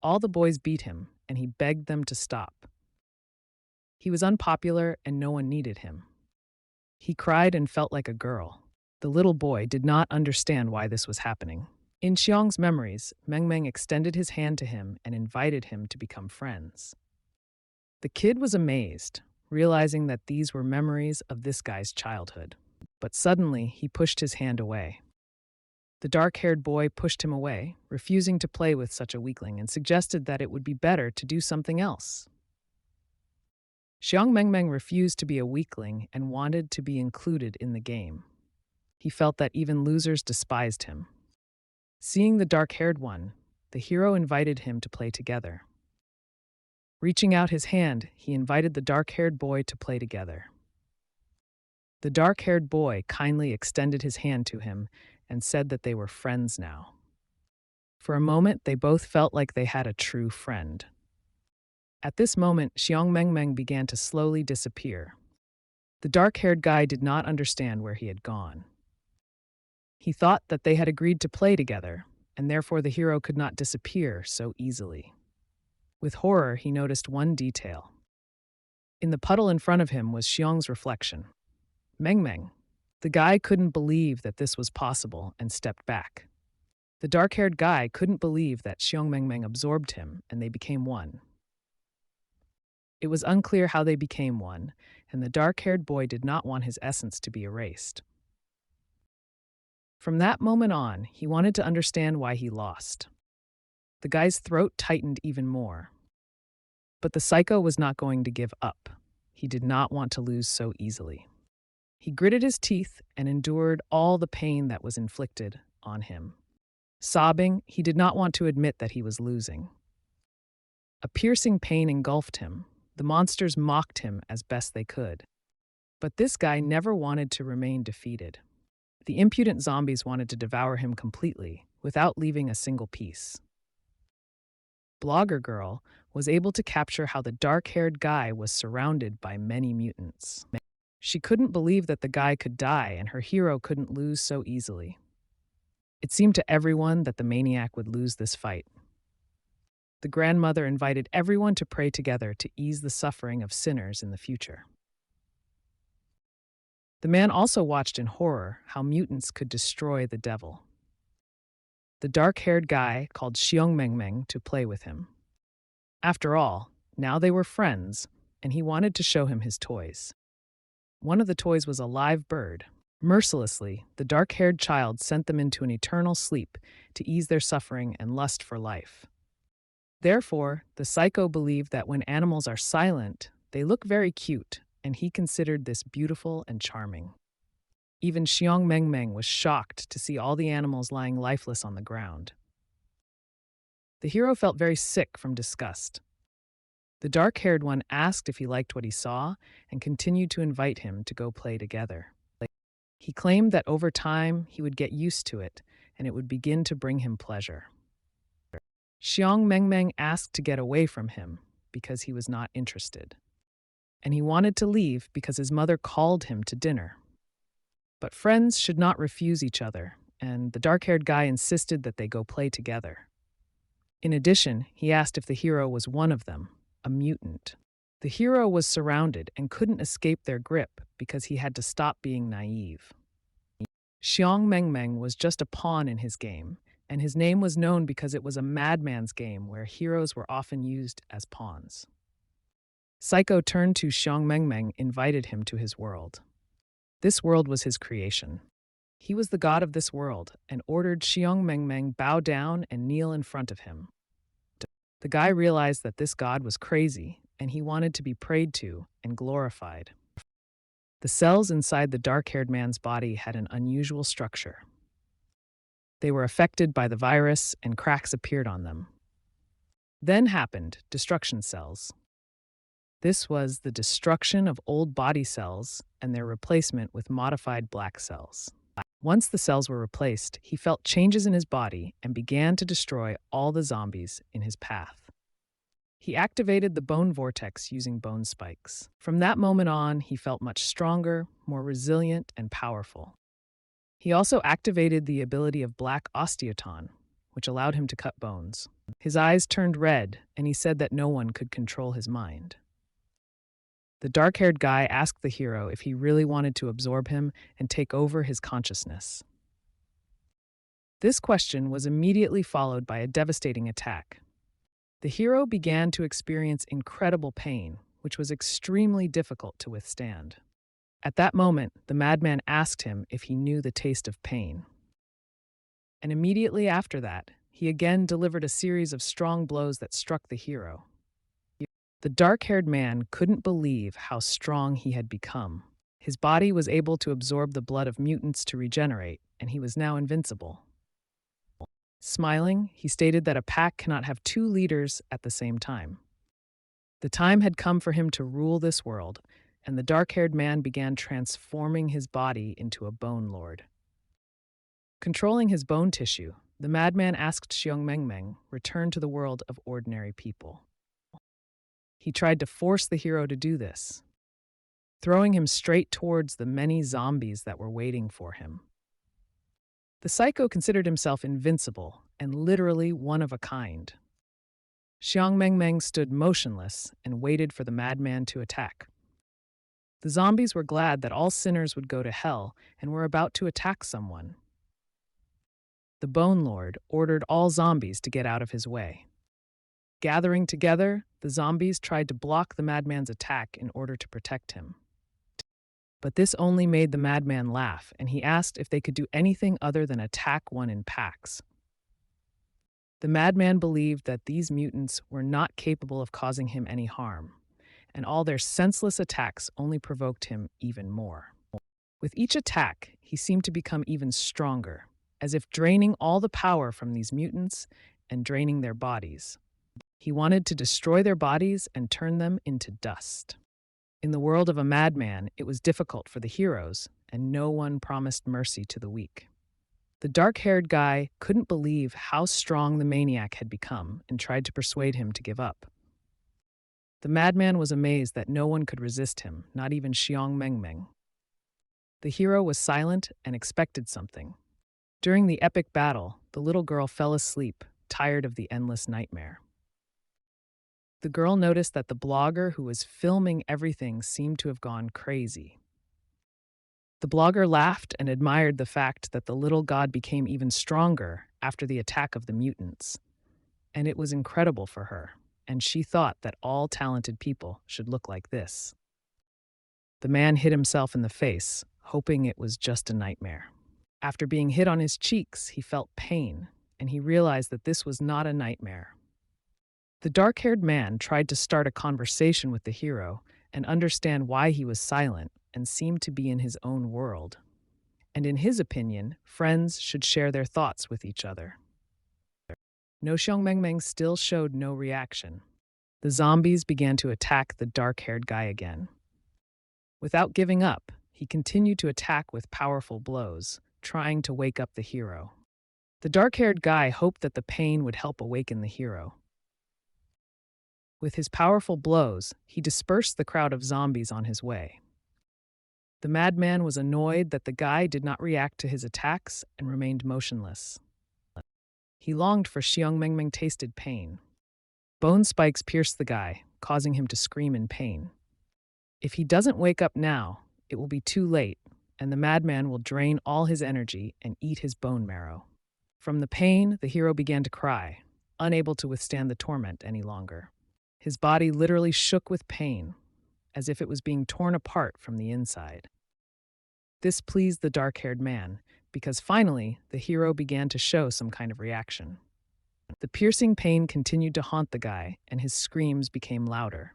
All the boys beat him, and he begged them to stop. He was unpopular, and no one needed him. He cried and felt like a girl. The little boy did not understand why this was happening. In Xiong's memories, Mengmeng extended his hand to him and invited him to become friends. The kid was amazed, realizing that these were memories of this guy's childhood. But suddenly, he pushed his hand away. The dark-haired boy pushed him away, refusing to play with such a weakling, and suggested that it would be better to do something else. Xiangmengmeng refused to be a weakling and wanted to be included in the game. He felt that even losers despised him. Seeing the dark-haired one, the hero invited him to play together. Reaching out his hand, he invited the dark-haired boy to play together. The dark-haired boy kindly extended his hand to him and said that they were friends now. For a moment, they both felt like they had a true friend. At this moment, Xiangmengmeng began to slowly disappear. The dark-haired guy did not understand where he had gone. He thought that they had agreed to play together, and therefore the hero could not disappear so easily. With horror, he noticed one detail. In the puddle in front of him was Xiong's reflection. Mengmeng. The guy couldn't believe that this was possible and stepped back. The dark-haired guy couldn't believe that Xiangmengmeng absorbed him and they became one. It was unclear how they became one, and the dark-haired boy did not want his essence to be erased. From that moment on, he wanted to understand why he lost. The guy's throat tightened even more. But the psycho was not going to give up. He did not want to lose so easily. He gritted his teeth and endured all the pain that was inflicted on him. Sobbing, he did not want to admit that he was losing. A piercing pain engulfed him. The monsters mocked him as best they could. But this guy never wanted to remain defeated. The impudent zombies wanted to devour him completely, without leaving a single piece. Blogger Girl was able to capture how the dark-haired guy was surrounded by many mutants. She couldn't believe that the guy could die and her hero couldn't lose so easily. It seemed to everyone that the maniac would lose this fight. The grandmother invited everyone to pray together to ease the suffering of sinners in the future. The man also watched in horror how mutants could destroy the devil. The dark-haired guy called Xiongmengmeng to play with him. After all, now they were friends, and he wanted to show him his toys. One of the toys was a live bird. Mercilessly, the dark-haired child sent them into an eternal sleep to ease their suffering and lust for life. Therefore, the psycho believed that when animals are silent, they look very cute, and he considered this beautiful and charming. Even Xiongmengmeng was shocked to see all the animals lying lifeless on the ground. The hero felt very sick from disgust. The dark-haired one asked if he liked what he saw and continued to invite him to go play together. He claimed that over time he would get used to it and it would begin to bring him pleasure. Xiongmengmeng asked to get away from him because he was not interested. And he wanted to leave because his mother called him to dinner. But friends should not refuse each other, and the dark-haired guy insisted that they go play together. In addition, he asked if the hero was one of them, a mutant. The hero was surrounded and couldn't escape their grip because he had to stop being naive. Xiongmengmeng was just a pawn in his game, and his name was known because it was a madman's game where heroes were often used as pawns. Psycho turned to Xiongmengmeng, invited him to his world. This world was his creation. He was the god of this world and ordered Xiongmengmeng bow down and kneel in front of him. The guy realized that this god was crazy and he wanted to be prayed to and glorified. The cells inside the dark-haired man's body had an unusual structure. They were affected by the virus and cracks appeared on them. Then happened destruction cells. This was the destruction of old body cells and their replacement with modified black cells. Once the cells were replaced, he felt changes in his body and began to destroy all the zombies in his path. He activated the bone vortex using bone spikes. From that moment on, he felt much stronger, more resilient, and powerful. He also activated the ability of black osteoton, which allowed him to cut bones. His eyes turned red, and he said that no one could control his mind. The dark-haired guy asked the hero if he really wanted to absorb him and take over his consciousness. This question was immediately followed by a devastating attack. The hero began to experience incredible pain, which was extremely difficult to withstand. At that moment, the madman asked him if he knew the taste of pain. And immediately after that, he again delivered a series of strong blows that struck the hero. The dark-haired man couldn't believe how strong he had become. His body was able to absorb the blood of mutants to regenerate, and he was now invincible. Smiling, he stated that a pack cannot have two leaders at the same time. The time had come for him to rule this world, and the dark-haired man began transforming his body into a bone lord. Controlling his bone tissue, the madman asked Xiongmengmeng return to the world of ordinary people. He tried to force the hero to do this, throwing him straight towards the many zombies that were waiting for him. The psycho considered himself invincible and literally one of a kind. Xiongmengmeng stood motionless and waited for the madman to attack. The zombies were glad that all sinners would go to hell and were about to attack someone. The Bone Lord ordered all zombies to get out of his way. Gathering together, the zombies tried to block the madman's attack in order to protect him. But this only made the madman laugh, and he asked if they could do anything other than attack one in packs. The madman believed that these mutants were not capable of causing him any harm, and all their senseless attacks only provoked him even more. With each attack, he seemed to become even stronger, as if draining all the power from these mutants and draining their bodies. He wanted to destroy their bodies and turn them into dust. In the world of a madman, it was difficult for the heroes, and no one promised mercy to the weak. The dark-haired guy couldn't believe how strong the maniac had become and tried to persuade him to give up. The madman was amazed that no one could resist him, not even Xiong Mengmeng. The hero was silent and expected something. During the epic battle, the little girl fell asleep, tired of the endless nightmare. The girl noticed that the blogger who was filming everything seemed to have gone crazy. The blogger laughed and admired the fact that the little god became even stronger after the attack of the mutants. And it was incredible for her, and she thought that all talented people should look like this. The man hit himself in the face, hoping it was just a nightmare. After being hit on his cheeks, he felt pain, and he realized that this was not a nightmare. The dark-haired man tried to start a conversation with the hero and understand why he was silent and seemed to be in his own world. And in his opinion, friends should share their thoughts with each other. No Xiong Mengmeng still showed no reaction. The zombies began to attack the dark-haired guy again. Without giving up, he continued to attack with powerful blows, trying to wake up the hero. The dark-haired guy hoped that the pain would help awaken the hero. With his powerful blows, he dispersed the crowd of zombies on his way. The madman was annoyed that the guy did not react to his attacks and remained motionless. He longed for Xiong Mengmeng tasted pain. Bone spikes pierced the guy, causing him to scream in pain. If he doesn't wake up now, it will be too late, and the madman will drain all his energy and eat his bone marrow. From the pain, the hero began to cry, unable to withstand the torment any longer. His body literally shook with pain, as if it was being torn apart from the inside. This pleased the dark-haired man, because finally, the hero began to show some kind of reaction. The piercing pain continued to haunt the guy, and his screams became louder.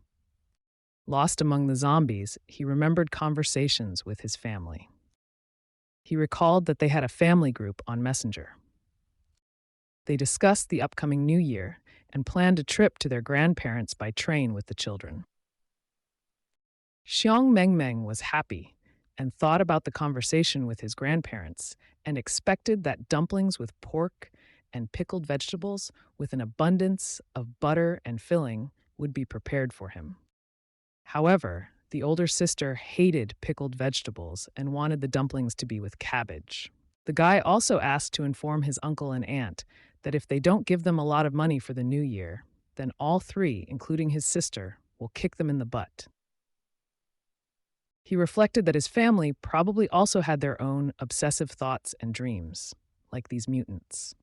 Lost among the zombies, he remembered conversations with his family. He recalled that they had a family group on Messenger. They discussed the upcoming New Year and planned a trip to their grandparents by train with the children. Xiong Mengmeng was happy and thought about the conversation with his grandparents and expected that dumplings with pork and pickled vegetables with an abundance of butter and filling would be prepared for him. However, the older sister hated pickled vegetables and wanted the dumplings to be with cabbage. The guy also asked to inform his uncle and aunt that if they don't give them a lot of money for the new year, then all three, including his sister, will kick them in the butt. He reflected that his family probably also had their own obsessive thoughts and dreams, like these mutants.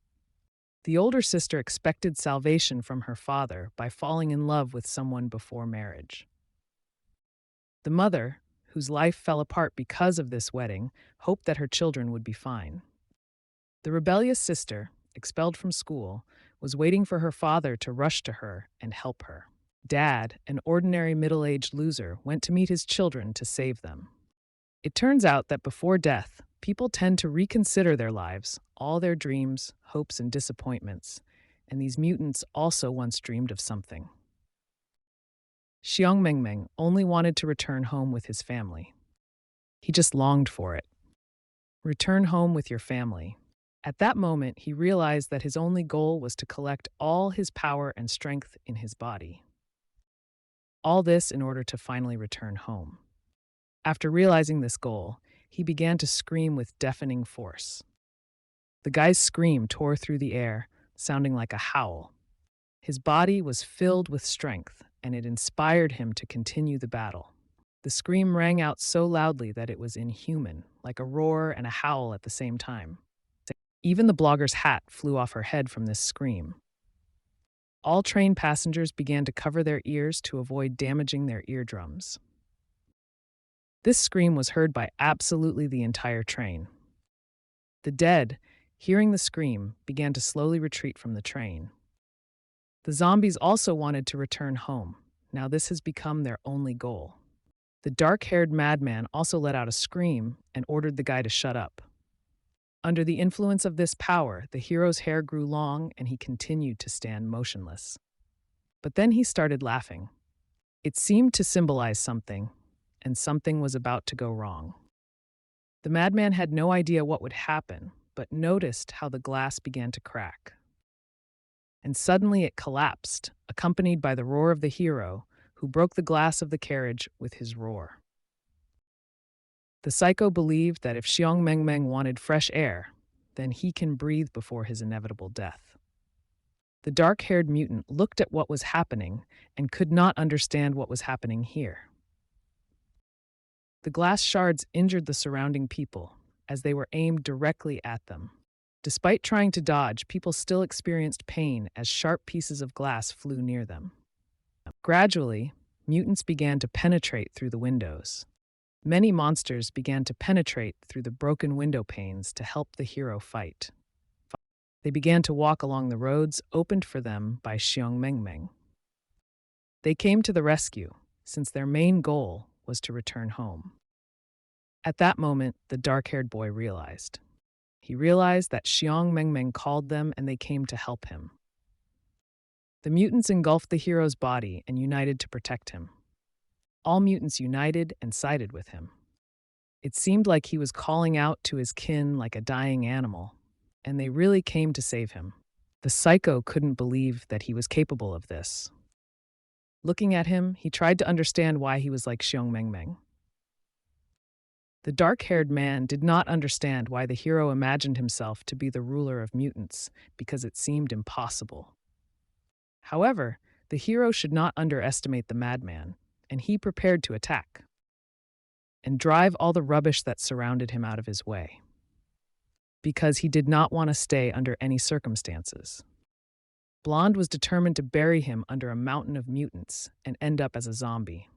The older sister expected salvation from her father by falling in love with someone before marriage. The mother, whose life fell apart because of this wedding, hoped that her children would be fine. The rebellious sister, expelled from school, was waiting for her father to rush to her and help her. Dad, an ordinary middle-aged loser, went to meet his children to save them. It turns out that before death, people tend to reconsider their lives, all their dreams, hopes, and disappointments, and these mutants also once dreamed of something. Xiong Mengmeng only wanted to return home with his family. He just longed for it. Return home with your family. At that moment, he realized that his only goal was to collect all his power and strength in his body. All this in order to finally return home. After realizing this goal, he began to scream with deafening force. The guy's scream tore through the air, sounding like a howl. His body was filled with strength, and it inspired him to continue the battle. The scream rang out so loudly that it was inhuman, like a roar and a howl at the same time. Even the blogger's hat flew off her head from this scream. All train passengers began to cover their ears to avoid damaging their eardrums. This scream was heard by absolutely the entire train. The dead, hearing the scream, began to slowly retreat from the train. The zombies also wanted to return home. Now this has become their only goal. The dark-haired madman also let out a scream and ordered the guy to shut up. Under the influence of this power, the hero's hair grew long and he continued to stand motionless. But then he started laughing. It seemed to symbolize something, and something was about to go wrong. The madman had no idea what would happen, but noticed how the glass began to crack. And suddenly it collapsed, accompanied by the roar of the hero, who broke the glass of the carriage with his roar. The psycho believed that if Xiong Mengmeng wanted fresh air, then he can breathe before his inevitable death. The dark-haired mutant looked at what was happening and could not understand what was happening here. The glass shards injured the surrounding people as they were aimed directly at them. Despite trying to dodge, people still experienced pain as sharp pieces of glass flew near them. Gradually, mutants began to penetrate through the windows. Many monsters began to penetrate through the broken window panes to help the hero fight. They began to walk along the roads opened for them by Xiong Mengmeng. They came to the rescue, since their main goal was to return home. At that moment, the dark-haired boy realized. He realized that Xiong Mengmeng called them and they came to help him. The mutants engulfed the hero's body and united to protect him. All mutants united and sided with him. It seemed like he was calling out to his kin like a dying animal, and they really came to save him. The psycho couldn't believe that he was capable of this. Looking at him, he tried to understand why he was like Xiong Mengmeng. The dark-haired man did not understand why the hero imagined himself to be the ruler of mutants, because it seemed impossible. However, the hero should not underestimate the madman, and he prepared to attack and drive all the rubbish that surrounded him out of his way, because he did not want to stay under any circumstances. Blonde was determined to bury him under a mountain of mutants and end up as a zombie.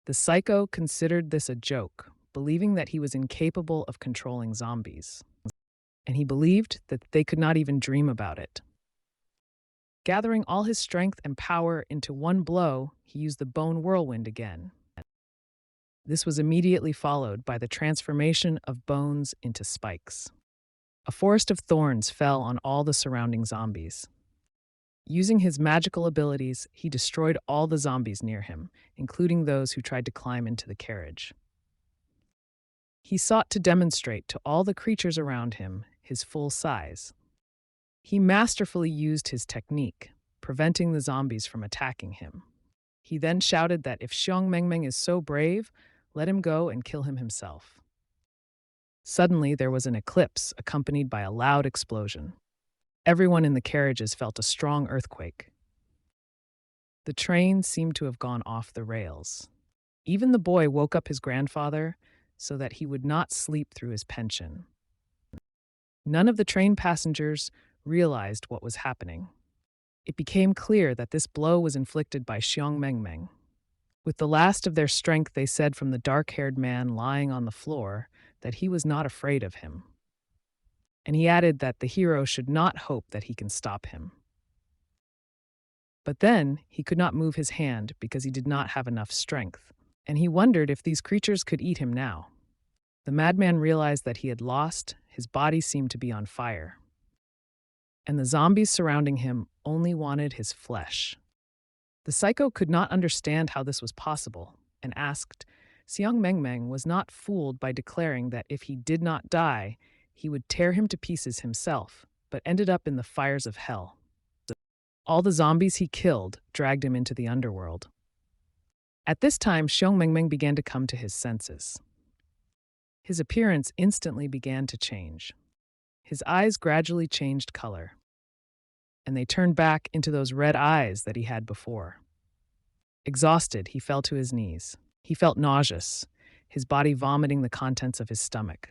The psycho considered this a joke, believing that he was incapable of controlling zombies, and he believed that they could not even dream about it. Gathering all his strength and power into one blow, he used the bone whirlwind again. This was immediately followed by the transformation of bones into spikes. A forest of thorns fell on all the surrounding zombies. Using his magical abilities, he destroyed all the zombies near him, including those who tried to climb into the carriage. He sought to demonstrate to all the creatures around him his full size. He masterfully used his technique, preventing the zombies from attacking him. He then shouted that if Xiong Mengmeng is so brave, let him go and kill him himself. Suddenly, there was an eclipse accompanied by a loud explosion. Everyone in the carriages felt a strong earthquake. The train seemed to have gone off the rails. Even the boy woke up his grandfather so that he would not sleep through his pension. None of the train passengers realized what was happening. It became clear that this blow was inflicted by Xiong Mengmeng. With the last of their strength, they said from the dark-haired man lying on the floor that he was not afraid of him. And he added that the hero should not hope that he can stop him. But then he could not move his hand because he did not have enough strength, and he wondered if these creatures could eat him now. The madman realized that he had lost, his body seemed to be on fire, and the zombies surrounding him only wanted his flesh. The psycho could not understand how this was possible and asked, Xiong Mengmeng was not fooled by declaring that if he did not die, he would tear him to pieces himself, but ended up in the fires of hell. All the zombies he killed dragged him into the underworld. At this time, Xiong Mengmeng began to come to his senses. His appearance instantly began to change. His eyes gradually changed color, and they turned back into those red eyes that he had before. Exhausted, he fell to his knees. He felt nauseous, his body vomiting the contents of his stomach.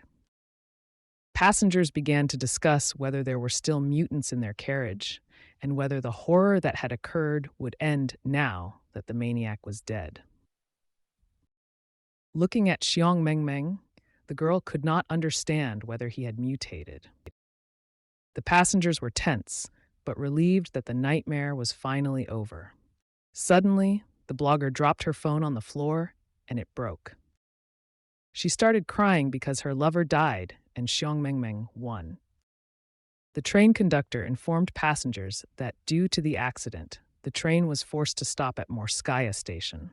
Passengers began to discuss whether there were still mutants in their carriage, and whether the horror that had occurred would end now that the maniac was dead. Looking at Xiong Mengmeng, the girl could not understand whether he had mutated. The passengers were tense, but relieved that the nightmare was finally over. Suddenly, the blogger dropped her phone on the floor, and it broke. She started crying because her lover died and Xiong Mengmeng won. The train conductor informed passengers that due to the accident, the train was forced to stop at Morskaya station.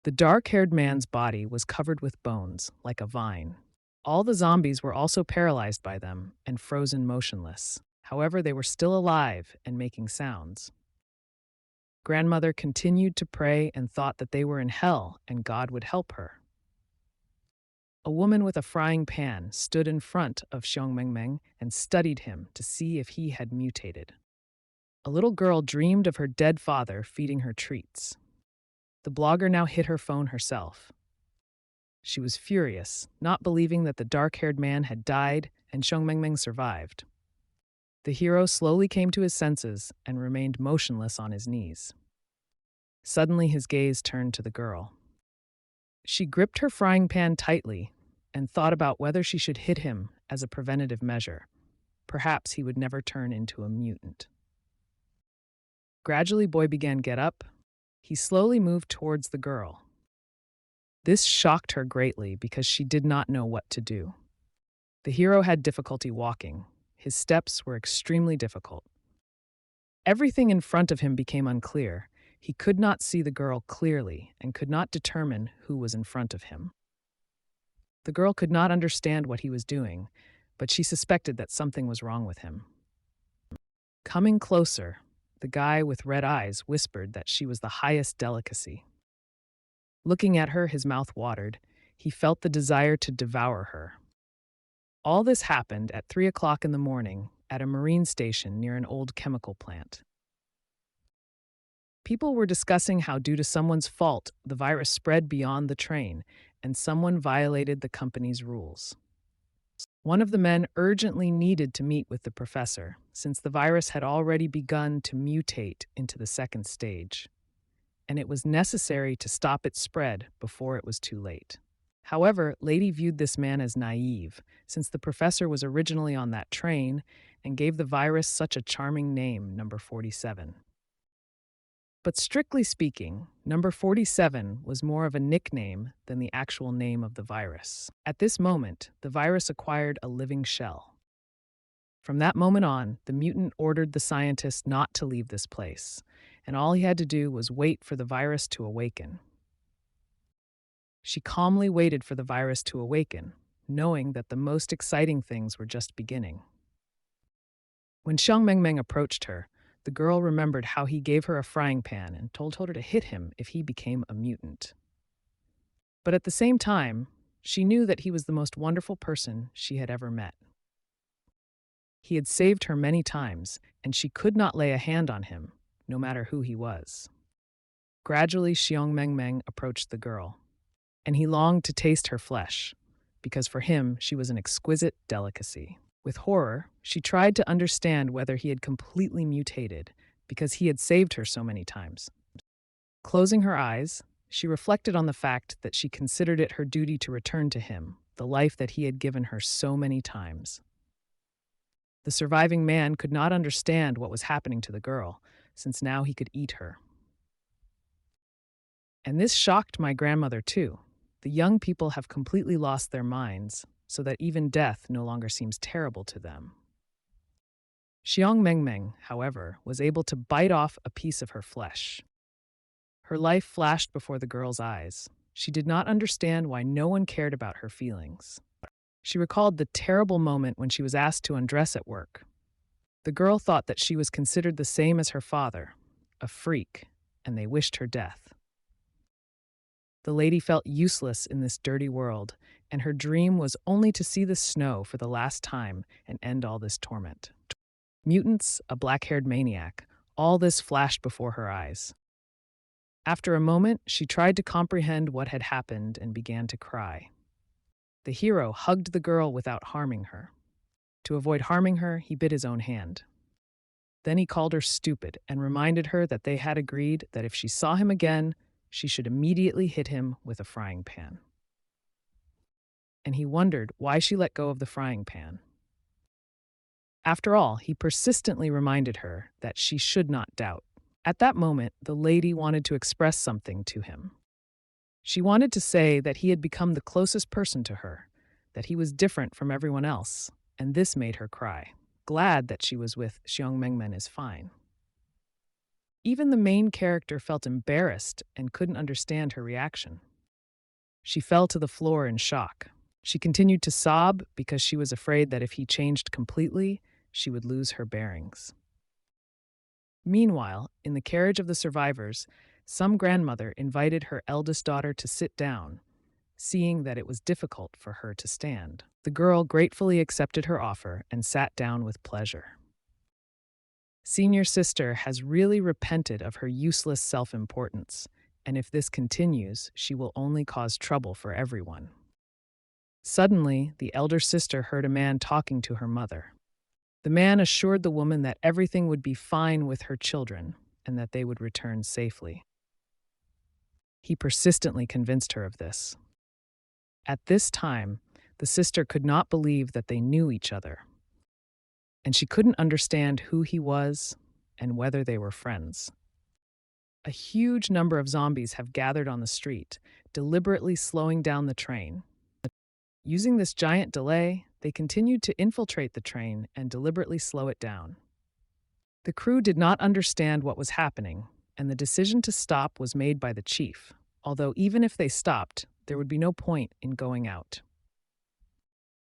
The dark-haired man's body was covered with bones, like a vine. All the zombies were also paralyzed by them and frozen motionless. However, they were still alive and making sounds. Grandmother continued to pray and thought that they were in hell and God would help her. A woman with a frying pan stood in front of Xiongmengmeng and studied him to see if he had mutated. A little girl dreamed of her dead father feeding her treats. The blogger now hit her phone herself. She was furious, not believing that the dark-haired man had died and Xiongmengmeng survived. The hero slowly came to his senses and remained motionless on his knees. Suddenly his gaze turned to the girl. She gripped her frying pan tightly and thought about whether she should hit him as a preventative measure. Perhaps he would never turn into a mutant. Gradually, boy began to get up. He slowly moved towards the girl. This shocked her greatly because she did not know what to do. The hero had difficulty walking. His steps were extremely difficult. Everything in front of him became unclear. He could not see the girl clearly and could not determine who was in front of him. The girl could not understand what he was doing, but she suspected that something was wrong with him. Coming closer, the guy with red eyes whispered that she was the highest delicacy. Looking at her, his mouth watered. He felt the desire to devour her. All this happened at 3 o'clock in the morning at a marine station near an old chemical plant. People were discussing how, due to someone's fault, the virus spread beyond the train, and someone violated the company's rules. One of the men urgently needed to meet with the professor, since the virus had already begun to mutate into the second stage, and it was necessary to stop its spread before it was too late. However, Lady viewed this man as naive, since the professor was originally on that train and gave the virus such a charming name, number 47. But strictly speaking, number 47 was more of a nickname than the actual name of the virus. At this moment, the virus acquired a living shell. From that moment on, the mutant ordered the scientist not to leave this place, and all he had to do was wait for the virus to awaken. She calmly waited for the virus to awaken, knowing that the most exciting things were just beginning. When Xiongmengmeng approached her, the girl remembered how he gave her a frying pan and told her to hit him if he became a mutant. But at the same time, she knew that he was the most wonderful person she had ever met. He had saved her many times, and she could not lay a hand on him, no matter who he was. Gradually, Xiongmengmeng approached the girl, and he longed to taste her flesh, because for him she was an exquisite delicacy. With horror, she tried to understand whether he had completely mutated, because he had saved her so many times. Closing her eyes, she reflected on the fact that she considered it her duty to return to him, the life that he had given her so many times. The surviving man could not understand what was happening to the girl, since now he could eat her. And this shocked my grandmother too. The young people have completely lost their minds, so that even death no longer seems terrible to them. Xiongmengmeng, however, was able to bite off a piece of her flesh. Her life flashed before the girl's eyes. She did not understand why no one cared about her feelings. She recalled the terrible moment when she was asked to undress at work. The girl thought that she was considered the same as her father, a freak, and they wished her death. The lady felt useless in this dirty world, and her dream was only to see the snow for the last time and end all this torment. Mutants, a black-haired maniac, all this flashed before her eyes. After a moment, she tried to comprehend what had happened and began to cry. The hero hugged the girl without harming her. To avoid harming her, he bit his own hand. Then he called her stupid and reminded her that they had agreed that if she saw him again, she should immediately hit him with a frying pan. And he wondered why she let go of the frying pan. After all, he persistently reminded her that she should not doubt. At that moment, the lady wanted to express something to him. She wanted to say that he had become the closest person to her, that he was different from everyone else, and this made her cry. Glad that she was with Xiongmengmeng is fine. Even the main character felt embarrassed and couldn't understand her reaction. She fell to the floor in shock. She continued to sob because she was afraid that if he changed completely, she would lose her bearings. Meanwhile, in the carriage of the survivors, some grandmother invited her eldest daughter to sit down, seeing that it was difficult for her to stand. The girl gratefully accepted her offer and sat down with pleasure. Senior sister has really repented of her useless self-importance, and if this continues, she will only cause trouble for everyone. Suddenly, the elder sister heard a man talking to her mother. The man assured the woman that everything would be fine with her children and that they would return safely. He persistently convinced her of this. At this time, the sister could not believe that they knew each other, and she couldn't understand who he was and whether they were friends. A huge number of zombies have gathered on the street, deliberately slowing down the train. Using this giant delay, they continued to infiltrate the train and deliberately slow it down. The crew did not understand what was happening, and the decision to stop was made by the chief, although even if they stopped, there would be no point in going out.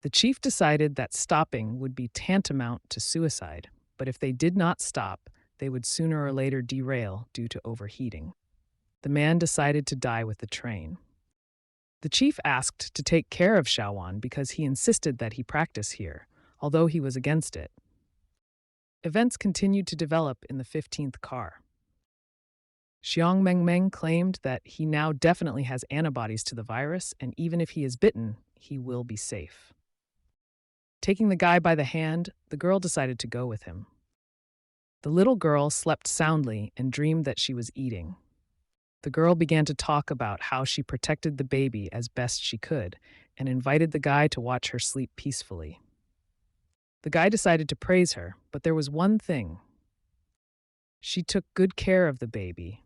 The chief decided that stopping would be tantamount to suicide, but if they did not stop, they would sooner or later derail due to overheating. The man decided to die with the train. The chief asked to take care of Xiaowan because he insisted that he practice here, although he was against it. Events continued to develop in the 15th car. Xiang Mengmeng claimed that he now definitely has antibodies to the virus, and even if he is bitten, he will be safe. Taking the guy by the hand, the girl decided to go with him. The little girl slept soundly and dreamed that she was eating. The girl began to talk about how she protected the baby as best she could and invited the guy to watch her sleep peacefully. The guy decided to praise her, but there was one thing. She took good care of the baby,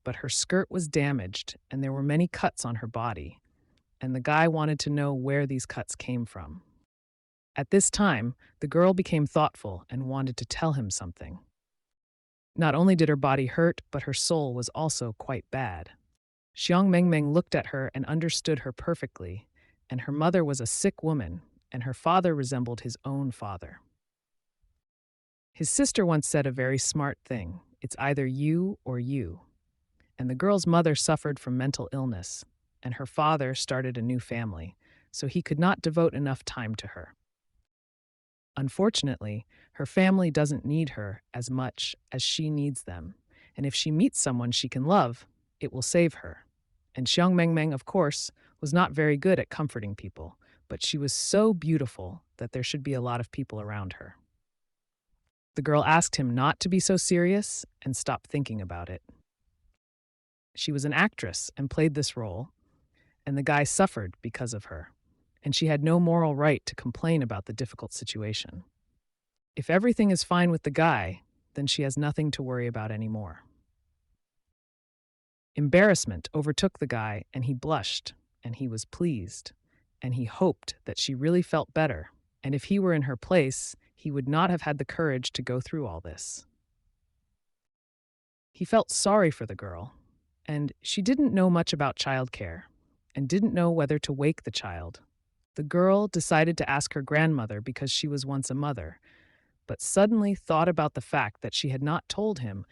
but her skirt was damaged and there were many cuts on her body, and the guy wanted to know where these cuts came from. At this time, the girl became thoughtful and wanted to tell him something. Not only did her body hurt, but her soul was also quite bad. Xiang Mengmeng looked at her and understood her perfectly, and her mother was a sick woman, and her father resembled his own father. His sister once said a very smart thing: it's either you or you. And the girl's mother suffered from mental illness, and her father started a new family, so he could not devote enough time to her. Unfortunately, her family doesn't need her as much as she needs them, and if she meets someone she can love, it will save her. And Xiang Mengmeng, of course, was not very good at comforting people, but she was so beautiful that there should be a lot of people around her. The girl asked him not to be so serious and stop thinking about it. She was an actress and played this role, and the guy suffered because of her, and she had no moral right to complain about the difficult situation. If everything is fine with the guy, then she has nothing to worry about anymore. Embarrassment overtook the guy, and he blushed, and he was pleased, and he hoped that she really felt better, and if he were in her place, he would not have had the courage to go through all this. He felt sorry for the girl, and she didn't know much about childcare, and didn't know whether to wake the child. The girl decided to ask her grandmother because she was once a mother, but suddenly thought about the fact that she had not told him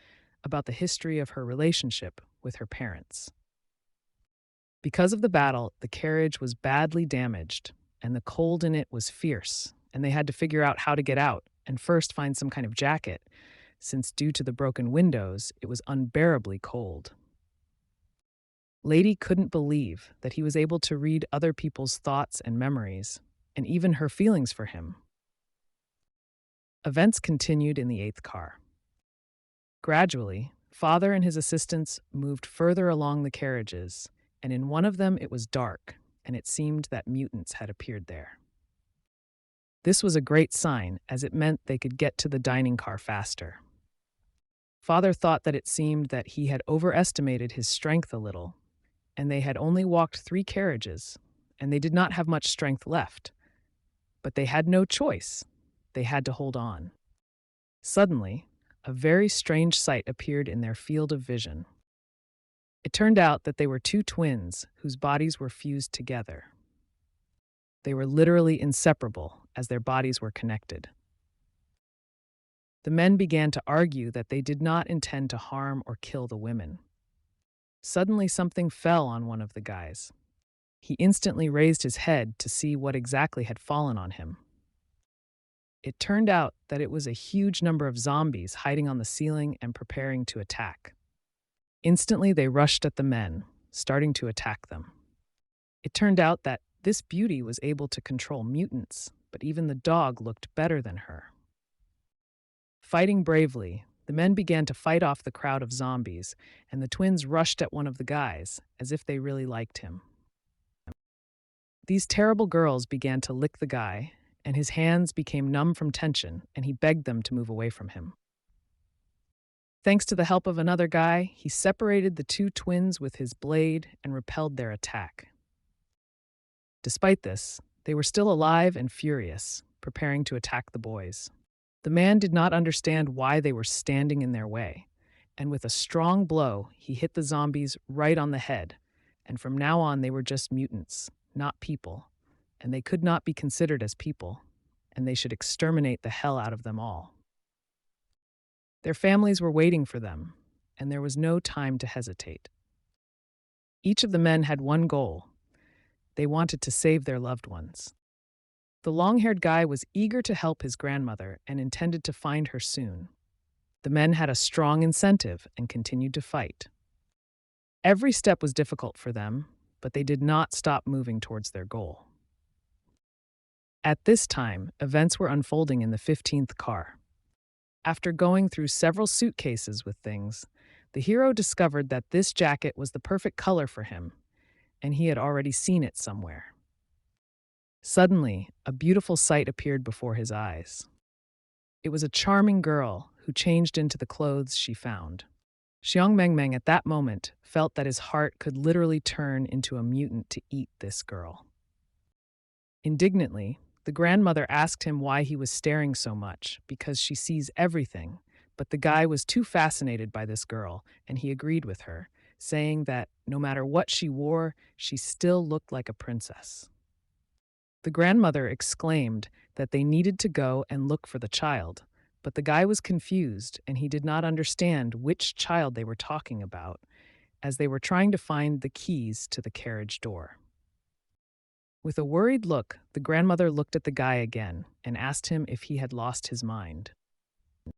about the history of her relationship with her parents. Because of the battle, the carriage was badly damaged, and the cold in it was fierce, and they had to figure out how to get out and first find some kind of jacket, since due to the broken windows, it was unbearably cold. Lady couldn't believe that he was able to read other people's thoughts and memories, and even her feelings for him. Events continued in the 8th car. Gradually, father and his assistants moved further along the carriages, and in one of them it was dark, and it seemed that mutants had appeared there. This was a great sign, as it meant they could get to the dining car faster. Father thought that it seemed that he had overestimated his strength a little, and they had only walked 3 carriages, and they did not have much strength left. But they had no choice. They had to hold on. Suddenly, a very strange sight appeared in their field of vision. It turned out that they were 2 twins whose bodies were fused together. They were literally inseparable, as their bodies were connected. The men began to argue that they did not intend to harm or kill the women. Suddenly, something fell on one of the guys. He instantly raised his head to see what exactly had fallen on him. It turned out that it was a huge number of zombies hiding on the ceiling and preparing to attack. Instantly, they rushed at the men, starting to attack them. It turned out that this beauty was able to control mutants, but even the dog looked better than her. Fighting bravely, the men began to fight off the crowd of zombies, and the twins rushed at one of the guys, as if they really liked him. These terrible girls began to lick the guy, and his hands became numb from tension, and he begged them to move away from him. Thanks to the help of another guy, he separated the two twins with his blade and repelled their attack. Despite this, they were still alive and furious, preparing to attack the boys. The man did not understand why they were standing in their way, and with a strong blow, he hit the zombies right on the head, and from now on they were just mutants, not people, and they could not be considered as people, and they should exterminate the hell out of them all. Their families were waiting for them, and there was no time to hesitate. Each of the men had one goal. They wanted to save their loved ones. The long-haired guy was eager to help his grandmother and intended to find her soon. The men had a strong incentive and continued to fight. Every step was difficult for them, but they did not stop moving towards their goal. At this time, events were unfolding in the 15th car. After going through several suitcases with things, the hero discovered that this jacket was the perfect color for him, and he had already seen it somewhere. Suddenly, a beautiful sight appeared before his eyes. It was a charming girl who changed into the clothes she found. Xiang Mengmeng at that moment felt that his heart could literally turn into a mutant to eat this girl. Indignantly, the grandmother asked him why he was staring so much, because she sees everything, but the guy was too fascinated by this girl, and he agreed with her, saying that no matter what she wore, she still looked like a princess. The grandmother exclaimed that they needed to go and look for the child, but the guy was confused and he did not understand which child they were talking about, as they were trying to find the keys to the carriage door. With a worried look, the grandmother looked at the guy again and asked him if he had lost his mind.